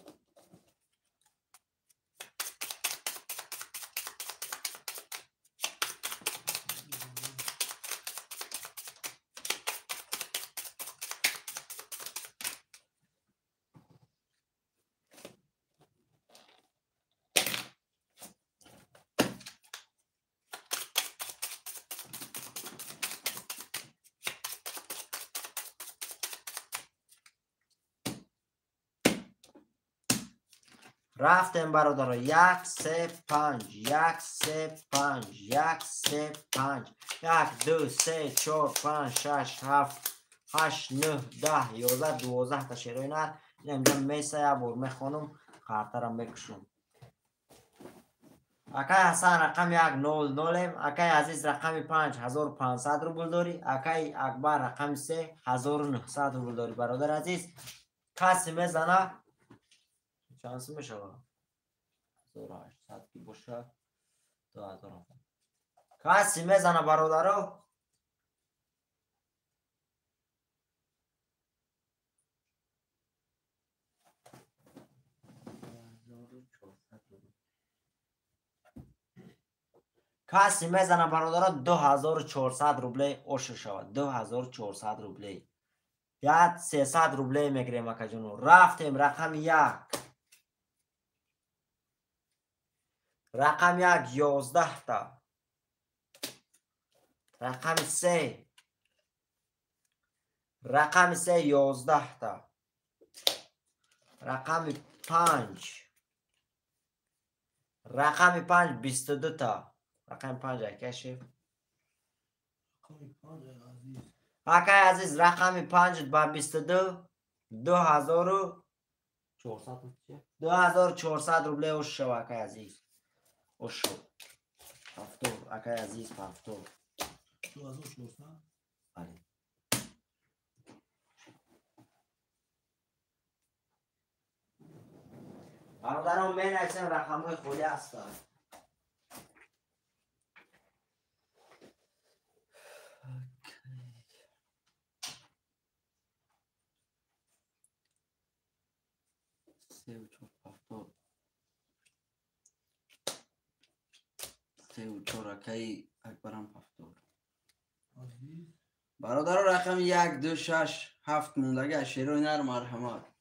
رفتیم برادر. 1 3 5 1 3 5 1 3 5 1 2 3 4 5 6 7 8 9 10 11 12 تا شیرای نر. اینجا میسه یا برمه خانم خاطرم بکشم. اکای حسن رقم 100 اکای عزیز رقم 5500 روبل داری. اکای اکبر رقم 3 1900 روبل داری. برادر عزیز کسی میزنه چانس میشه 1800 کی باشه 2000 کسی میزنه برادرو. کسی میزنه برادر 2400 روبله اوش شود. 2400 روبله یا 300 روبله میگیریم اکا جونو. رفتیم رقم 1 رقم 1 11 تا رقم 3 رقم 3 11 تا رقم 5 رقم 5 22 تا رقم 5 اکشه اکای عزیز رقم 5 با 22 2400 روبله اوش شو اکای عزیز اوش شو پفتور اکای عزیز پفتور 2400 بله برادران می نویسیم رقم های خودی هستن. سه و چهار پفتور سه و چهار اکای اکبرم پفتور. برادر رقم 1 2 6 7 موندگه شیروی نر مرحمت.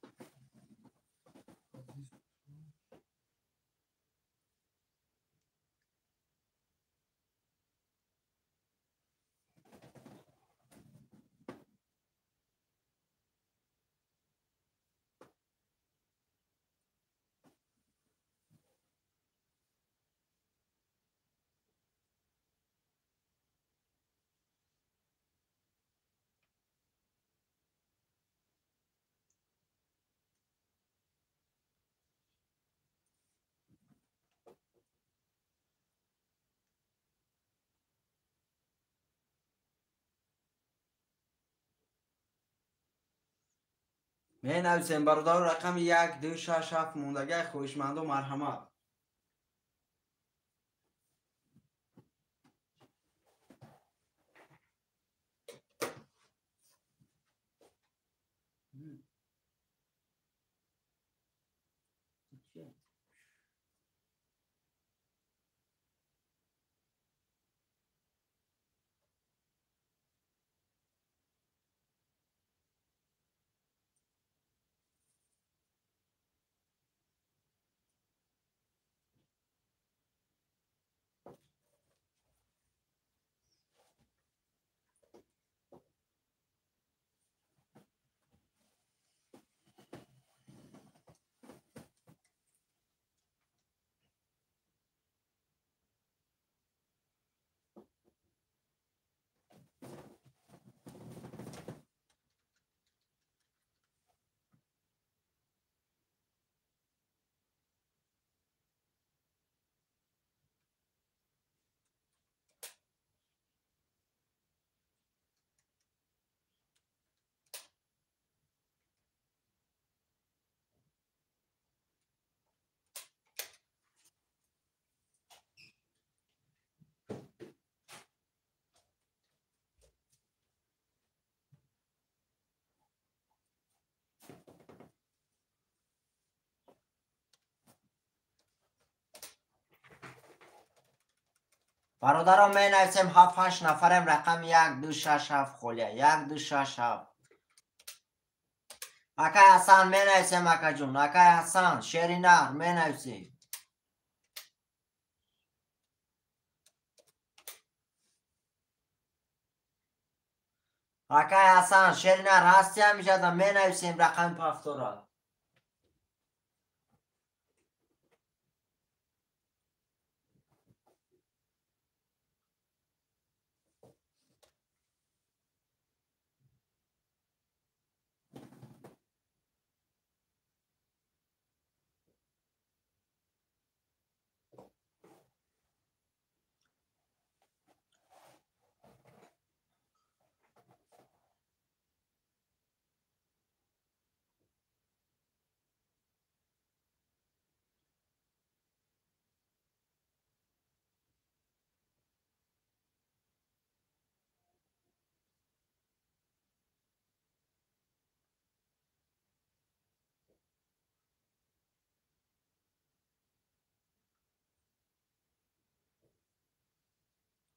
می نویسیم برادر رقم 1 2 6 7 موندگی خویشمند و مرحمت. برادران می نویسیم 7 8 نفرم رقم 1 2 6 7 خلیه 1 2 6 7. اکای حسن می نویسیم اکا جون. اکای حسن شیرینر می نویسیم. اکای حسن شیرینر هستی همیشه دا می نویسیم رقم پافتورا.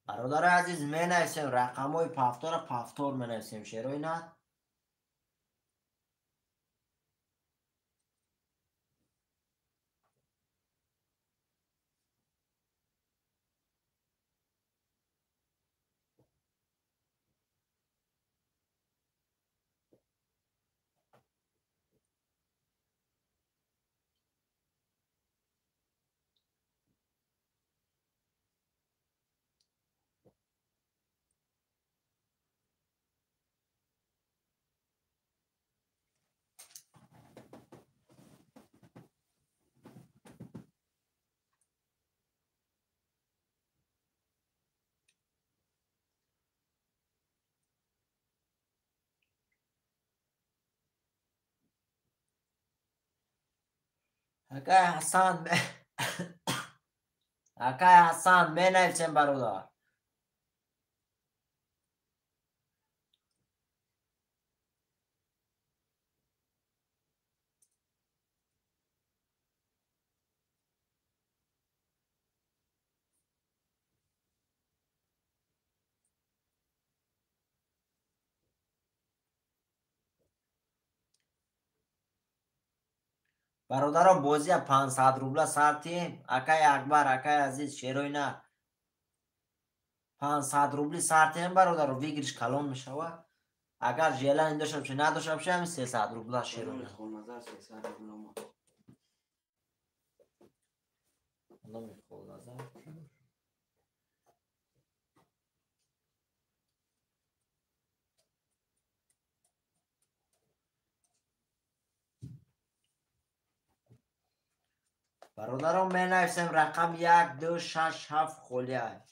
برادر عزیز می نویسیم رقم های پافتور می نویسیم شیروی نه. اکای حسن می نویسیم برادر. برادر بازی 500 روبله سرتیم. اکای اکبر اکای عزیز شیروی نه 500 روبلی سرتیم برادر رو ویگرش کلان میشود. اگر جیلن این داشته بشه نداشته بشه همین 300 روبله شیروی نه. نمیخواد نظر برادران می نویسیم رقم 1 2 6 7 خلیه.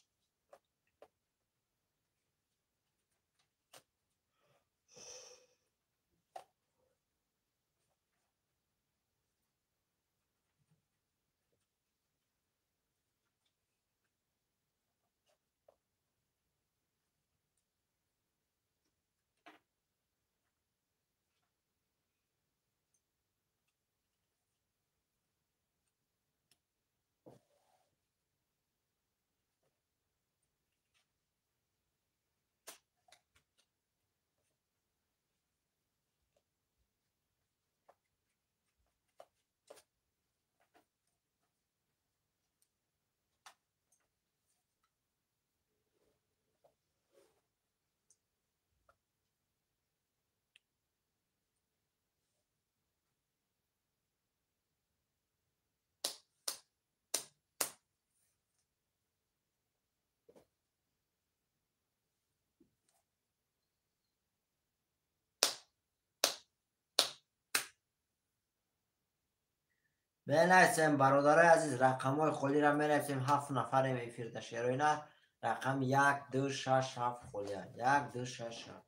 بنویسیم برادرای عزیز، رقم های خالی را بنویسیم. 7 نفر میفیرده شیروینه. رقم 1 2 6 7 خالیه. 1 2 6 7.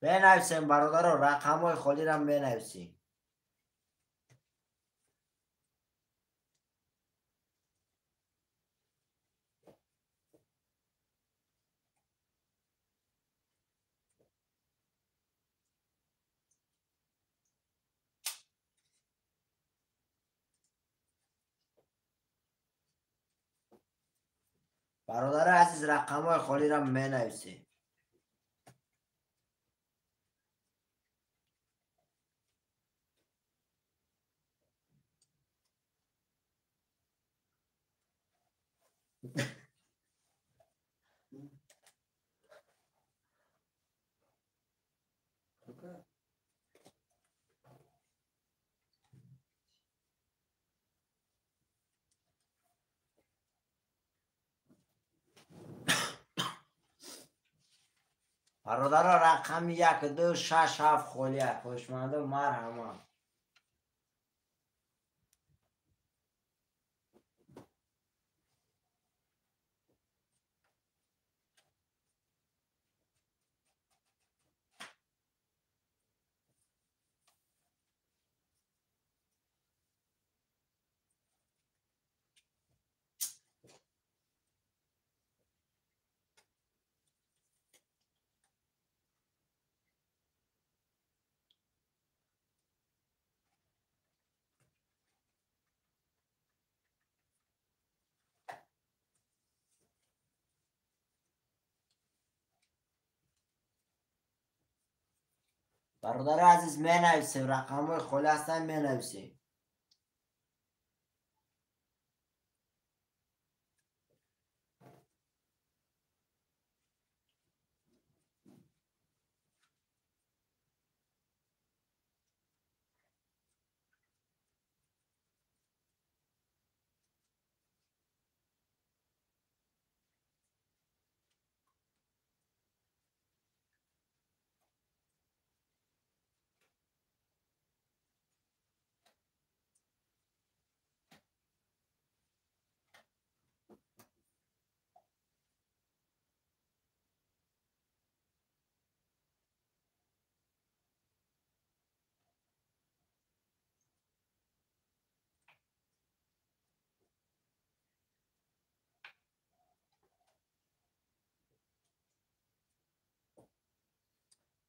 بنویسیم برادر، رقم های خالی را بنویسیم. برادر عزیز، رقم های خالی را بنویسیم. برادر، رقم 1 2 6 7 خالیه. خوشمند و مرحمت. برادر عزیز، بنویسیم. رقم های خالی هستن، بنویسیم.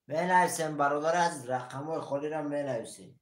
بنویسیم برادر عزیز، رقم های خالی را بنویسیم.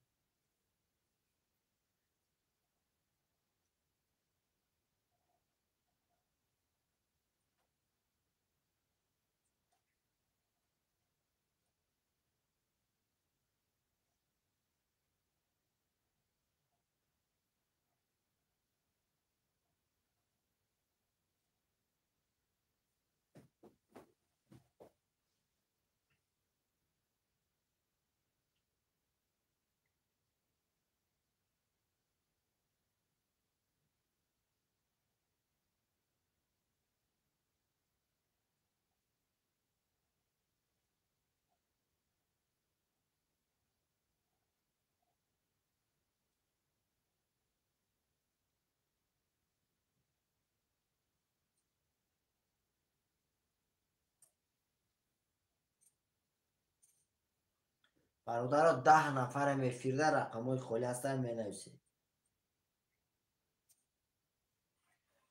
برادر، 10 نفر میفیرده. رقم های خالی هستن، بنویسیم.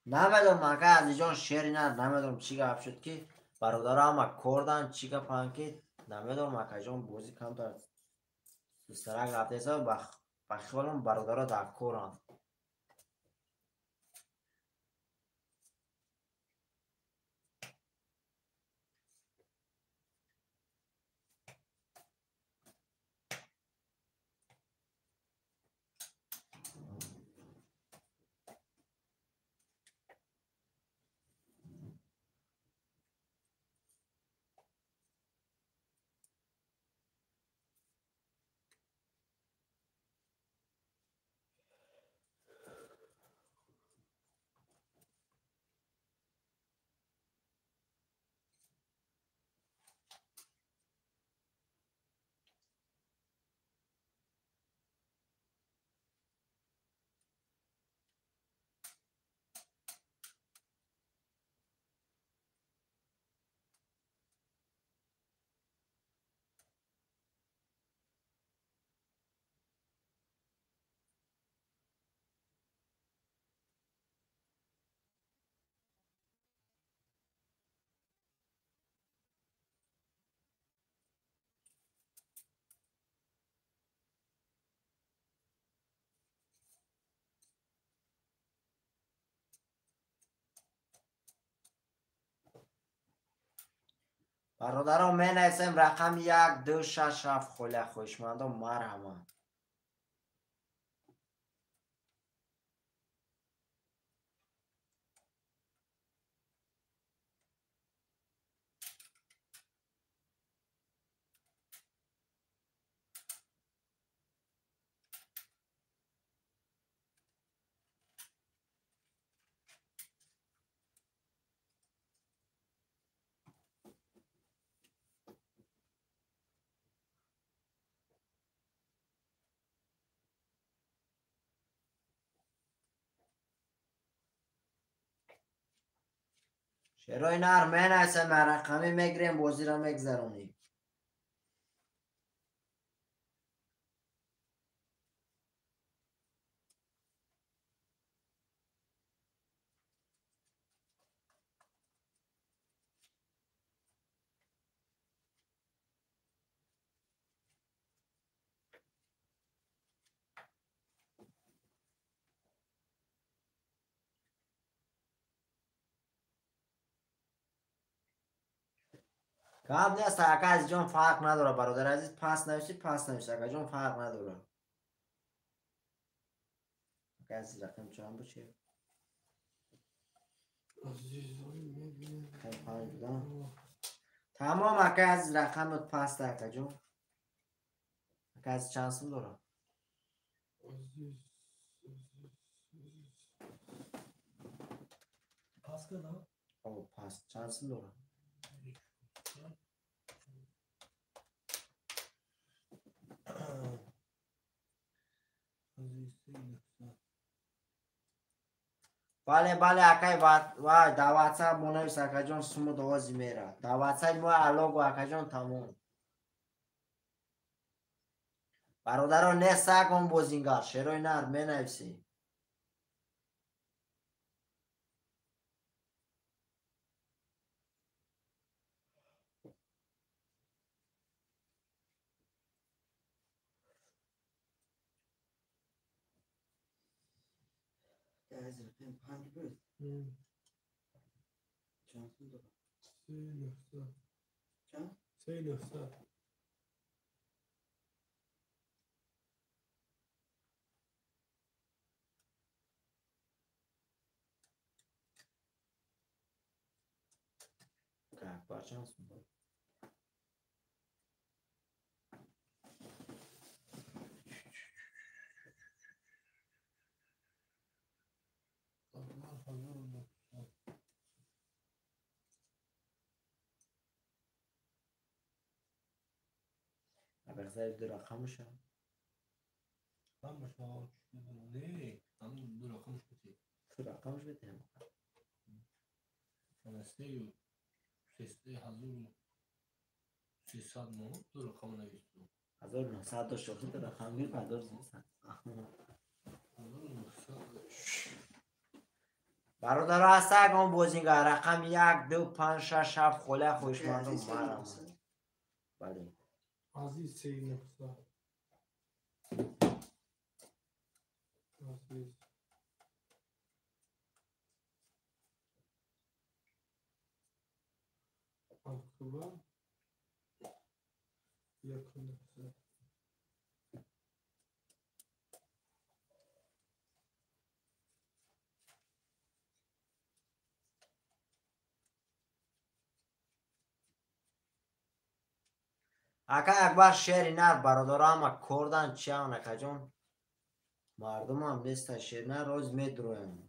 نمیدونم مگه عزیز جان شعری نه، نمیدونم چی گفت شد که برادر هم کردن چی گفتن که نمیدونم مگه جان بازی کم دارد سرک رفته سا بخیالم برادر در کورن. برادران می نویسیم رقم 1 2 6 7 خیلی خوشمندم مرحمت. شیرای نر می نویسیم رقمی میگیریم بازی را میگذرونیم. کام نیست اگه از جان فرق نداره برادر عزیز. پس نویسید پس نویسید اگه جان فرق نداره. اگه از رقم چند باشه خیلی پنج بودم تمام. اگه از رقم پس ده اگه جان اگه از چند سن داره پس کدام؟ او پس چند سن داره بله بله اکای وای دعوت سر مونویس اکا جان سمو دوازی میره دعوت سر مو علاقو اکا جان تموم. برادران نه ساکن بازینگار شیروی نر می نویسی. از رقم 5 بود. چند سن داره؟ 3900. چند؟ 3900. اکبر چند سن داره اگر زیر دو رقمش هم هم باشه نه هم دو رقمش بودی تو رقمش بده هم 3,300 مو دو رقم نویسیم 1900 تا شوخی دو رقم گیر 1900. برادر از ساکن بازینگار رقم 1 2 5 6 7 خیلی خوشمندم مرحمت. بله عزیز 3900 عزیز اکتبر 1900 اکا اکبر شعری نر برادر هم کردن چی هم اکا جون مردم هم نیست شعر نر روز می درویم.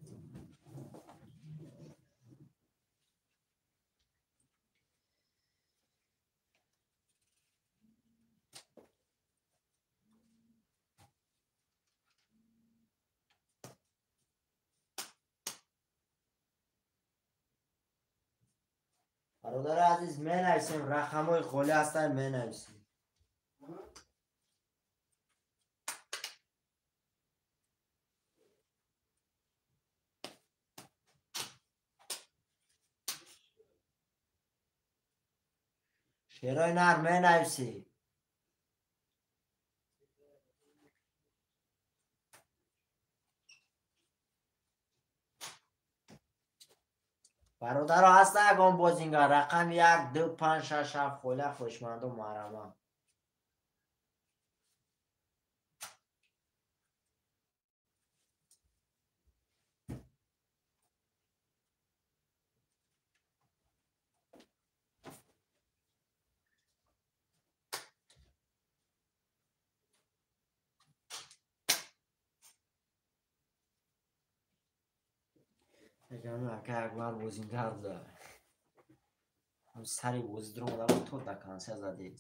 برادر عزیز می نویسیم رقم های خالی هستن می نویسیم. شعرهای نر می نویسیم. برادر هست اگم بازینگر رقم 1 2 5 6 7 خیلی خوشمند و محرمم. اگرم اکه اکبر بازینگر بوده هم سری بازی درو بوده تو دکانسی زده.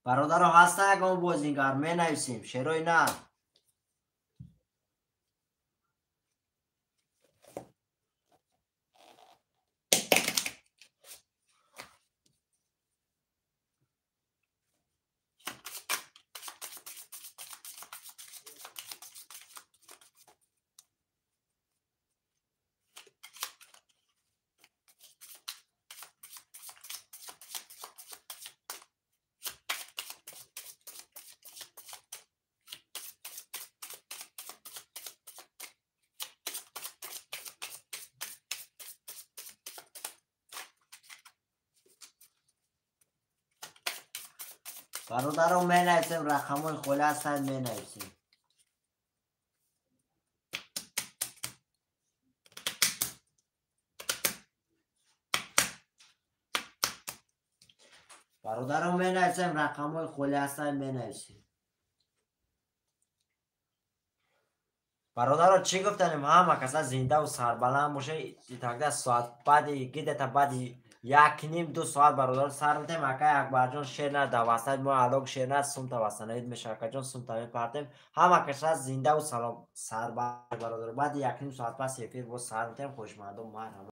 برادر هست اگم بازینگر می نویسیم شروع نه. برادرم می نویسیم رقم های خیلی هستن می نویسیم. برادرم می نویسیم رقم های خیلی هستن می نویسیم. برادر چی گفتنیم همه کسا زنده و سربلند باشه تاکده ساعت بعدی گیده بعدی 1.5-2 ساعت برادر سر میتیم اکای اکبر جان شیر در وسط ما علاق شیر سوم تا وسط میشه اکا جان سوم تا میپرتیم همه کسا زنده و سربلند برادر بعد 1.5 ساعت پس یکیر با سر میتیم خوشمندم